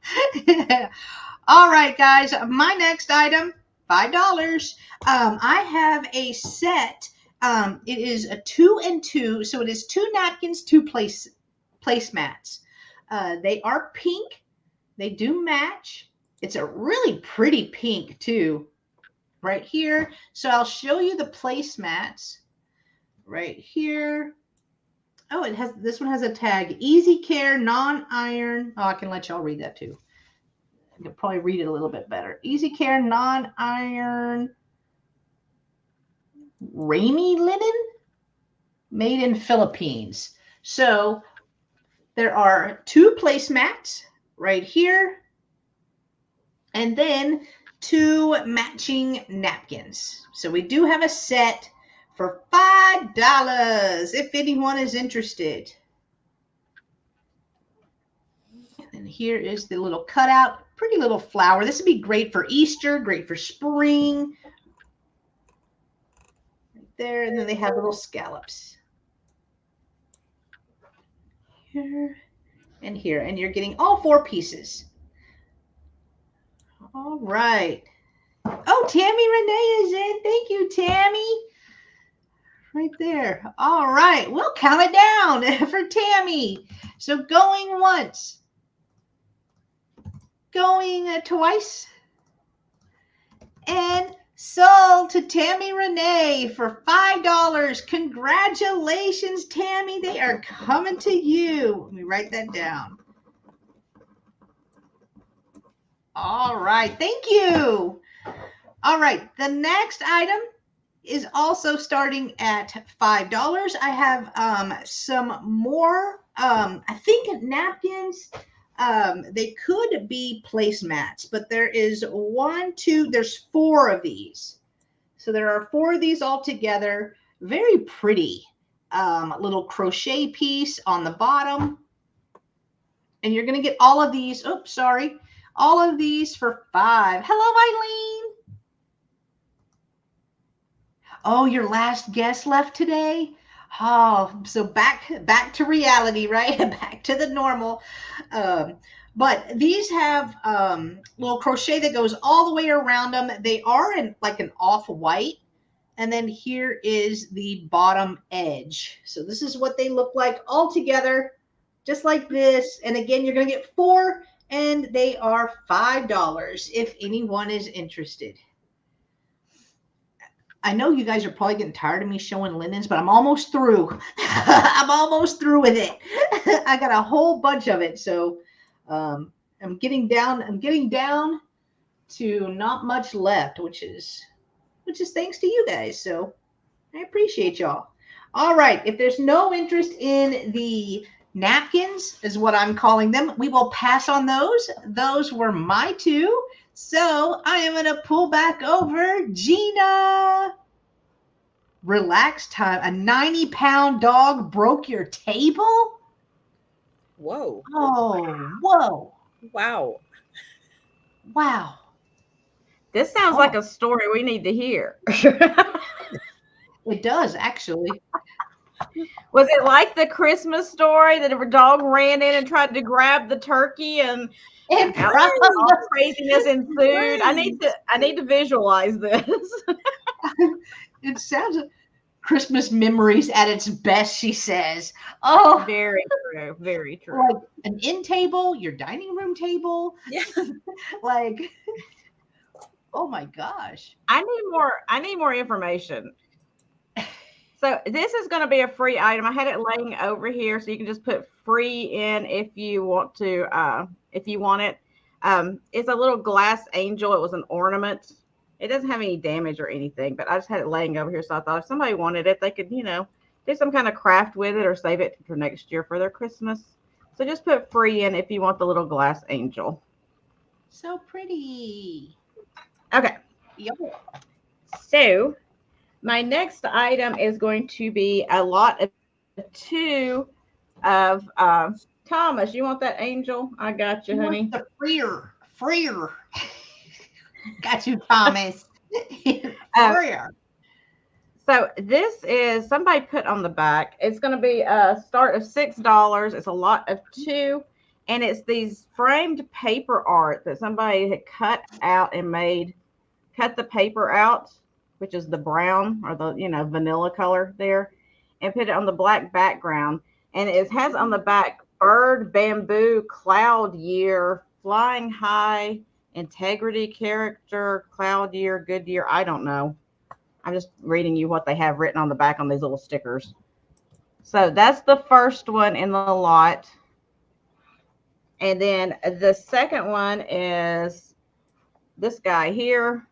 [SPEAKER 1] Yeah. All right, guys. My next item, $5. I have a set. It is a 2 and 2. So it is 2 napkins, 2 placemats. They are pink. They do match. It's a really pretty pink too, right here. So I'll show you the placemats right here. Oh, this one has a tag, Easy Care Non-Iron. Oh, I can let y'all read that too. I can probably read it a little bit better. Easy Care Non-Iron Rainy Linen, made in Philippines. So there are 2 placemats right here, and then 2 matching napkins. So we do have a set for $5 if anyone is interested. And then here is the little cutout, pretty little flower. This would be great for Easter, great for spring. Right there, and then they have little scallops. Here. And here, and you're getting all 4 pieces. All right. Oh, Tammy Renee is in. Thank you, Tammy. Right there. All right. We'll count it down for Tammy. So going once. Going twice. And sold to Tammy Renee for $5. Congratulations, Tammy. They are coming to you. Let me write that down. All right. Thank you. All right. The next item is also starting at $5. I have some more, I think napkins. They could be placemats, but there is 1, 2, there's 4 of these. So there are 4 of these all together. Very pretty. Little crochet piece on the bottom. And you're going to get all of these. Oops, sorry. All of these for $5. Hello, Eileen. Oh, your last guest left today? Oh, so back to reality, right? Back to the normal. But these have little crochet that goes all the way around them. They are in like an off-white. And then here is the bottom edge. So this is what they look like all together, just like this. And again, you're going to get 4, and they are $5 if anyone is interested. I know you guys are probably getting tired of me showing linens, but I'm almost through. I'm almost through with it. I got a whole bunch of it. So I'm getting down to not much left, which is thanks to you guys. So I appreciate y'all. All right. If there's no interest in the napkins, is what I'm calling them, we will pass on those. Those were my 2. So I am going to pull back over Gina. Relax time. A 90-pound dog broke your table?
[SPEAKER 2] Whoa.
[SPEAKER 1] Oh, whoa.
[SPEAKER 2] Wow.
[SPEAKER 1] Wow.
[SPEAKER 3] This sounds like a story we need to hear.
[SPEAKER 1] It does actually.
[SPEAKER 3] Was it like the Christmas story that a dog ran in and tried to grab the turkey and
[SPEAKER 1] It
[SPEAKER 3] all
[SPEAKER 1] probably,
[SPEAKER 3] craziness ensued? I need to visualize this.
[SPEAKER 1] it sounds Christmas memories at its best, she says. Oh,
[SPEAKER 3] Very true. Very true.
[SPEAKER 1] like an end table, your dining room table.
[SPEAKER 2] Yeah.
[SPEAKER 1] Like, oh my gosh.
[SPEAKER 3] I need more information. So this is going to be a free item. I had it laying over here, so you can just put free in if you want to, if you want it. It's a little glass angel. It was an ornament. It doesn't have any damage or anything, but I just had it laying over here. So I thought if somebody wanted it, they could, do some kind of craft with it or save it for next year for their Christmas. So just put free in if you want the little glass angel.
[SPEAKER 1] So pretty.
[SPEAKER 3] Okay.
[SPEAKER 1] Yep.
[SPEAKER 3] So my next item is going to be a lot of two of Thomas. You want that angel? I got you, honey.
[SPEAKER 1] The freer. Got you, Thomas. Freer.
[SPEAKER 3] So this is somebody put on the back. It's going to be a start of $6. It's a lot of two, and it's these framed paper art that somebody had cut out and cut the paper out, which is the brown or the vanilla color there, and put it on the black background. And it has on the back bird, bamboo, cloud year, flying high, integrity, character, cloud year, good year. I don't know. I'm just reading you what they have written on the back on these little stickers. So that's the first one in the lot. And then the second one is this guy here.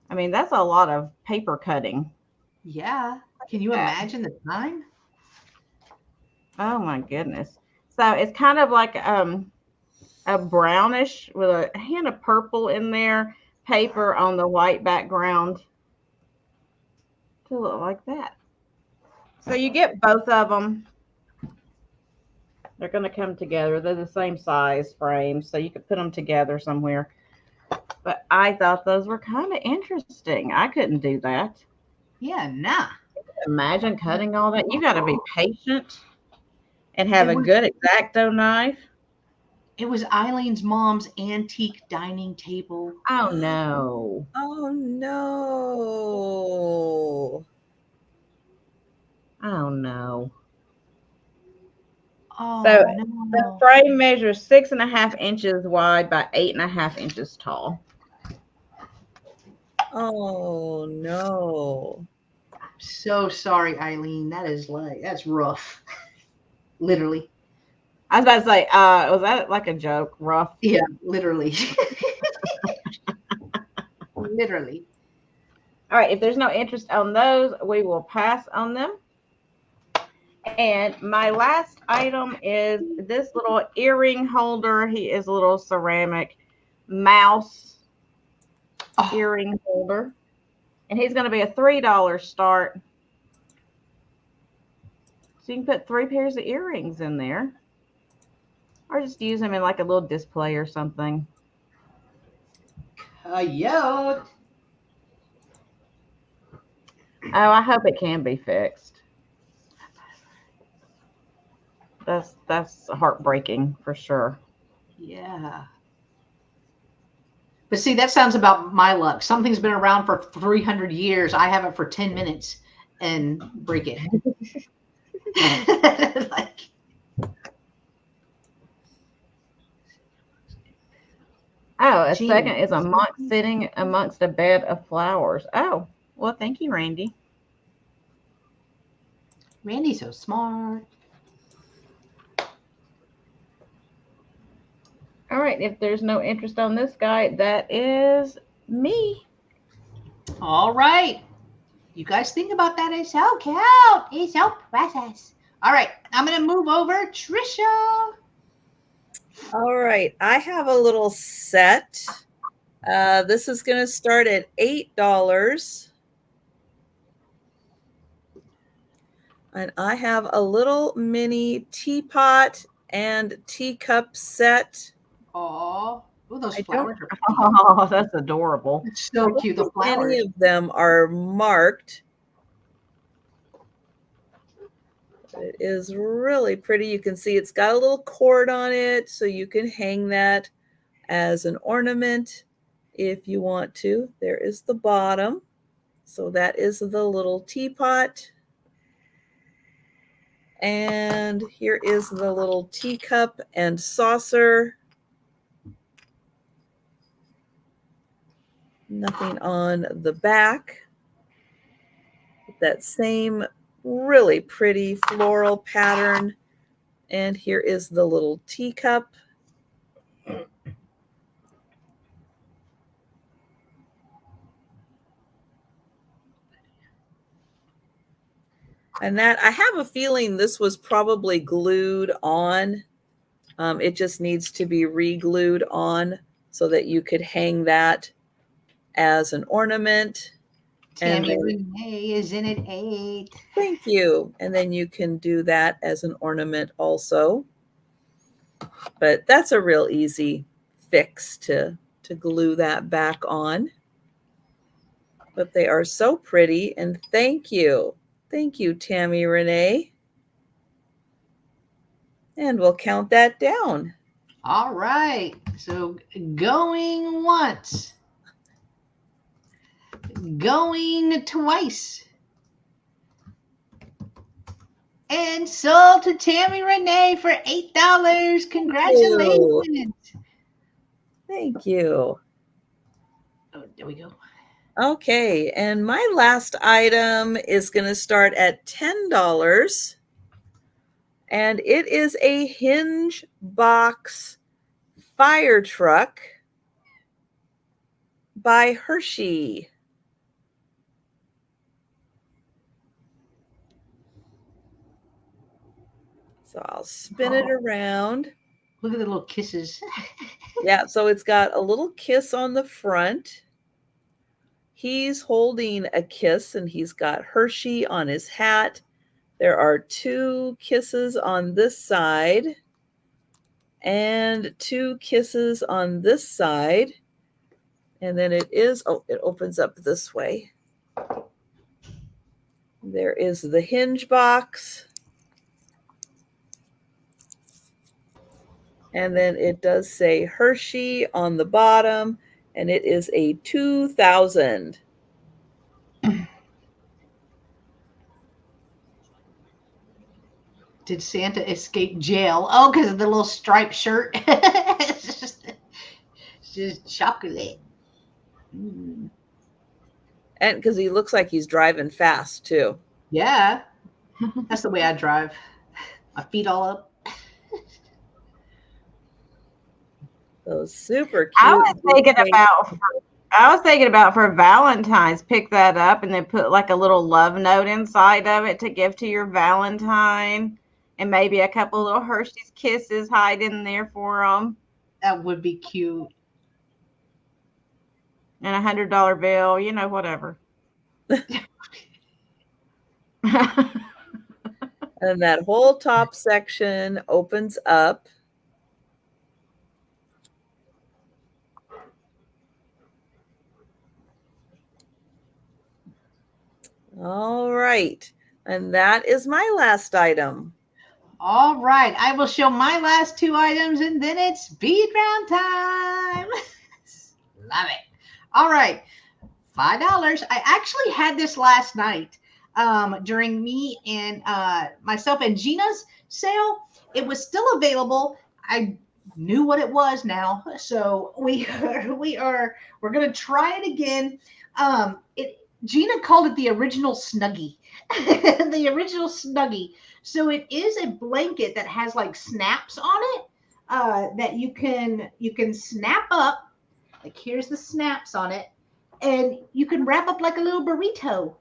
[SPEAKER 3] I mean, that's a lot of paper cutting.
[SPEAKER 1] Yeah. Can you imagine the time?
[SPEAKER 3] Oh my goodness. So it's kind of like a brownish with a hint of purple in there, paper on the white background to look like that. So you get both of them. They're going to come together. They're the same size frames, so you could put them together somewhere. But I thought those were kind of interesting. I couldn't do that.
[SPEAKER 1] Yeah, nah.
[SPEAKER 3] Imagine cutting all that. You got to be patient and have a good X-Acto knife.
[SPEAKER 1] It was Eileen's mom's antique dining table.
[SPEAKER 3] Oh no.
[SPEAKER 2] Oh no.
[SPEAKER 3] Oh no.
[SPEAKER 1] Oh,
[SPEAKER 3] So
[SPEAKER 1] no.
[SPEAKER 3] the frame measures 6.5 inches wide by 8.5 inches tall.
[SPEAKER 2] Oh no.
[SPEAKER 1] So sorry, Eileen. That's rough. Literally.
[SPEAKER 3] I was about to say, was that like a joke? Rough?
[SPEAKER 1] Yeah, literally. Literally.
[SPEAKER 3] All right. If there's no interest on those, we will pass on them. And my last item is this little earring holder. He is a little ceramic mouse earring holder. And he's going to be a $3 start. So you can put 3 pairs of earrings in there. Or just use them in like a little display or something.
[SPEAKER 1] Yo.
[SPEAKER 3] Oh, I hope it can be fixed. That's heartbreaking for sure.
[SPEAKER 1] Yeah. But see, that sounds about my luck. Something's been around for 300 years. I have it for 10 minutes and break it. Like,
[SPEAKER 3] oh, a second is a monk sitting amongst a bed of flowers. Oh, well, thank you, Randy.
[SPEAKER 1] Randy's so smart.
[SPEAKER 3] All right, if there's no interest on this guy, that is me.
[SPEAKER 1] All right. You guys think about that. It's so cute. It's so precious. All right. I'm going to move over. Trisha.
[SPEAKER 2] All right. I have a little set. This is going to start at $8. And I have a little mini teapot and teacup set.
[SPEAKER 1] Oh. Oh, those
[SPEAKER 2] I don't
[SPEAKER 1] flowers are
[SPEAKER 3] Oh, that's adorable.
[SPEAKER 1] it's so cute. The
[SPEAKER 2] think any
[SPEAKER 1] flowers.
[SPEAKER 2] of them are marked. It is really pretty. You can see it's got a little cord on it, so you can hang that as an ornament if you want to. There is the bottom. So that is the little teapot. And here is the little teacup and saucer. Nothing on the back. That same really pretty floral pattern. And here is the little teacup. And that, I have a feeling this was probably glued on. It just needs to be re-glued on so that you could hang that as an ornament.
[SPEAKER 1] Tammy
[SPEAKER 2] then,
[SPEAKER 1] Renee is in at 8.
[SPEAKER 2] Thank you. And then you can do that as an ornament also. But that's a real easy fix to glue that back on. But they are so pretty, and thank you. Thank you, Tammy Renee. And we'll count that down.
[SPEAKER 1] All right. So going once. Going twice. And sold to Tammy Renee for $8. Congratulations.
[SPEAKER 2] Thank you.
[SPEAKER 1] Oh, there we go.
[SPEAKER 2] Okay, and my last item is going to start at $10. And it is a hinge box fire truck by Hershey. So I'll spin it around.
[SPEAKER 1] Look at the little kisses.
[SPEAKER 2] Yeah, so it's got a little kiss on the front. He's holding a kiss, and he's got Hershey on his hat. There are 2 kisses on this side and 2 kisses on this side. And then it opens up this way. There is the hinge box. And then it does say Hershey on the bottom, and it is a 2000.
[SPEAKER 1] Did Santa escape jail? Oh, because of the little striped shirt. It's just chocolate.
[SPEAKER 2] And because he looks like he's driving fast too.
[SPEAKER 1] Yeah, that's the way I drive. My feet all up.
[SPEAKER 2] So super cute.
[SPEAKER 3] I was thinking about for Valentine's, pick that up and then put like a little love note inside of it to give to your Valentine, and maybe a couple little Hershey's Kisses hide in there for them.
[SPEAKER 1] That would be cute.
[SPEAKER 3] And $100 bill, whatever.
[SPEAKER 2] And that whole top section opens up. All right. And that is my last item.
[SPEAKER 1] All right. I will show my last 2 items, and then it's speed round time. Love it. All right. $5. I actually had this last night during me and myself and Gina's sale. It was still available. I knew what it was now, so we're gonna try it again. Gina called it the original Snuggie. The original Snuggie. So it is a blanket that has like snaps on it that you can snap up. Like here's the snaps on it, and you can wrap up like a little burrito,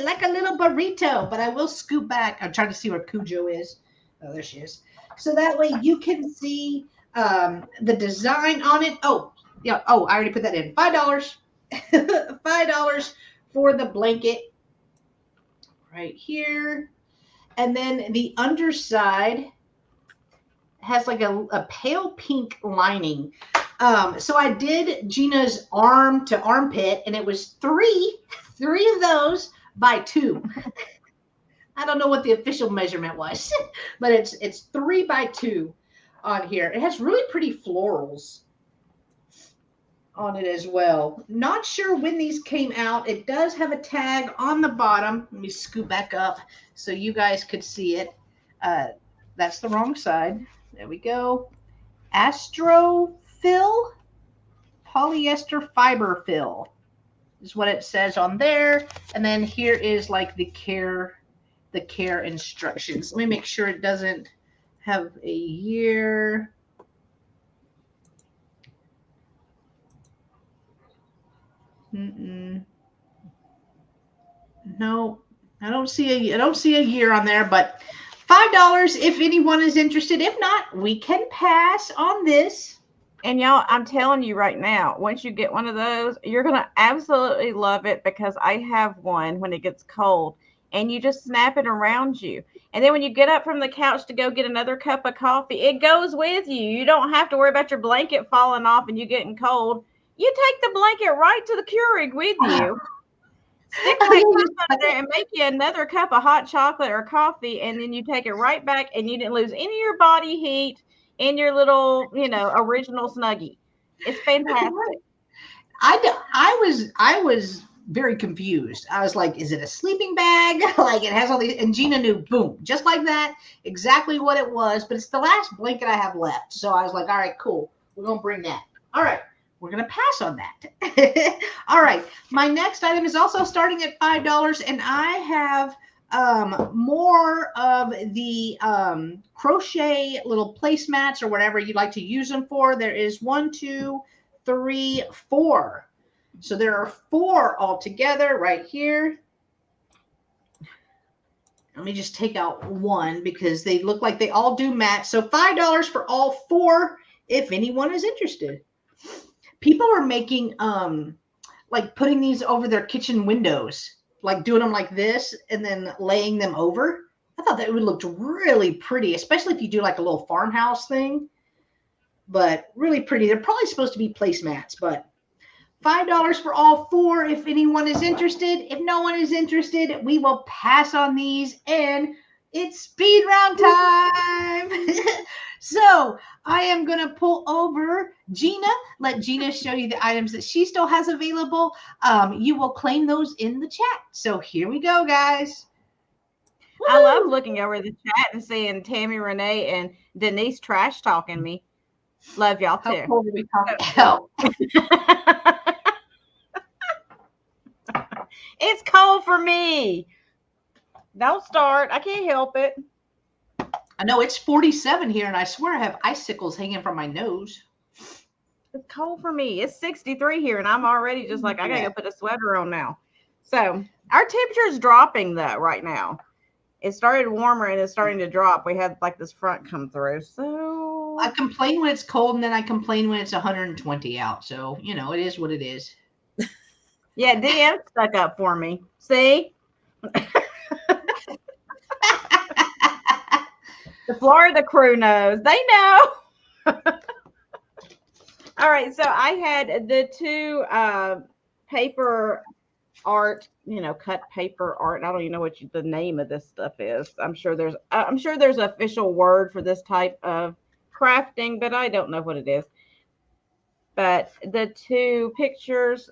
[SPEAKER 1] like a little burrito. But I will scoot back. I'm trying to see where Cujo is. Oh, there she is. So that way you can see the design on it. Oh, yeah. Oh, I already put that in. $5. $5 for the blanket right here. And then the underside has like a pale pink lining. So I did Gina's arm to armpit, and it was three of those by 2. I don't know what the official measurement was, but it's 3 by 2 on here. It has really pretty florals on it as well. Not sure when these came out. It does have a tag on the bottom. Let me scoot back up so you guys could see it. That's the wrong side. There we go. Astrofill polyester fiber fill is what it says on there. And then here is like the care instructions. Let me make sure it doesn't have a year. No, I don't see a year on there, but $5 if anyone is interested. If not, we can pass on this.
[SPEAKER 3] And y'all, I'm telling you right now, once you get one of those, you're going to absolutely love it, because I have one when it gets cold, and you just snap it around you. And then when you get up from the couch to go get another cup of coffee, it goes with you. You don't have to worry about your blanket falling off and you getting cold. You take the blanket right to the Keurig with you. Stick that cup up there and make you another cup of hot chocolate or coffee, and then you take it right back, and you didn't lose any of your body heat in your little, original Snuggie. It's fantastic.
[SPEAKER 1] I was very confused. I was like, is it a sleeping bag? Like, it has all these, and Gina knew, boom, just like that, exactly what it was. But it's the last blanket I have left. So I was like, all right, cool. We're going to bring that. All right. We're going to pass on that. All right. My next item is also starting at $5, and I have more of the crochet little placemats or whatever you'd like to use them for. There is 1, 2, 3, 4. So there are 4 altogether right here. Let me just take out one because they look like they all do match. So $5 for all 4 if anyone is interested. People are making like putting these over their kitchen windows, like doing them like this and then laying them over. I thought that would look really pretty, especially if you do like a little farmhouse thing. But really pretty. They're probably supposed to be placemats, but $5 for all 4 if anyone is interested. If no one is interested, we will pass on these, and it's speed round time. So I am going to pull over Gina, let Gina show you the items that she still has available. You will claim those in the chat. So here we go, guys. Woo!
[SPEAKER 3] I love looking over the chat and seeing Tammy, Renee, and Denise trash talking me. Love y'all too.
[SPEAKER 1] How cold are we talking about?
[SPEAKER 3] It's cold for me. Don't start. I can't help it.
[SPEAKER 1] I know it's 47 here, and I swear I have icicles hanging from my nose.
[SPEAKER 3] It's cold for me. It's 63 here, and I'm already just like, I gotta go put a sweater on now. So our temperature is dropping though right now. It started warmer and it's starting to drop. We had like this front come through. So
[SPEAKER 1] I complain when it's cold, and then I complain when it's 120 out. So, it is what it is.
[SPEAKER 3] Yeah, DM stuck up for me. See? The Florida crew knows. They know. All right. So I had the 2 paper art, cut paper art. I don't even know what the name of this stuff is. I'm sure there's an official word for this type of crafting, but I don't know what it is. But the 2 pictures,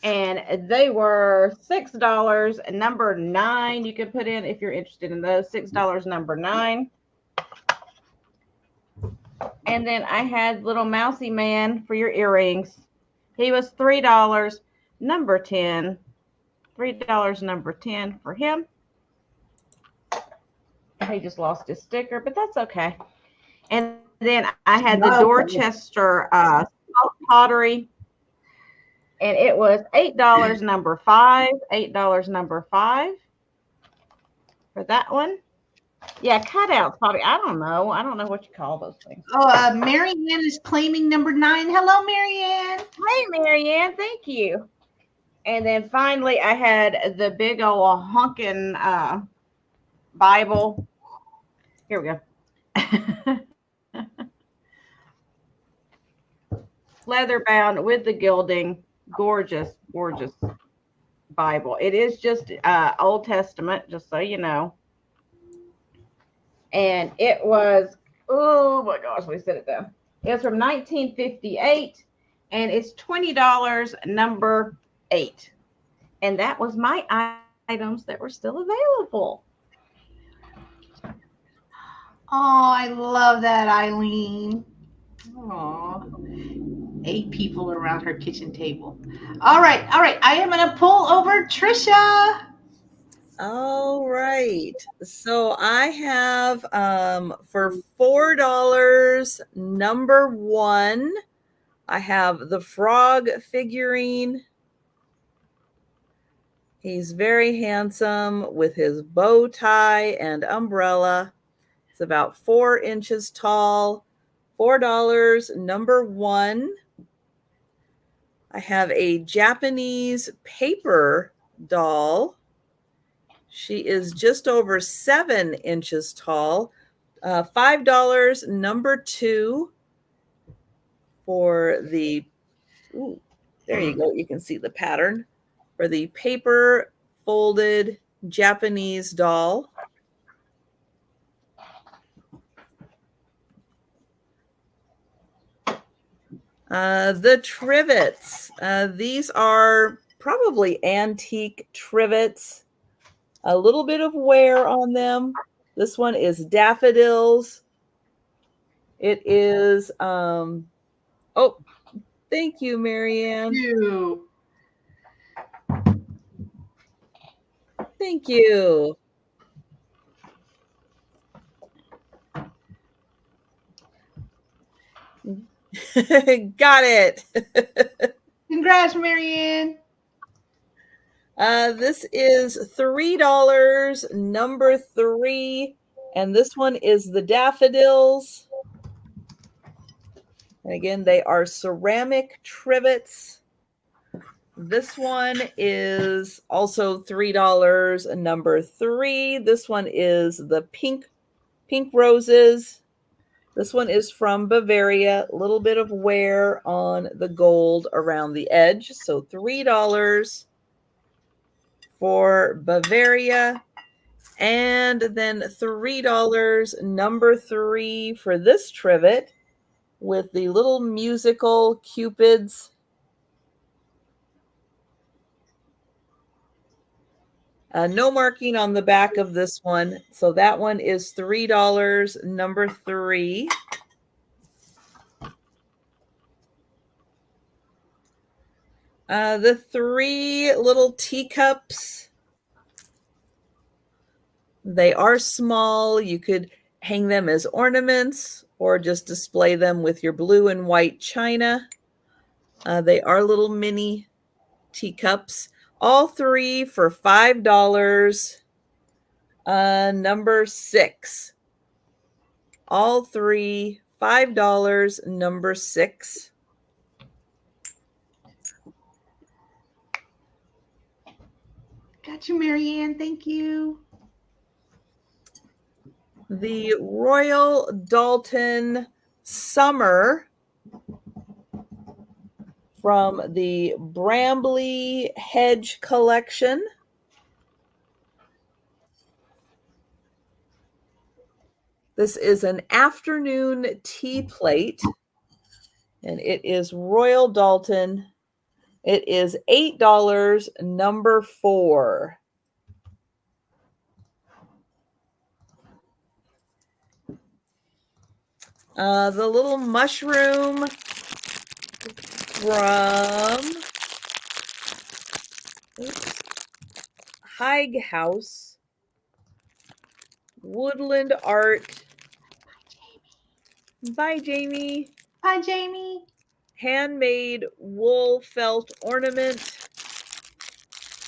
[SPEAKER 3] and they were $6. Number 9 you can put in if you're interested in those. $6, number 9. And then I had little mousy man for your earrings. He was $3, number 10. $3, number 10 for him. He just lost his sticker, but that's okay. And then I had the Dorchester pottery. And it was $8, number 5. $8, number 5 for that one. Yeah, cutouts, probably. I don't know. I don't know what you call those things.
[SPEAKER 1] Oh, Mary Ann is claiming number 9. Hello, Mary Ann.
[SPEAKER 3] Hey, Mary Ann. Thank you. And then finally, I had the big old honking Bible. Here we go. leather bound with the gilding. Gorgeous, gorgeous Bible. It is just Old Testament, just so you know. And it was, oh my gosh, let me set it down. It was from 1958, and it's $20, number 8. And that was my items that were still available.
[SPEAKER 1] Oh, I love that, Eileen. Oh, 8 people around her kitchen table. All right. I am going to pull over Trisha.
[SPEAKER 2] All right. So I have for $4, number 1, I have the frog figurine. He's very handsome with his bow tie and umbrella. It's about 4 inches tall. $4, number 1. I have a Japanese paper doll. She is just over 7 inches tall. $5, number 2 for the, ooh, there you go. You can see the pattern for the paper folded Japanese doll. The trivets. These are probably antique trivets. A little bit of wear on them. This one is daffodils. It is, oh, thank you, Marianne. Thank you. Got it.
[SPEAKER 1] Congrats, Marianne.
[SPEAKER 2] This is $3, number 3, and this one is the daffodils. And again, they are ceramic trivets. This one is also $3, number 3. This one is the pink roses. This one is from Bavaria. A little bit of wear on the gold around the edge. So $3 for Bavaria. And then $3, number 3 for this trivet with the little musical cupids. No marking on the back of this one. So that one is $3, number 3. The 3 little teacups. They are small. You could hang them as ornaments or just display them with your blue and white china. They are little mini teacups. All 3 for $5. Number 6. All 3, $5, number 6.
[SPEAKER 1] Got you, Marianne. Thank you.
[SPEAKER 2] The Royal Dalton Summer from the Bramley Hedge collection. This is an afternoon tea plate, and it is Royal Dalton. It is $8, number 4. The little mushroom from Haig House, Woodland Art. Bye, Jamie.
[SPEAKER 1] Hi, Jamie.
[SPEAKER 2] Handmade wool felt ornament.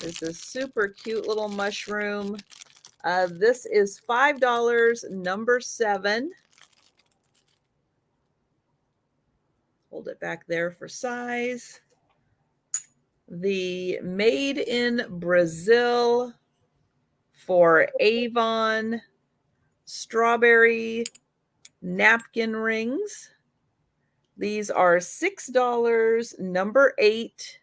[SPEAKER 2] This is super cute little mushroom. This is $5, number 7. Hold it back there for size. The Made in Brazil for These are $6, number 8.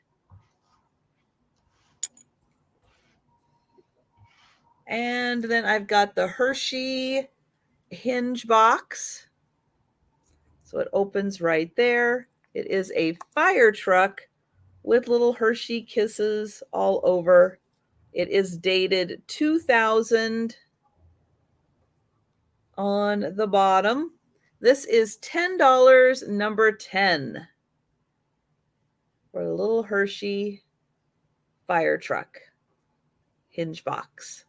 [SPEAKER 2] And then I've got the Hershey hinge box. So it opens right there. It is a fire truck with little Hershey kisses all over. It is dated 2000 on the bottom. This is $10, number 10, for a little Hershey fire truck hinge box.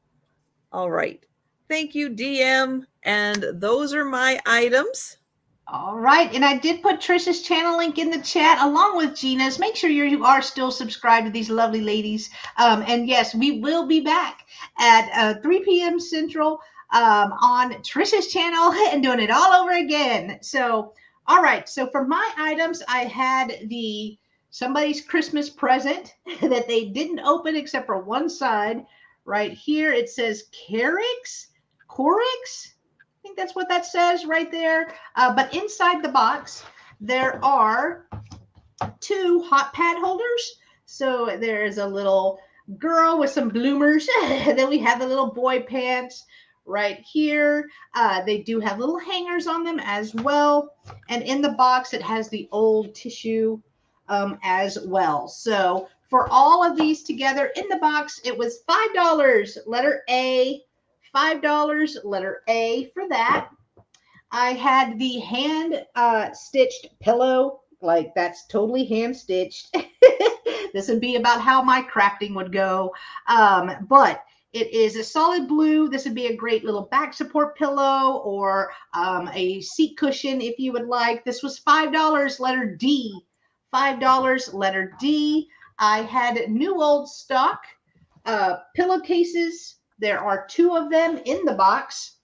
[SPEAKER 2] All right. Thank you, DM. And those are my items.
[SPEAKER 1] All right. And I did put Trisha's channel link in the chat along with Gina's. Make sure you are still subscribed to these lovely ladies. And yes, we will be back at 3 p.m. Central on Trisha's channel and doing it all over again. So, all right. So for my items, I had somebody's Christmas present that they didn't open except for one side. Right here, it says Corix. I think that's what that says right there. But inside the box, there are 2 hot pad holders. So there's a little girl with some bloomers. Then we have the little boy pants right here. They do have little hangers on them as well. And in the box, it has the old tissue as well. So for all of these together in the box, it was $5, letter A, $5, letter A for that. I had the hand stitched pillow, like that's totally hand stitched. This would be about how my crafting would go. But it is a solid blue. This would be a great little back support pillow or a seat cushion if you would like. This was $5, letter D. $5, letter D. I had new old stock pillowcases. There are 2 of them in the box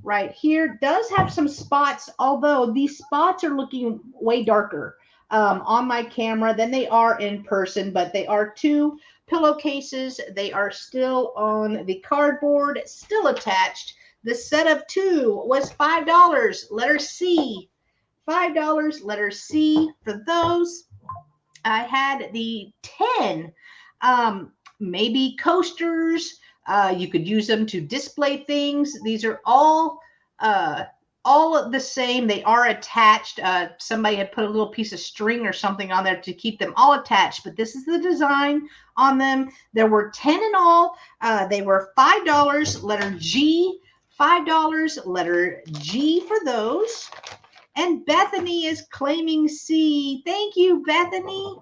[SPEAKER 1] right here. Does have some spots, although these spots are looking way darker on my camera than they are in person, but they are 2 pillowcases. They are still on the cardboard, still attached. The set of 2 was $5, letter C. $5, letter C for those. I had the 10 maybe coasters. You could use them to display things. These are all the same. They are attached. Somebody had put a little piece of string or something on there to keep them all attached, but this is the design on them. There were 10 in all. They were $5, letter G. $5, letter G for those. And Bethany is claiming C. Thank you, Bethany.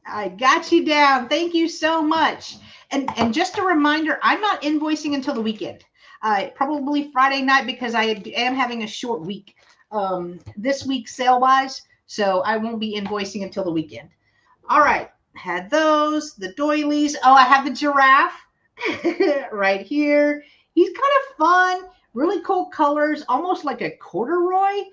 [SPEAKER 1] I got you down. Thank you so much. And just a reminder, I'm not invoicing until the weekend. Probably Friday night because I am having a short week this week sale-wise. So I won't be invoicing until the weekend. All right. Had those, the doilies. Oh, I have the giraffe right here. He's kind of fun, really cool colors, almost like a corduroy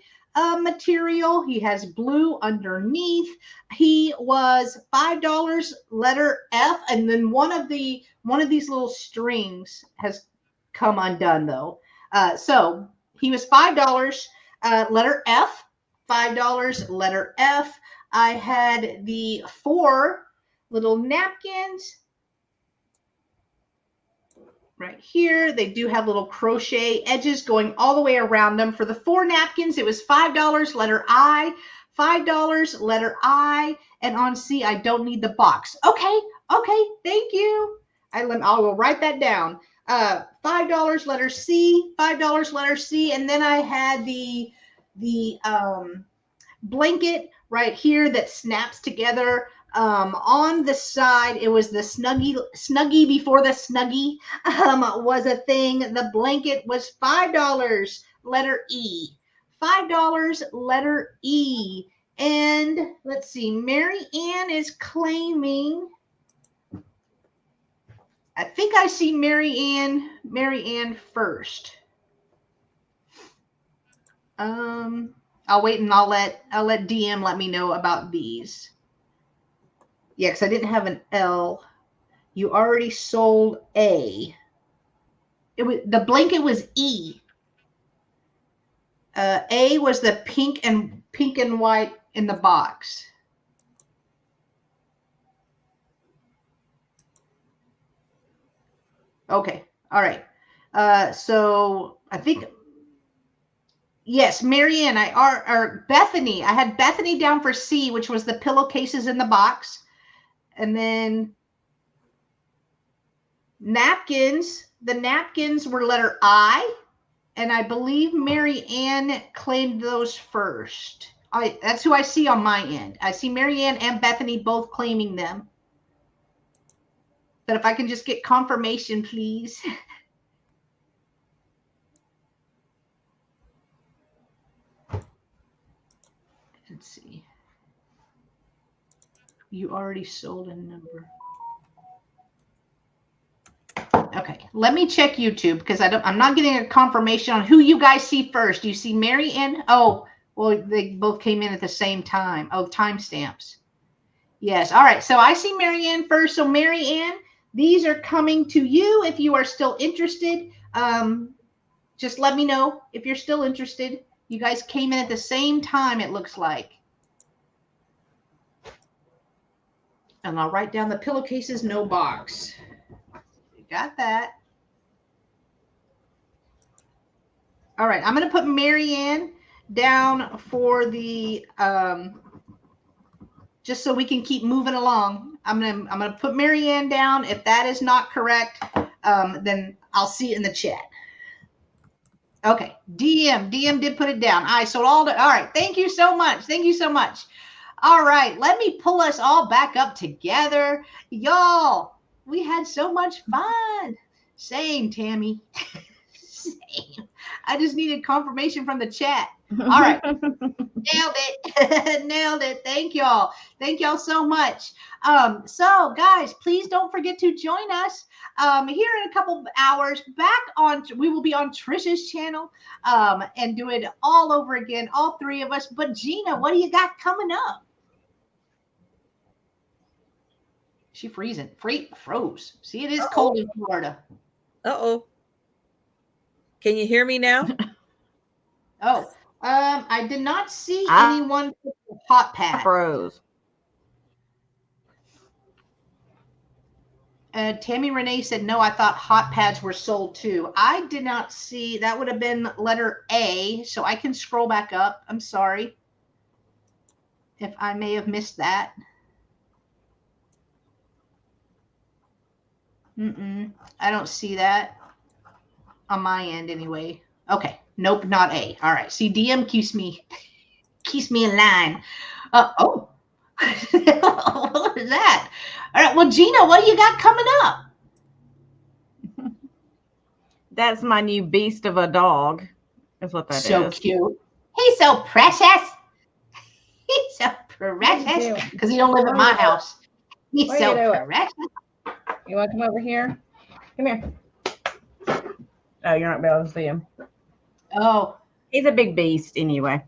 [SPEAKER 1] material. He has blue underneath. He was $5, letter F, and then one of these little strings has come undone though. So he was $5, letter F. $5, letter F. I had the 4 little napkins right here. They do have little crochet edges going all the way around them. For the 4 napkins, it was $5, letter I. $5, letter I. And on C, I don't need the box. Okay, thank you. I will write that down. $5, letter C. $5, letter C. And then I had the blanket right here that snaps together. On the side, it was the snuggie before the snuggie was a thing. The blanket was $5, letter E. $5, letter E. And let's see, Mary Ann is claiming. I think I see Mary Ann first. I'll wait and I'll let DM let me know about these. Yeah, because I didn't have an L. You already sold A. the blanket was E. A was the pink and white in the box. Okay. All right. So I think, yes, Marianne, or Bethany. I had Bethany down for C, which was the pillowcases in the box. And then napkins. The napkins were letter I. And I believe Mary Ann claimed those first. That's who I see on my end. I see Mary Ann and Bethany both claiming them. But if I can just get confirmation, please. Let's see. You already sold a number. Okay, let me check YouTube because I'm not getting a confirmation on who you guys see first. Do you see Mary Ann? Oh, well, they both came in at the same time. Oh, timestamps. Yes. All right. So I see Mary Ann first. So Mary Ann, these are coming to you if you are still interested. Just let me know if you're still interested. You guys came in at the same time, it looks like. And I'll write down the pillowcases, no box. Got that. All right, I'm going to put Mary Ann down for the just so we can keep moving along. I'm gonna put Mary Ann down. If that is not correct, then I'll see it in the chat. Okay, DM did put it down. All right, so all right. Thank you so much. Thank you so much. All right, let me pull us all back up together, y'all. We had so much fun. Same, Tammy. Same. I just needed confirmation from the chat. All right. Nailed it. Nailed it. Thank y'all. Thank y'all so much. So guys, please don't forget to join us here in a couple of hours. We will be on Trisha's channel and do it all over again, all three of us. But Gina, what do you got coming up? She freezing. Froze. See, it is cold in Florida.
[SPEAKER 2] Uh-oh. Can you hear me now?
[SPEAKER 1] Oh, I did not see anyone with a hot pad.
[SPEAKER 3] Froze.
[SPEAKER 1] Tammy Renee said, no, I thought hot pads were sold too. I did not see. That would have been letter A, so I can scroll back up. I'm sorry if I may have missed that. I don't see that on my end anyway. Okay. Nope, not A. All right. See, DM keeps me in line. What was that? All right. Well, Gina, what do you got coming up?
[SPEAKER 3] That's my new beast of a dog. That's what that is.
[SPEAKER 1] So cute. He's so precious. He's so precious because he don't live at my house. He's so precious.
[SPEAKER 3] You want to come over here? Come here. Oh, you're not able to see him.
[SPEAKER 1] Oh.
[SPEAKER 3] He's a big beast anyway.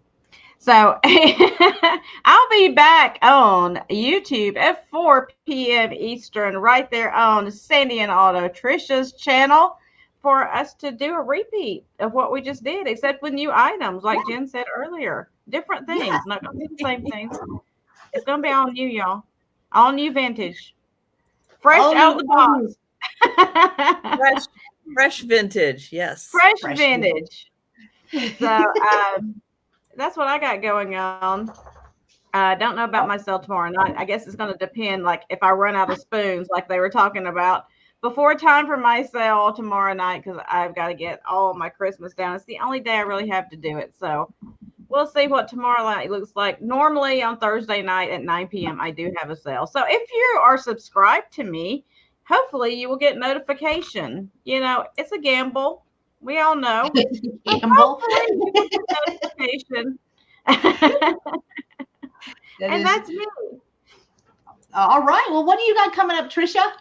[SPEAKER 3] So I'll be back on YouTube at 4 p.m. Eastern, right there on Sandy and Auto Trisha's channel, for us to do a repeat of what we just did, except with new items, like Jen said earlier. Different things, not going to be the same things. It's going to be all new, y'all. All new vintage. Fresh out of the
[SPEAKER 2] box. Fresh vintage, yes.
[SPEAKER 3] Fresh vintage. So that's what I got going on. I don't know about my sale tomorrow night. I guess it's going to depend, like if I run out of spoons, like they were talking about, before time for my sale tomorrow night, because I've got to get all of my Christmas down. It's the only day I really have to do it. So we'll see what tomorrow night looks like. Normally on Thursday night at 9 p.m. I do have a sale. So if you are subscribed to me, hopefully you will get notification. You know, it's a gamble. We all know.
[SPEAKER 1] Gamble.
[SPEAKER 3] Notification. And that's me.
[SPEAKER 1] All right. Well, what do you got coming up, Trisha?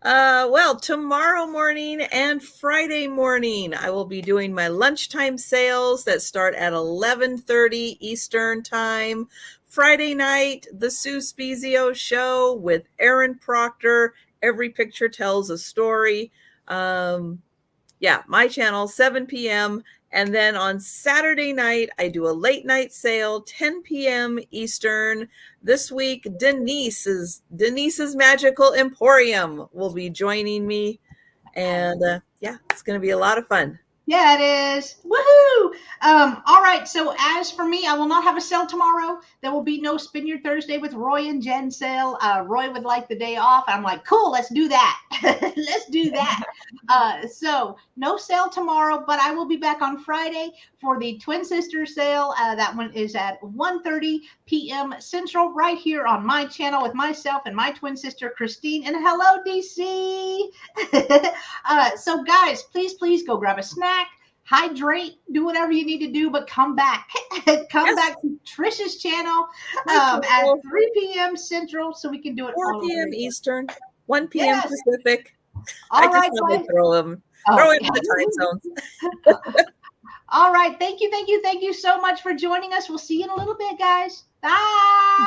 [SPEAKER 2] Well, tomorrow morning and Friday morning, I will be doing my lunchtime sales that start at 11:30 Eastern time. Friday night, the Sue Spezio show with Aaron Proctor. Every picture tells a story. Yeah, my channel, 7 p.m. And then on Saturday night, I do a late night sale, 10 p.m. Eastern. This week, Denise's Magical Emporium will be joining me. And yeah, it's going to be a lot of fun.
[SPEAKER 1] Yeah, it is. Woohoo! All right. So as for me, I will not have a sale tomorrow. There will be no Spin Your Thursday with Roy and Jen sale. Roy would like the day off. I'm like, cool, let's do that. Let's do that. So no sale tomorrow, but I will be back on Friday for the Twin Sisters sale. That one is at 1:30 p.m. Central right here on my channel with myself and my twin sister, Christine. And hello, DC. So guys, please go grab a snack, hydrate, do whatever you need to do, but come back. Come back to Trish's channel at 3 p.m. Central so we can do it
[SPEAKER 2] 4 p.m. Eastern, 1 p.m.
[SPEAKER 1] Yes.
[SPEAKER 2] Pacific.
[SPEAKER 1] All
[SPEAKER 2] I just
[SPEAKER 1] right,
[SPEAKER 2] want to
[SPEAKER 1] guys.
[SPEAKER 2] throw in the time zones.
[SPEAKER 1] All right. Thank you so much for joining us. We'll see you in a little bit, guys. Bye.